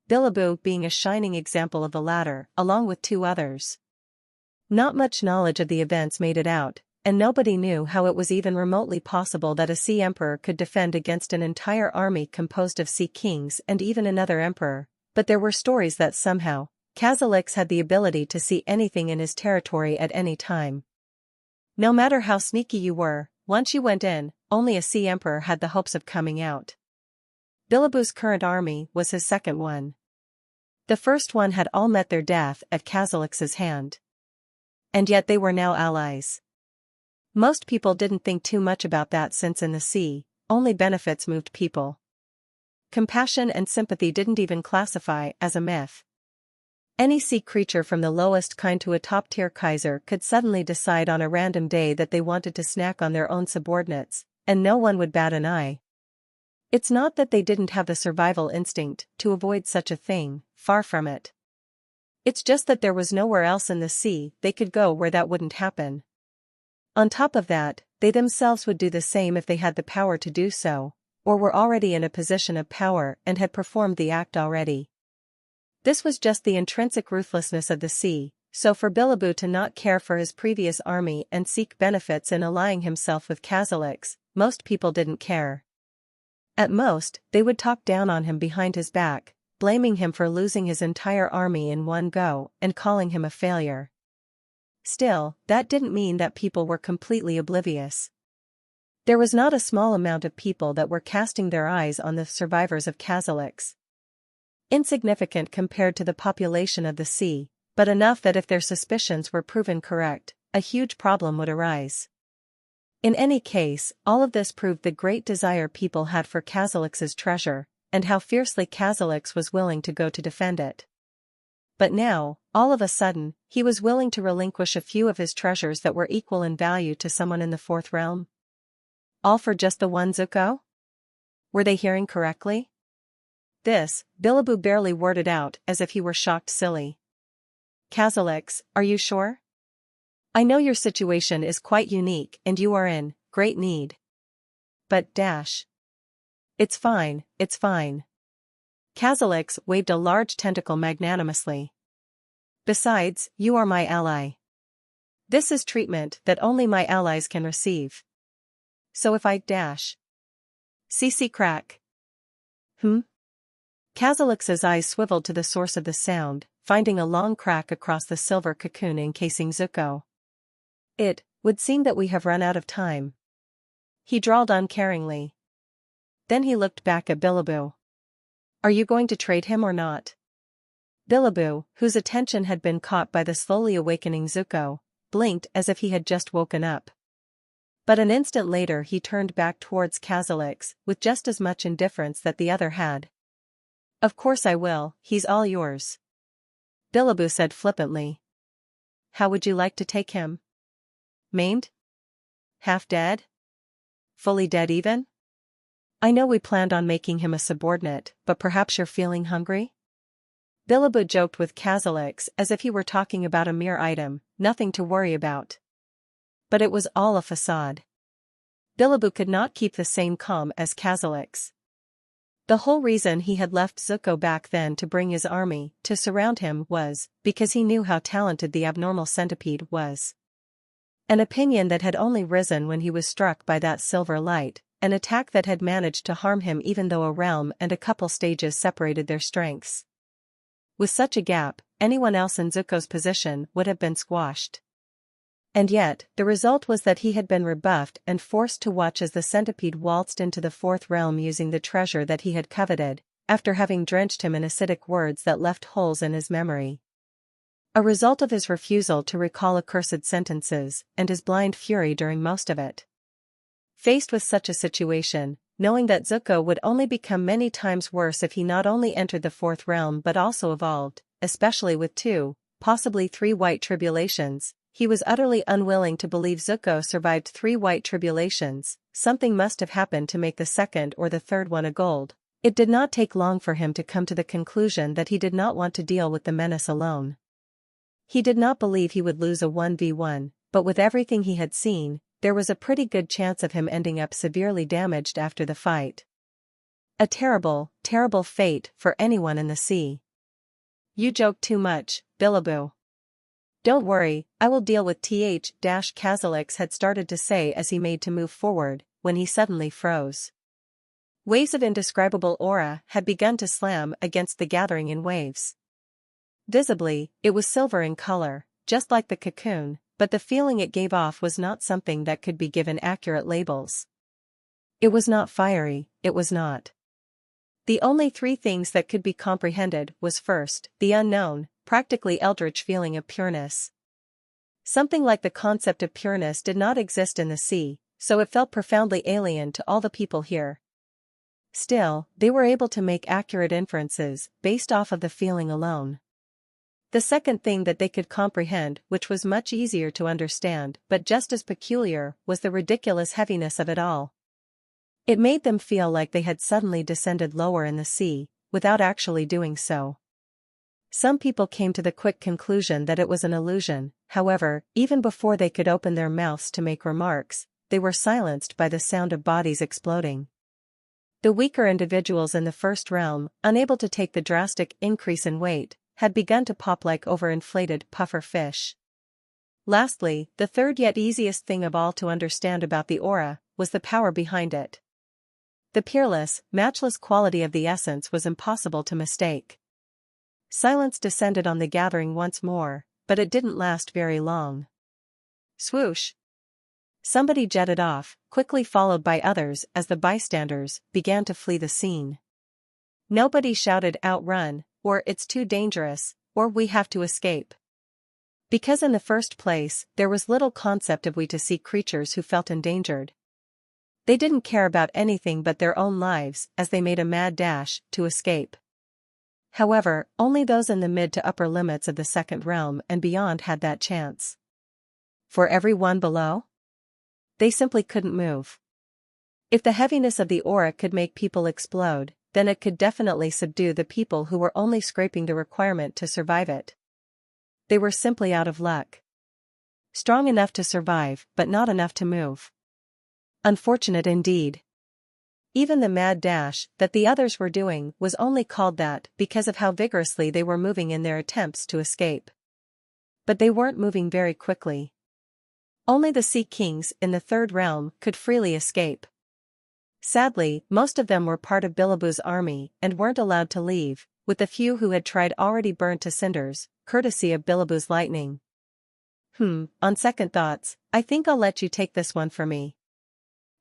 Biliboo being a shining example of the latter, along with two others. Not much knowledge of the events made it out, and nobody knew how it was even remotely possible that a sea emperor could defend against an entire army composed of sea kings and even another emperor, but there were stories that somehow, Kazalix had the ability to see anything in his territory at any time. No matter how sneaky you were, once you went in, only a sea emperor had the hopes of coming out. Biliboo's current army was his second one. The first one had all met their death at Kazalix's hand. And yet they were now allies. Most people didn't think too much about that since in the sea, only benefits moved people. Compassion and sympathy didn't even classify as a myth. Any sea creature from the lowest kind to a top-tier Kaiser could suddenly decide on a random day that they wanted to snack on their own subordinates, and no one would bat an eye. It's not that they didn't have the survival instinct to avoid such a thing, far from it. It's just that there was nowhere else in the sea they could go where that wouldn't happen. On top of that, they themselves would do the same if they had the power to do so, or were already in a position of power and had performed the act already. This was just the intrinsic ruthlessness of the sea, so for Biliboo to not care for his previous army and seek benefits in allying himself with Kazalix, most people didn't care. At most, they would talk down on him behind his back, blaming him for losing his entire army in one go and calling him a failure. Still, that didn't mean that people were completely oblivious. There was not a small amount of people that were casting their eyes on the survivors of Kazalix. Insignificant compared to the population of the sea, but enough that if their suspicions were proven correct, a huge problem would arise. In any case, all of this proved the great desire people had for Kazalix's treasure, and how fiercely Kazalix was willing to go to defend it. But now, all of a sudden, he was willing to relinquish a few of his treasures that were equal in value to someone in the fourth realm. All for just the one Zuko? Were they hearing correctly? This, Biliboo barely worded out as if he were shocked silly. Kazalix, are you sure? I know your situation is quite unique and you are in great need. But dash. It's fine, it's fine. Kazalix waved a large tentacle magnanimously. Besides, you are my ally. This is treatment that only my allies can receive. So if I dash. CC crack. Kazalix's eyes swiveled to the source of the sound, finding a long crack across the silver cocoon encasing Zuko. It would seem that we have run out of time. He drawled uncaringly. Then he looked back at Biliboo. Are you going to trade him or not? Biliboo, whose attention had been caught by the slowly awakening Zuko, blinked as if he had just woken up. But an instant later he turned back towards Kazalix with just as much indifference that the other had. Of course I will, he's all yours. Biliboo said flippantly. How would you like to take him? Maimed? Half dead? Fully dead even? I know we planned on making him a subordinate, but perhaps you're feeling hungry? Biliboo joked with Kazalix as if he were talking about a mere item, nothing to worry about. But it was all a facade. Biliboo could not keep the same calm as Kazalix. The whole reason he had left Zuko back then to bring his army to surround him was because he knew how talented the abnormal centipede was. An opinion that had only risen when he was struck by that silver light, an attack that had managed to harm him even though a realm and a couple stages separated their strengths. With such a gap, anyone else in Zuko's position would have been squashed. And yet, the result was that he had been rebuffed and forced to watch as the centipede waltzed into the fourth realm using the treasure that he had coveted, after having drenched him in acidic words that left holes in his memory. A result of his refusal to recall accursed sentences, and his blind fury during most of it. Faced with such a situation, knowing that Zuko would only become many times worse if he not only entered the fourth realm but also evolved, especially with 2, possibly 3 white tribulations, he was utterly unwilling to believe Zuko survived 3 white tribulations. Something must have happened to make the second or the third one a gold. It did not take long for him to come to the conclusion that he did not want to deal with the menace alone. He did not believe he would lose a 1v1, but with everything he had seen, there was a pretty good chance of him ending up severely damaged after the fight. A terrible, terrible fate for anyone in the sea. You joke too much, Billaboo. Don't worry, I will deal with Kazalix had started to say as he made to move forward, when he suddenly froze. Waves of indescribable aura had begun to slam against the gathering in waves. Visibly, it was silver in color, just like the cocoon, but the feeling it gave off was not something that could be given accurate labels. It was not fiery, it was not. The only three things that could be comprehended was first, the unknown, practically eldritch feeling of pureness. Something like the concept of pureness did not exist in the sea, so it felt profoundly alien to all the people here. Still, they were able to make accurate inferences, based off of the feeling alone. The second thing that they could comprehend, which was much easier to understand but just as peculiar, was the ridiculous heaviness of it all. It made them feel like they had suddenly descended lower in the sea, without actually doing so. Some people came to the quick conclusion that it was an illusion, however, even before they could open their mouths to make remarks, they were silenced by the sound of bodies exploding. The weaker individuals in the first realm, unable to take the drastic increase in weight, had begun to pop like overinflated puffer fish. Lastly, the third yet easiest thing of all to understand about the aura, was the power behind it. The peerless, matchless quality of the essence was impossible to mistake. Silence descended on the gathering once more, but it didn't last very long. Swoosh! Somebody jetted off, quickly followed by others as the bystanders began to flee the scene. Nobody shouted "Outrun," or "It's too dangerous," or "We have to escape." Because in the first place, there was little concept of we to see creatures who felt endangered. They didn't care about anything but their own lives as they made a mad dash to escape. However, only those in the mid to upper limits of the second realm and beyond had that chance. For everyone below? They simply couldn't move. If the heaviness of the aura could make people explode, then it could definitely subdue the people who were only scraping the requirement to survive it. They were simply out of luck. Strong enough to survive, but not enough to move. Unfortunate indeed. Even the mad dash that the others were doing was only called that because of how vigorously they were moving in their attempts to escape. But they weren't moving very quickly. Only the Sea Kings in the third realm could freely escape. Sadly, most of them were part of Billaboo's army and weren't allowed to leave, with the few who had tried already burned to cinders, courtesy of Billaboo's lightning. On second thoughts, I think I'll let you take this one for me.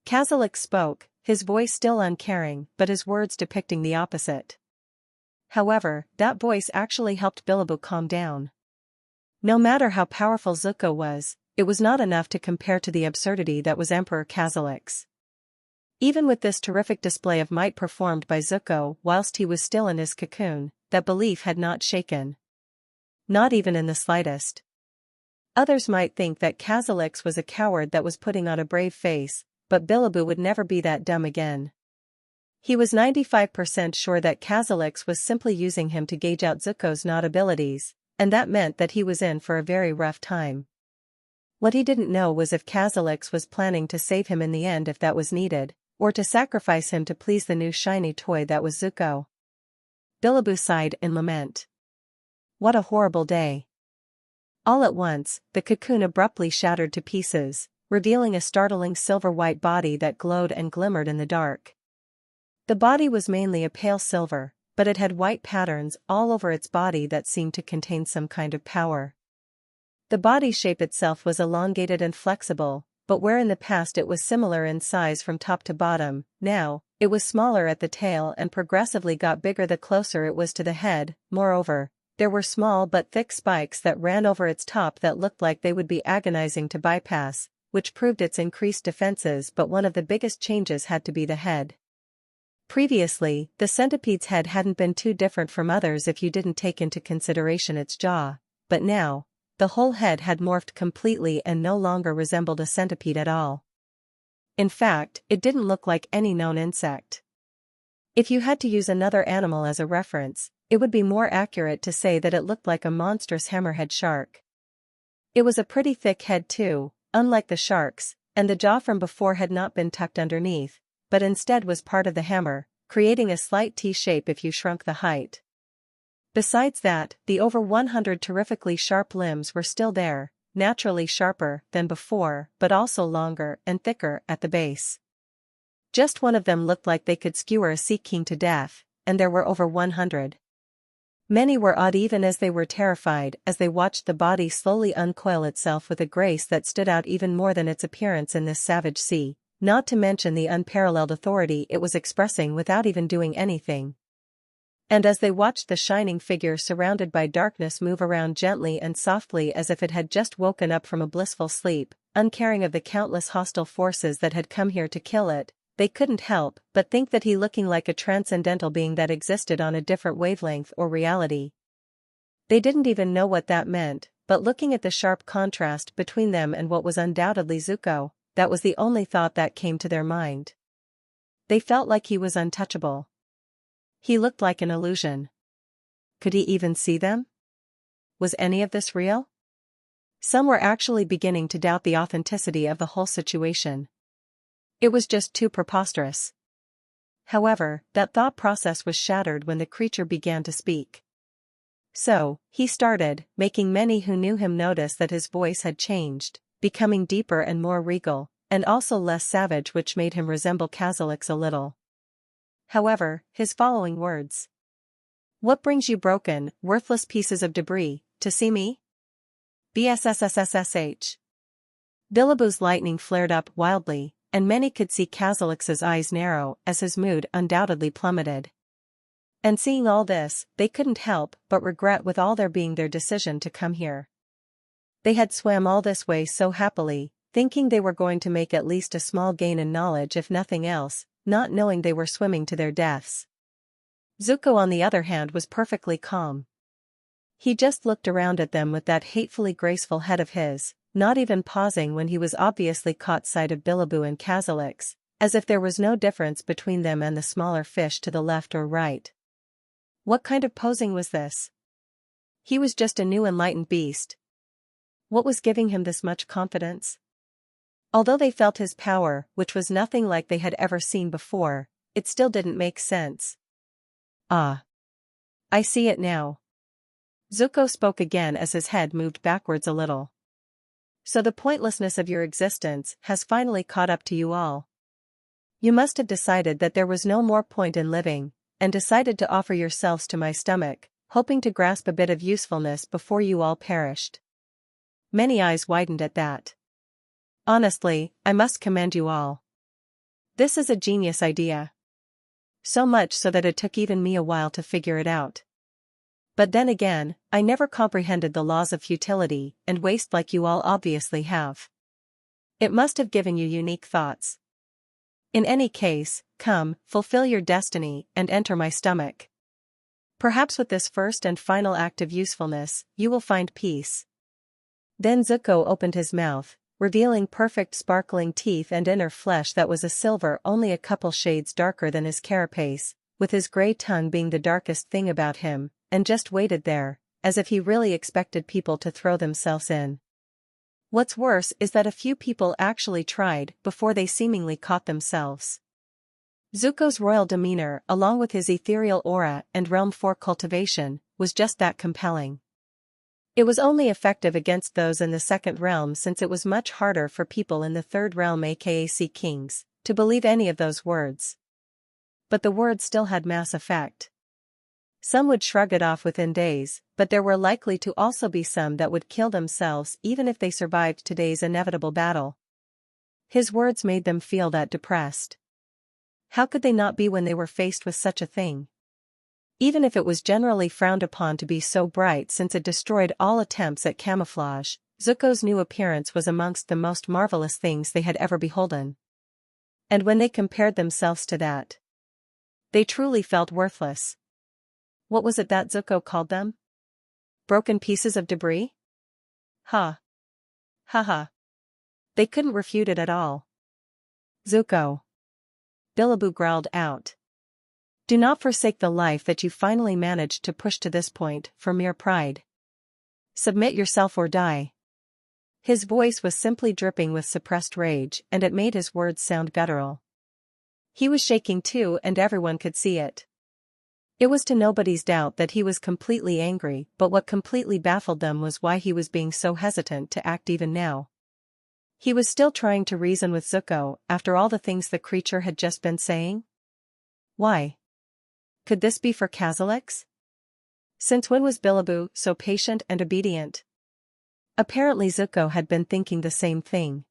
Kazalix spoke, his voice still uncaring but his words depicting the opposite. However, that voice actually helped Billaboo calm down. No matter how powerful Zuko was, it was not enough to compare to the absurdity that was Emperor Kazalix. Even with this terrific display of might performed by Zuko whilst he was still in his cocoon, that belief had not shaken. Not even in the slightest. Others might think that Kazalix was a coward that was putting on a brave face, but Billaboo would never be that dumb again. He was 95% sure that Kazalix was simply using him to gauge out Zuko's not abilities, and that meant that he was in for a very rough time. What he didn't know was if Kazalix was planning to save him in the end if that was needed, or to sacrifice him to please the new shiny toy that was Zuko. Billaboo sighed in lament. What a horrible day. All at once, the cocoon abruptly shattered to pieces, revealing a startling silver-white body that glowed and glimmered in the dark. The body was mainly a pale silver, but it had white patterns all over its body that seemed to contain some kind of power. The body shape itself was elongated and flexible, but where in the past it was similar in size from top to bottom, now, it was smaller at the tail and progressively got bigger the closer it was to the head. Moreover, there were small but thick spikes that ran over its top that looked like they would be agonizing to bypass, which proved its increased defenses. But one of the biggest changes had to be the head. Previously, the centipede's head hadn't been too different from others if you didn't take into consideration its jaw, but now, the whole head had morphed completely and no longer resembled a centipede at all. In fact, it didn't look like any known insect. If you had to use another animal as a reference, it would be more accurate to say that it looked like a monstrous hammerhead shark. It was a pretty thick head too, unlike the sharks, and the jaw from before had not been tucked underneath, but instead was part of the hammer, creating a slight T-shape if you shrunk the height. Besides that, the over 100 terrifically sharp limbs were still there, naturally sharper than before, but also longer and thicker at the base. Just one of them looked like they could skewer a sea king to death, and there were over 100. Many were awed even as they were terrified as they watched the body slowly uncoil itself with a grace that stood out even more than its appearance in this savage sea, not to mention the unparalleled authority it was expressing without even doing anything. And as they watched the shining figure surrounded by darkness move around gently and softly as if it had just woken up from a blissful sleep, uncaring of the countless hostile forces that had come here to kill it, they couldn't help but think that he looking like a transcendental being that existed on a different wavelength or reality. They didn't even know what that meant, but looking at the sharp contrast between them and what was undoubtedly Zuko, that was the only thought that came to their mind. They felt like he was untouchable. He looked like an illusion. Could he even see them? Was any of this real? Some were actually beginning to doubt the authenticity of the whole situation. It was just too preposterous. However, that thought process was shattered when the creature began to speak. So, he started, making many who knew him notice that his voice had changed, becoming deeper and more regal, and also less savage, which made him resemble Khazalix a little. However, his following words. "What brings you broken, worthless pieces of debris, to see me?" BSSSSSH. Bilibou's lightning flared up wildly, and many could see Khazalix's eyes narrow as his mood undoubtedly plummeted. And seeing all this, they couldn't help but regret with all their being their decision to come here. They had swam all this way so happily, thinking they were going to make at least a small gain in knowledge if nothing else, not knowing they were swimming to their deaths. Zuko on the other hand was perfectly calm. He just looked around at them with that hatefully graceful head of his, not even pausing when he was obviously caught sight of Bilibou and Khazalix, as if there was no difference between them and the smaller fish to the left or right. What kind of posing was this? He was just a new enlightened beast. What was giving him this much confidence? Although they felt his power, which was nothing like they had ever seen before, it still didn't make sense. "Ah. I see it now." Zuko spoke again as his head moved backwards a little. "So the pointlessness of your existence has finally caught up to you all. You must have decided that there was no more point in living, and decided to offer yourselves to my stomach, hoping to grasp a bit of usefulness before you all perished." Many eyes widened at that. "Honestly, I must commend you all. This is a genius idea. So much so that it took even me a while to figure it out. But then again, I never comprehended the laws of futility and waste like you all obviously have. It must have given you unique thoughts. In any case, come, fulfill your destiny and enter my stomach. Perhaps with this first and final act of usefulness, you will find peace." Then Zuko opened his mouth, revealing perfect sparkling teeth and inner flesh that was a silver only a couple shades darker than his carapace, with his grey tongue being the darkest thing about him, and just waited there, as if he really expected people to throw themselves in. What's worse is that a few people actually tried before they seemingly caught themselves. Zuko's royal demeanor, along with his ethereal aura and Realm 4 cultivation, was just that compelling. It was only effective against those in the second realm, since it was much harder for people in the third realm, aka Sea Kings, to believe any of those words. But the words still had mass effect. Some would shrug it off within days, but there were likely to also be some that would kill themselves even if they survived today's inevitable battle. His words made them feel that depressed. How could they not be when they were faced with such a thing? Even if it was generally frowned upon to be so bright since it destroyed all attempts at camouflage, Zuko's new appearance was amongst the most marvelous things they had ever beholden. And when they compared themselves to that, they truly felt worthless. What was it that Zuko called them? Broken pieces of debris? Ha. Ha ha. They couldn't refute it at all. "Zuko," Bilibou growled out, "do not forsake the life that you finally managed to push to this point for mere pride. Submit yourself or die." His voice was simply dripping with suppressed rage, and it made his words sound guttural. He was shaking too, and everyone could see it. It was to nobody's doubt that he was completely angry, but what completely baffled them was why he was being so hesitant to act even now. He was still trying to reason with Zuko, after all the things the creature had just been saying? Why? Could this be for Kazalix? Since when was Biliboo so patient and obedient? Apparently Zuko had been thinking the same thing.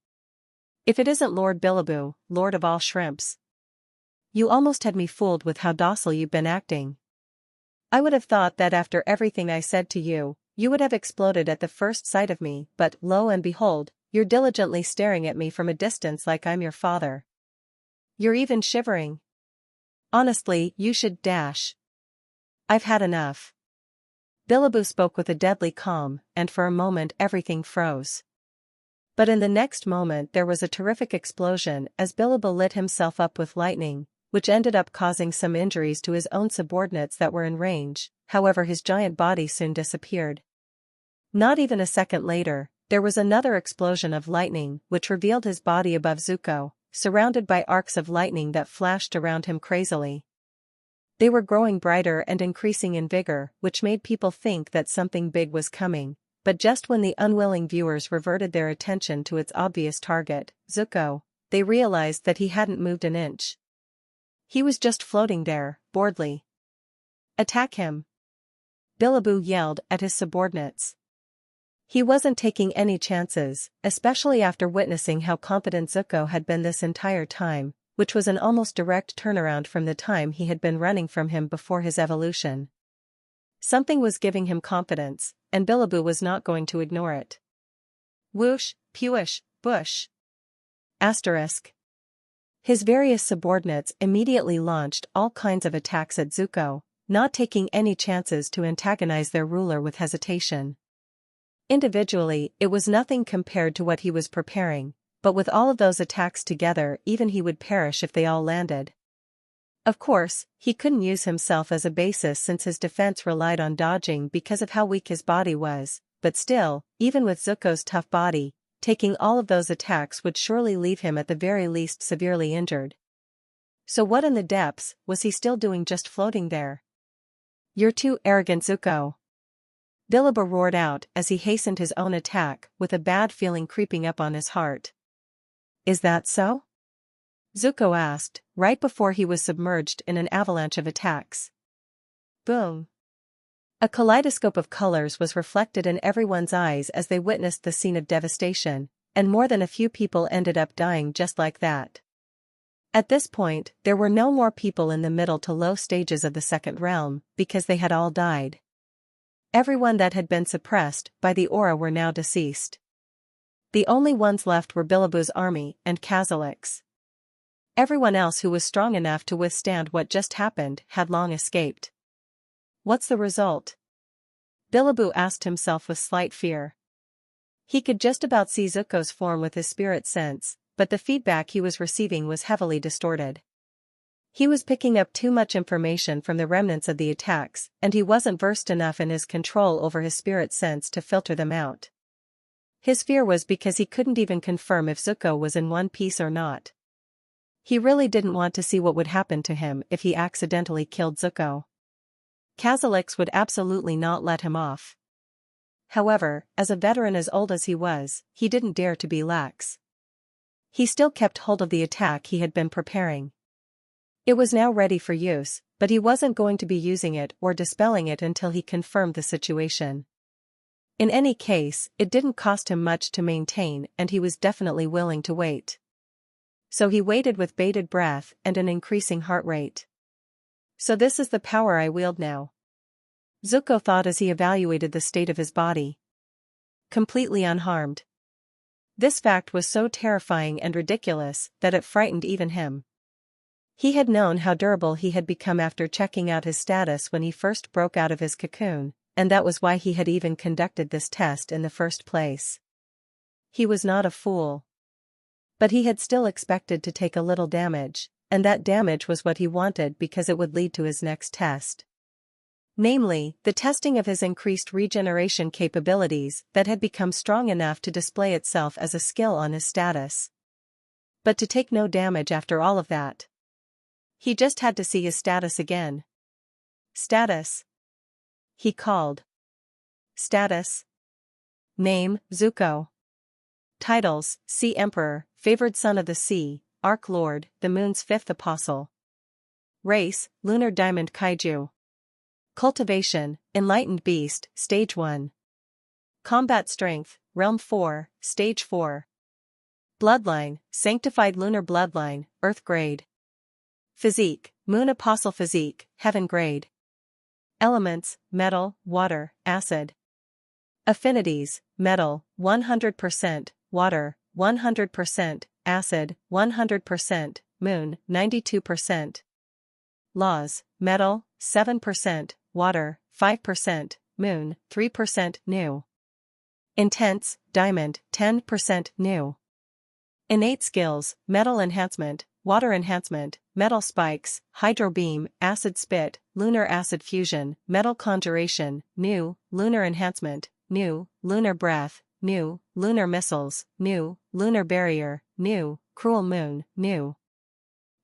If it isn't Lord Biliboo, Lord of all shrimps. You almost had me fooled with how docile you've been acting. I would have thought that after everything I said to you, you would have exploded at the first sight of me, but lo and behold, you're diligently staring at me from a distance like I'm your father. You're even shivering. Honestly, you should dash. I've had enough. Biliboo spoke with a deadly calm, and for a moment everything froze. But in the next moment there was a terrific explosion as Biliboo lit himself up with lightning, which ended up causing some injuries to his own subordinates that were in range. However, his giant body soon disappeared. Not even a second later, there was another explosion of lightning which revealed his body above Zuko, surrounded by arcs of lightning that flashed around him crazily. They were growing brighter and increasing in vigor, which made people think that something big was coming, but just when the unwilling viewers reverted their attention to its obvious target, Zuko, they realized that he hadn't moved an inch. He was just floating there, boredly. Attack him! Biliboo yelled at his subordinates. He wasn't taking any chances, especially after witnessing how confident Zuko had been this entire time, which was an almost direct turnaround from the time he had been running from him before his evolution. Something was giving him confidence, and Biliboo was not going to ignore it. Whoosh, pewush, bush. Asterisk. His various subordinates immediately launched all kinds of attacks at Zuko, not taking any chances to antagonize their ruler with hesitation. Individually, it was nothing compared to what he was preparing, but with all of those attacks together, even he would perish if they all landed. Of course, he couldn't use himself as a basis since his defense relied on dodging because of how weak his body was, but still, even with Zuko's tough body, taking all of those attacks would surely leave him at the very least severely injured. So what in the depths was he still doing just floating there? You're too arrogant, Zuko. Biliboo roared out as he hastened his own attack, with a bad feeling creeping up on his heart. Is that so? Zuko asked, right before he was submerged in an avalanche of attacks. Boom! A kaleidoscope of colors was reflected in everyone's eyes as they witnessed the scene of devastation, and more than a few people ended up dying just like that. At this point, there were no more people in the middle to low stages of the second realm, because they had all died. Everyone that had been suppressed by the aura were now deceased. The only ones left were Biliboo's army and Kazalix. Everyone else who was strong enough to withstand what just happened had long escaped. What's the result? Biliboo asked himself with slight fear. He could just about see Zuko's form with his spirit sense, but the feedback he was receiving was heavily distorted. He was picking up too much information from the remnants of the attacks, and he wasn't versed enough in his control over his spirit sense to filter them out. His fear was because he couldn't even confirm if Zuko was in one piece or not. He really didn't want to see what would happen to him if he accidentally killed Zuko. Kazalix would absolutely not let him off. However, as a veteran as old as he was, he didn't dare to be lax. He still kept hold of the attack he had been preparing. It was now ready for use, but he wasn't going to be using it or dispelling it until he confirmed the situation. In any case, it didn't cost him much to maintain, and he was definitely willing to wait. So he waited with bated breath and an increasing heart rate. So this is the power I wield now. Zuko thought as he evaluated the state of his body. Completely unharmed. This fact was so terrifying and ridiculous that it frightened even him. He had known how durable he had become after checking out his status when he first broke out of his cocoon, and that was why he had even conducted this test in the first place. He was not a fool. But he had still expected to take a little damage, and that damage was what he wanted because it would lead to his next test. Namely, the testing of his increased regeneration capabilities that had become strong enough to display itself as a skill on his status. But to take no damage after all of that. He just had to see his status again. Status. He called. Status. Name, Zuko. Titles, Sea Emperor, Favored Son of the Sea, Ark Lord, the Moon's Fifth Apostle. Race, Lunar Diamond Kaiju. Cultivation, Enlightened Beast, Stage 1. Combat Strength, Realm 4, Stage 4. Bloodline, Sanctified Lunar Bloodline, Earth Grade. Physique, Moon Apostle Physique, Heaven Grade. Elements, Metal, Water, Acid. Affinities, Metal, 100%, Water, 100%, Acid, 100%, Moon, 92%. Laws, Metal, 7%, Water, 5%, Moon, 3% New. Intense, Diamond, 10% New. Innate skills, Metal Enhancement, Water Enhancement, Metal Spikes, Hydro Beam, Acid Spit, Lunar Acid Fusion, Metal Conjuration, New, Lunar Enhancement, New, Lunar Breath, New, Lunar Missiles, New, Lunar Barrier, New, Cruel Moon, New.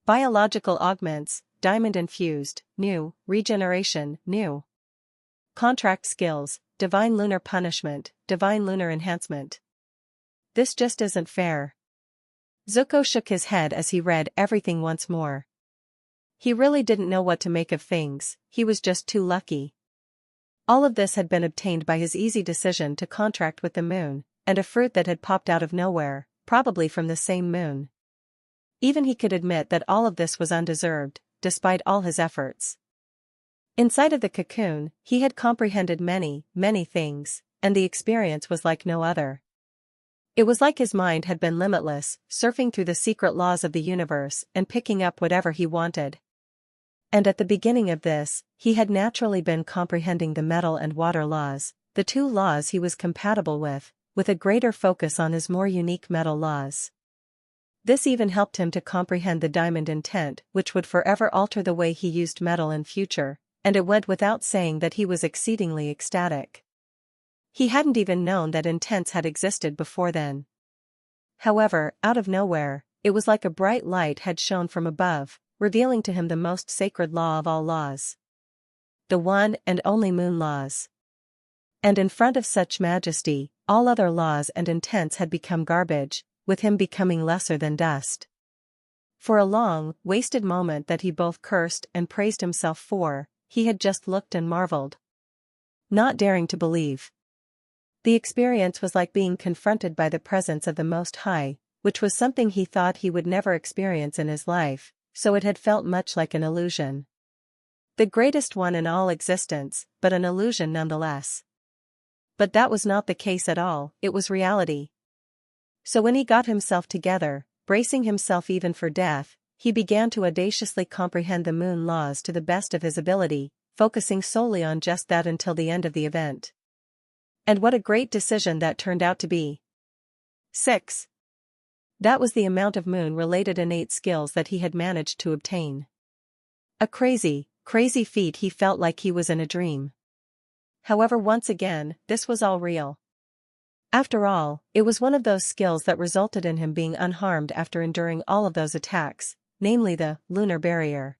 Biological Augments, Diamond Infused, New, Regeneration, New. Contract Skills, Divine Lunar Punishment, Divine Lunar Enhancement. This just isn't fair. Zuko shook his head as he read everything once more. He really didn't know what to make of things, he was just too lucky. All of this had been obtained by his easy decision to contract with the moon, and a fruit that had popped out of nowhere, probably from the same moon. Even he could admit that all of this was undeserved, despite all his efforts. Inside of the cocoon, he had comprehended many, many things, and the experience was like no other. It was like his mind had been limitless, surfing through the secret laws of the universe and picking up whatever he wanted. And at the beginning of this, he had naturally been comprehending the metal and water laws, the two laws he was compatible with a greater focus on his more unique metal laws. This even helped him to comprehend the diamond intent, which would forever alter the way he used metal in future, and it went without saying that he was exceedingly ecstatic. He hadn't even known that intents had existed before then. However, out of nowhere, it was like a bright light had shone from above, revealing to him the most sacred law of all laws. The one and only moon laws. And in front of such majesty, all other laws and intents had become garbage, with him becoming lesser than dust. For a long, wasted moment that he both cursed and praised himself for, he had just looked and marveled, not daring to believe. The experience was like being confronted by the presence of the Most High, which was something he thought he would never experience in his life, so it had felt much like an illusion. The greatest one in all existence, but an illusion nonetheless. But that was not the case at all, it was reality. So when he got himself together, bracing himself even for death, he began to audaciously comprehend the moon laws to the best of his ability, focusing solely on just that until the end of the event. And what a great decision that turned out to be. 6. That was the amount of moon-related innate skills that he had managed to obtain. A crazy, crazy feat. He felt like he was in a dream. However, once again, this was all real. After all, it was one of those skills that resulted in him being unharmed after enduring all of those attacks, namely the lunar barrier.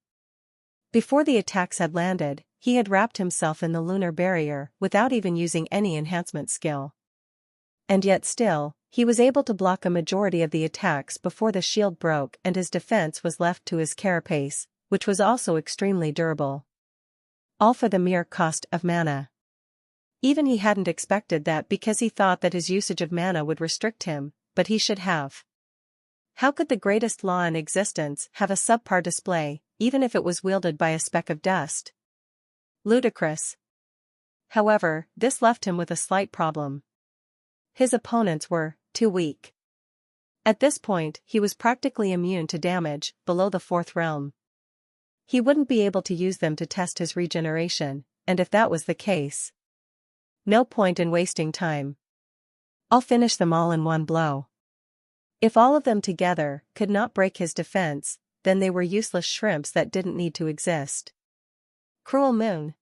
Before the attacks had landed, he had wrapped himself in the lunar barrier without even using any enhancement skill. And yet still, he was able to block a majority of the attacks before the shield broke and his defense was left to his carapace, which was also extremely durable. All for the mere cost of mana. Even he hadn't expected that because he thought that his usage of mana would restrict him, but he should have. How could the greatest law in existence have a subpar display, even if it was wielded by a speck of dust? Ludicrous. However, this left him with a slight problem. His opponents were too weak. At this point, he was practically immune to damage below the fourth realm. He wouldn't be able to use them to test his regeneration, and if that was the case, no point in wasting time. I'll finish them all in one blow. If all of them together could not break his defense, then they were useless shrimps that didn't need to exist. Cruel moon.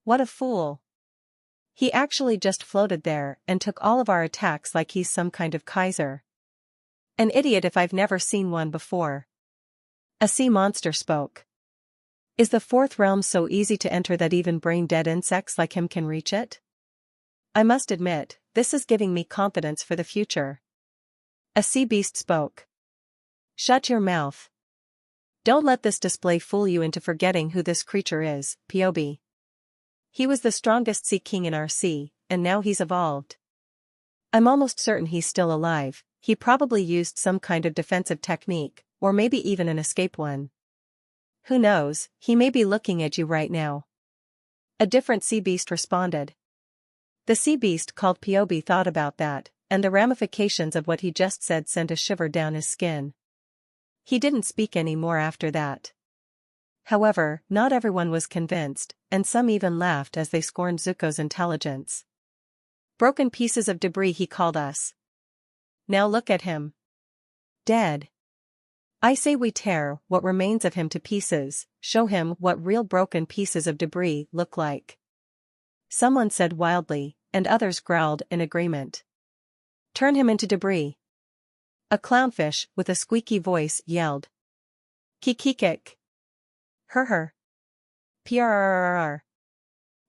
What a fool. He actually just floated there and took all of our attacks like he's some kind of Kaiser. An idiot if I've never seen one before. A sea monster spoke. Is the fourth realm so easy to enter that even brain-dead insects like him can reach it? I must admit, this is giving me confidence for the future. A sea beast spoke. Shut your mouth. Don't let this display fool you into forgetting who this creature is, Piobi. He was the strongest sea king in our sea, and now he's evolved. I'm almost certain he's still alive. He probably used some kind of defensive technique, or maybe even an escape one. Who knows, he may be looking at you right now. A different sea beast responded. The sea beast called Piobi thought about that, and the ramifications of what he just said sent a shiver down his skin. He didn't speak any more after that. However, not everyone was convinced, and some even laughed as they scorned Zuko's intelligence. Broken pieces of debris he called us. Now look at him. Dead. I say we tear what remains of him to pieces, show him what real broken pieces of debris look like. Someone said wildly, and others growled in agreement. Turn him into debris. A clownfish with a squeaky voice yelled. Kikikik. Her. Prrrr.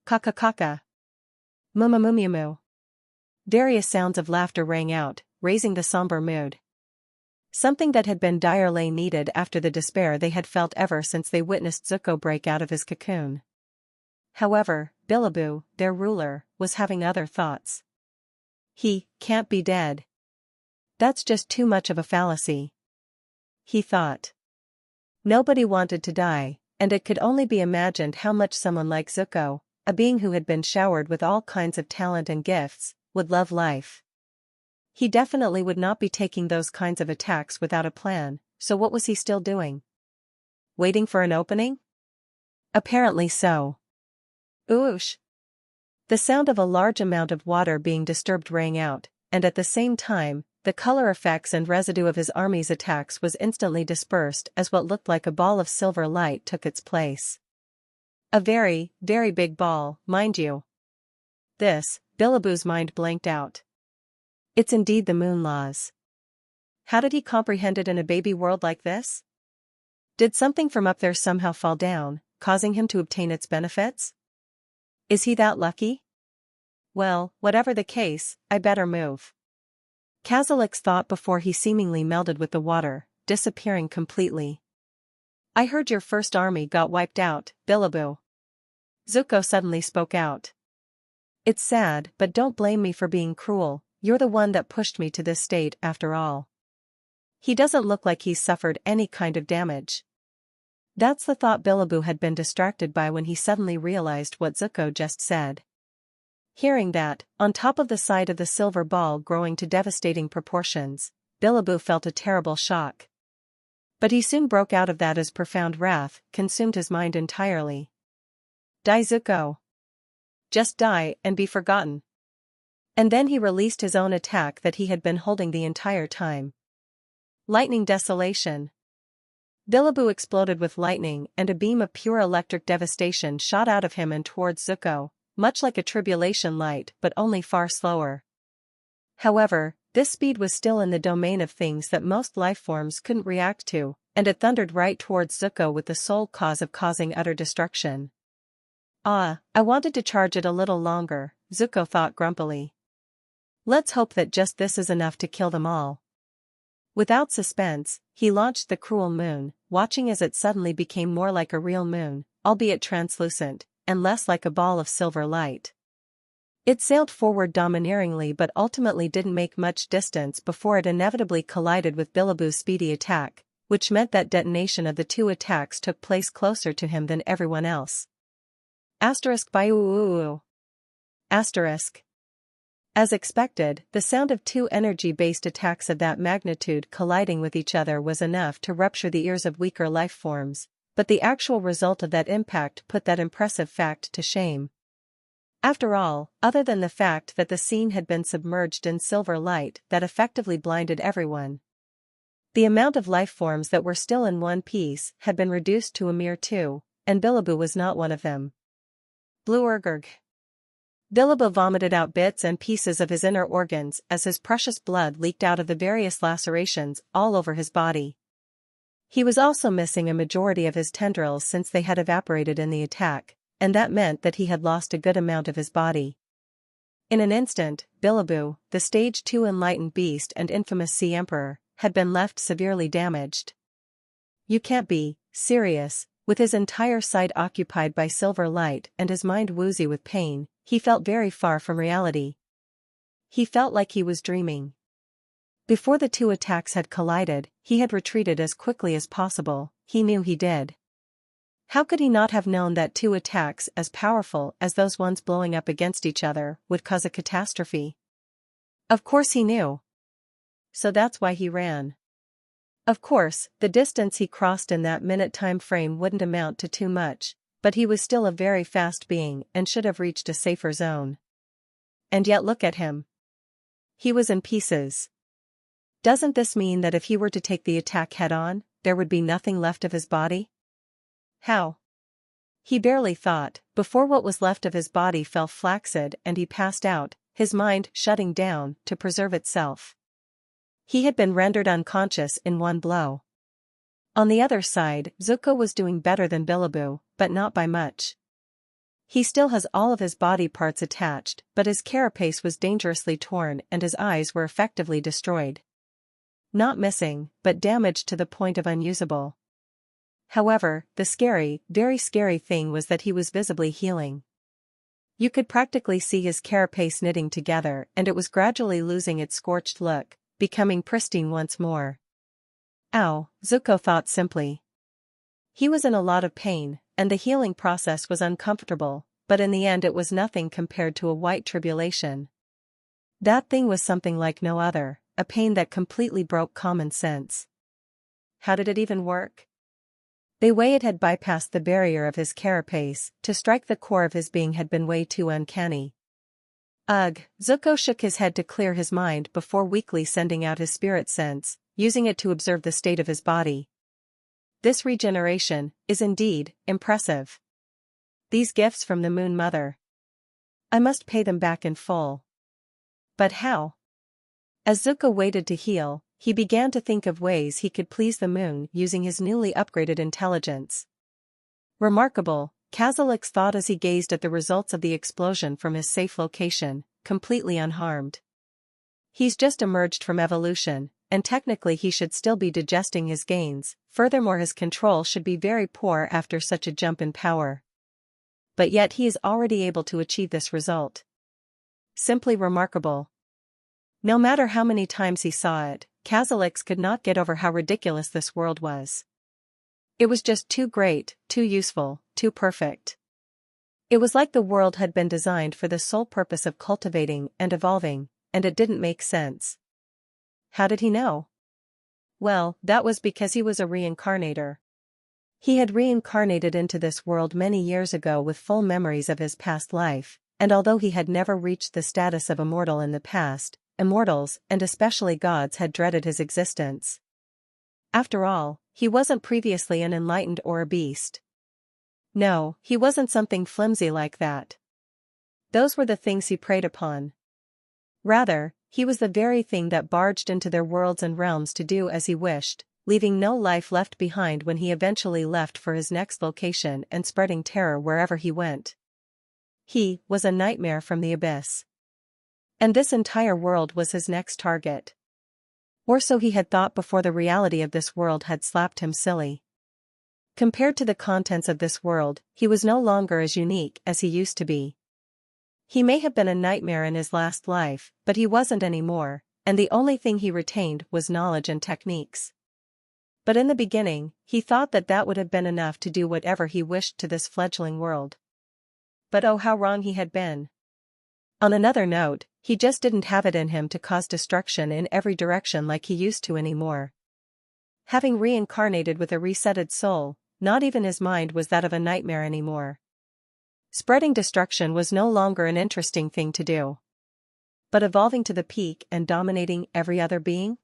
Kaka. Mumamumiamu. Various sounds of laughter rang out, raising the somber mood. Something that had been direly needed after the despair they had felt ever since they witnessed Zuko break out of his cocoon. However, Biliboo, their ruler, was having other thoughts. He can't be dead. That's just too much of a fallacy. He thought. Nobody wanted to die, and it could only be imagined how much someone like Zuko, a being who had been showered with all kinds of talent and gifts, would love life. He definitely would not be taking those kinds of attacks without a plan, so what was he still doing? Waiting for an opening? Apparently so. Oosh! The sound of a large amount of water being disturbed rang out, and at the same time, the color effects and residue of his army's attacks was instantly dispersed as what looked like a ball of silver light took its place. A very, very big ball, mind you. Biliboo's mind blanked out. It's indeed the moon laws. How did he comprehend it in a baby world like this? Did something from up there somehow fall down, causing him to obtain its benefits? Is he that lucky? Well, whatever the case, I better move. Kazalix thought before he seemingly melded with the water, disappearing completely. I heard your first army got wiped out, Biliboo. Zuko suddenly spoke out. It's sad, but don't blame me for being cruel, you're the one that pushed me to this state after all. He doesn't look like he's suffered any kind of damage. That's the thought Biliboo had been distracted by when he suddenly realized what Zuko just said. Hearing that, on top of the sight of the silver ball growing to devastating proportions, Biliboo felt a terrible shock. But he soon broke out of that as profound wrath consumed his mind entirely. Die, Zuko. Just die and be forgotten. And then he released his own attack that he had been holding the entire time. Lightning desolation. Biliboo exploded with lightning and a beam of pure electric devastation shot out of him and towards Zuko, much like a tribulation light but only far slower. However, this speed was still in the domain of things that most lifeforms couldn't react to, and it thundered right towards Zuko with the sole cause of causing utter destruction. I wanted to charge it a little longer, Zuko thought grumpily. Let's hope that just this is enough to kill them all. Without suspense, he launched the cruel moon, watching as it suddenly became more like a real moon, albeit translucent, and less like a ball of silver light. It sailed forward domineeringly but ultimately didn't make much distance before it inevitably collided with Biliboo's speedy attack, which meant that detonation of the two attacks took place closer to him than everyone else. Asterisk. As expected, the sound of two energy-based attacks of that magnitude colliding with each other was enough to rupture the ears of weaker life forms, but the actual result of that impact put that impressive fact to shame. After all, other than the fact that the scene had been submerged in silver light that effectively blinded everyone, the amount of life forms that were still in one piece had been reduced to a mere 2, and Biliboo was not one of them. Bluergurg. Biliboo vomited out bits and pieces of his inner organs as his precious blood leaked out of the various lacerations all over his body. He was also missing a majority of his tendrils since they had evaporated in the attack, and that meant that he had lost a good amount of his body. In an instant, Billaboo, the Stage 2 enlightened beast and infamous Sea Emperor, had been left severely damaged. You can't be serious. With his entire sight occupied by silver light and his mind woozy with pain, he felt very far from reality. He felt like he was dreaming. Before the two attacks had collided, he had retreated as quickly as possible. He knew he did. How could he not have known that two attacks as powerful as those ones blowing up against each other would cause a catastrophe? Of course he knew. So that's why he ran. Of course, the distance he crossed in that minute time frame wouldn't amount to too much, but he was still a very fast being and should have reached a safer zone. And yet look at him. He was in pieces. Doesn't this mean that if he were to take the attack head-on, there would be nothing left of his body? How? He barely thought, before what was left of his body fell flaccid and he passed out, his mind shutting down to preserve itself. He had been rendered unconscious in one blow. On the other side, Zuko was doing better than Billaboo, but not by much. He still has all of his body parts attached, but his carapace was dangerously torn and his eyes were effectively destroyed. Not missing, but damaged to the point of unusable. However, the scary, very scary thing was that he was visibly healing. You could practically see his carapace knitting together and it was gradually losing its scorched look, becoming pristine once more. Ow, Zuko thought simply. He was in a lot of pain, and the healing process was uncomfortable, but in the end it was nothing compared to a white tribulation. That thing was something like no other, a pain that completely broke common sense. How did it even work? The way it had bypassed the barrier of his carapace to strike the core of his being had been way too uncanny. Ugh, Zuko shook his head to clear his mind before weakly sending out his spirit sense, using it to observe the state of his body. This regeneration is indeed impressive. These gifts from the Moon Mother. I must pay them back in full. But how? As Zuko waited to heal, he began to think of ways he could please the moon using his newly upgraded intelligence. Remarkable, Kazalix thought as he gazed at the results of the explosion from his safe location, completely unharmed. He's just emerged from evolution, and technically he should still be digesting his gains, furthermore his control should be very poor after such a jump in power. But yet he is already able to achieve this result. Simply remarkable. No matter how many times he saw it, Kazalix could not get over how ridiculous this world was. It was just too great, too useful, too perfect. It was like the world had been designed for the sole purpose of cultivating and evolving, and it didn't make sense. How did he know? Well, that was because he was a reincarnator. He had reincarnated into this world many years ago with full memories of his past life, and although he had never reached the status of immortal in the past, immortals and especially gods had dreaded his existence. After all, he wasn't previously an enlightened or a beast. No, he wasn't something flimsy like that. Those were the things he preyed upon. Rather, he was the very thing that barged into their worlds and realms to do as he wished, leaving no life left behind when he eventually left for his next location and spreading terror wherever he went. He was a nightmare from the abyss. And this entire world was his next target. Or so he had thought before the reality of this world had slapped him silly. Compared to the contents of this world, he was no longer as unique as he used to be. He may have been a nightmare in his last life, but he wasn't anymore, and the only thing he retained was knowledge and techniques. But in the beginning, he thought that that would have been enough to do whatever he wished to this fledgling world. But oh how wrong he had been. On another note, he just didn't have it in him to cause destruction in every direction like he used to anymore. Having reincarnated with a resetted soul, not even his mind was that of a nightmare anymore. Spreading destruction was no longer an interesting thing to do. But evolving to the peak and dominating every other being?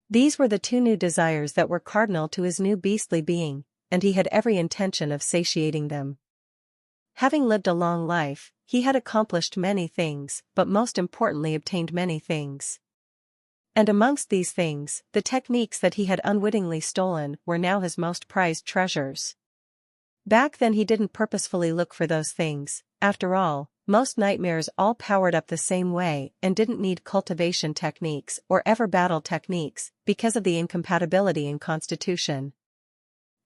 These were the two new desires that were cardinal to his new beastly being, and he had every intention of satiating them. Having lived a long life, he had accomplished many things, but most importantly obtained many things. And amongst these things, the techniques that he had unwittingly stolen were now his most prized treasures. Back then he didn't purposefully look for those things. After all, most nightmares all powered up the same way and didn't need cultivation techniques or ever battle techniques because of the incompatibility in constitution.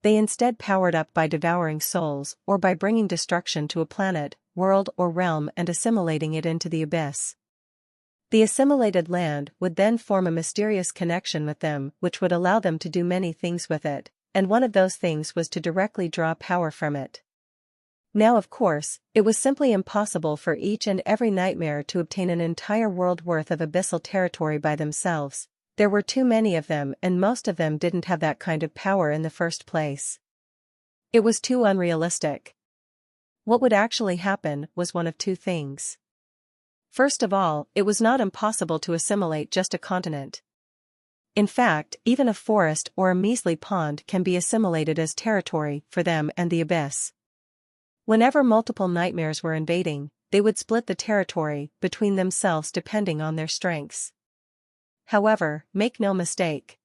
They instead powered up by devouring souls or by bringing destruction to a planet, world or realm and assimilating it into the abyss. The assimilated land would then form a mysterious connection with them which would allow them to do many things with it, and one of those things was to directly draw power from it. Now of course, it was simply impossible for each and every nightmare to obtain an entire world worth of abyssal territory by themselves. There were too many of them and most of them didn't have that kind of power in the first place. It was too unrealistic. What would actually happen was one of two things. First of all, it was not impossible to assimilate just a continent. In fact, even a forest or a measly pond can be assimilated as territory for them and the abyss. Whenever multiple nightmares were invading, they would split the territory between themselves depending on their strengths. However, make no mistake.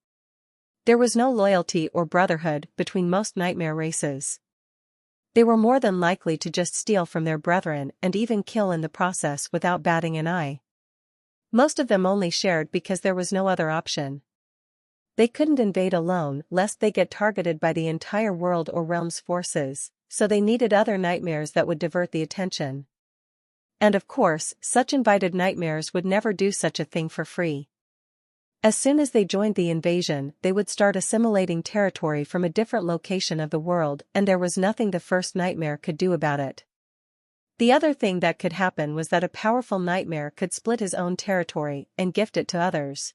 There was no loyalty or brotherhood between most nightmare races. They were more than likely to just steal from their brethren and even kill in the process without batting an eye. Most of them only shared because there was no other option. They couldn't invade alone lest they get targeted by the entire world or realm's forces, so they needed other nightmares that would divert the attention. And of course, such invited nightmares would never do such a thing for free. As soon as they joined the invasion, they would start assimilating territory from a different location of the world and there was nothing the first nightmare could do about it. The other thing that could happen was that a powerful nightmare could split his own territory and gift it to others.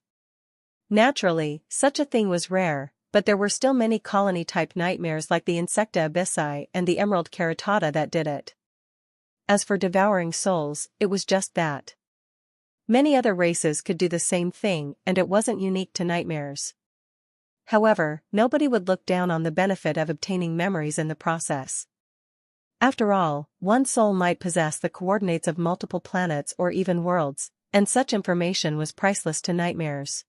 Naturally, such a thing was rare, but there were still many colony-type nightmares like the Insecta abyssi and the Emerald caritata that did it. As for devouring souls, it was just that. Many other races could do the same thing and it wasn't unique to nightmares. However, nobody would look down on the benefit of obtaining memories in the process. After all, one soul might possess the coordinates of multiple planets or even worlds, and such information was priceless to nightmares.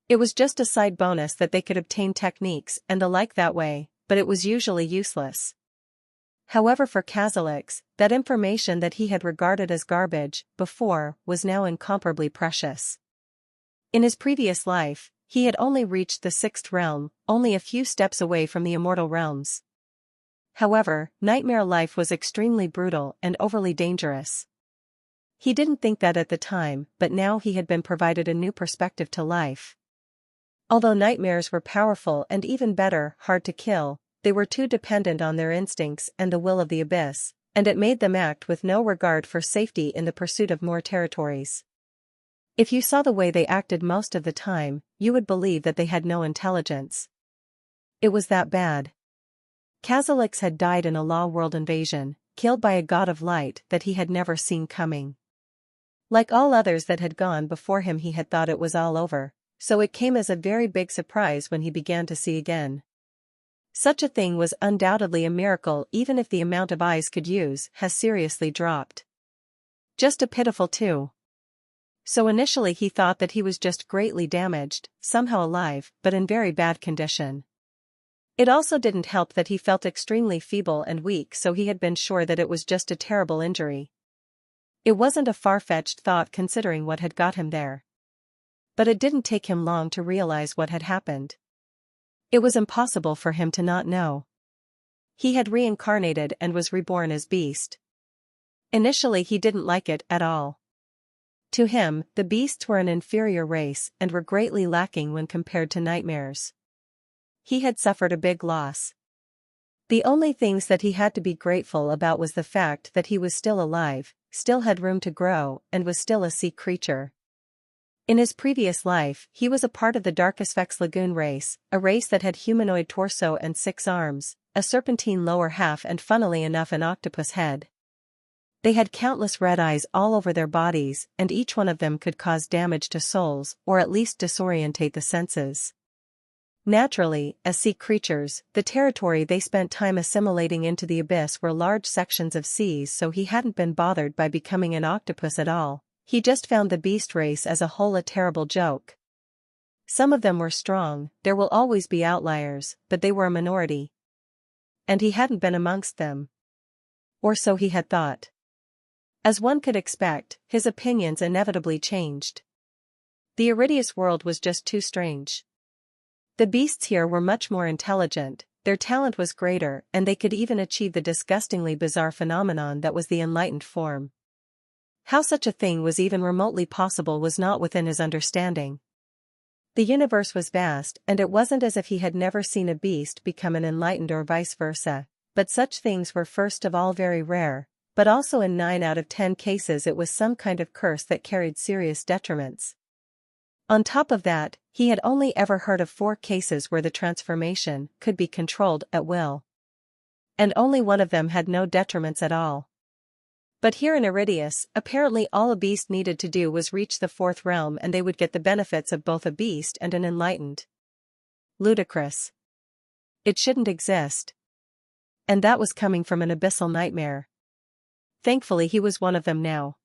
It was just a side bonus that they could obtain techniques and the like that way, but it was usually useless. However, for Kazalix, that information that he had regarded as garbage before was now incomparably precious. In his previous life, he had only reached the sixth realm, only a few steps away from the immortal realms. However, nightmare life was extremely brutal and overly dangerous. He didn't think that at the time, but now he had been provided a new perspective to life. Although nightmares were powerful and even better, hard to kill, they were too dependent on their instincts and the will of the abyss, and it made them act with no regard for safety in the pursuit of more territories. If you saw the way they acted most of the time, you would believe that they had no intelligence. It was that bad. Kazalix had died in a Law World invasion, killed by a god of light that he had never seen coming. Like all others that had gone before him, he had thought it was all over, so it came as a very big surprise when he began to see again. Such a thing was undoubtedly a miracle even if the amount of eyes could use has seriously dropped. Just a pitiful too. So initially he thought that he was just greatly damaged, somehow alive, but in very bad condition. It also didn't help that he felt extremely feeble and weak, so he had been sure that it was just a terrible injury. It wasn't a far-fetched thought considering what had got him there. But it didn't take him long to realize what had happened. It was impossible for him to not know. He had reincarnated and was reborn as beast. Initially he didn't like it at all. To him, the beasts were an inferior race and were greatly lacking when compared to nightmares. He had suffered a big loss. The only things that he had to be grateful about was the fact that he was still alive, still had room to grow, and was still a sea creature. In his previous life, he was a part of the Darkesphex Lagoon race, a race that had humanoid torso and 6 arms, a serpentine lower half and funnily enough an octopus head. They had countless red eyes all over their bodies and each one of them could cause damage to souls or at least disorientate the senses. Naturally, as sea creatures, the territory they spent time assimilating into the abyss were large sections of seas, so he hadn't been bothered by becoming an octopus at all. He just found the beast race as a whole a terrible joke. Some of them were strong, there will always be outliers, but they were a minority. And he hadn't been amongst them. Or so he had thought. As one could expect, his opinions inevitably changed. The Iridius world was just too strange. The beasts here were much more intelligent, their talent was greater, and they could even achieve the disgustingly bizarre phenomenon that was the enlightened form. How such a thing was even remotely possible was not within his understanding. The universe was vast, and it wasn't as if he had never seen a beast become an enlightened or vice versa, but such things were first of all very rare, but also in 9 out of 10 cases it was some kind of curse that carried serious detriments. On top of that, he had only ever heard of 4 cases where the transformation could be controlled at will. And only one of them had no detriments at all. But here in Iridius, apparently all a beast needed to do was reach the 4th realm and they would get the benefits of both a beast and an enlightened. Ludicrous. It shouldn't exist. And that was coming from an abyssal nightmare. Thankfully he was one of them now.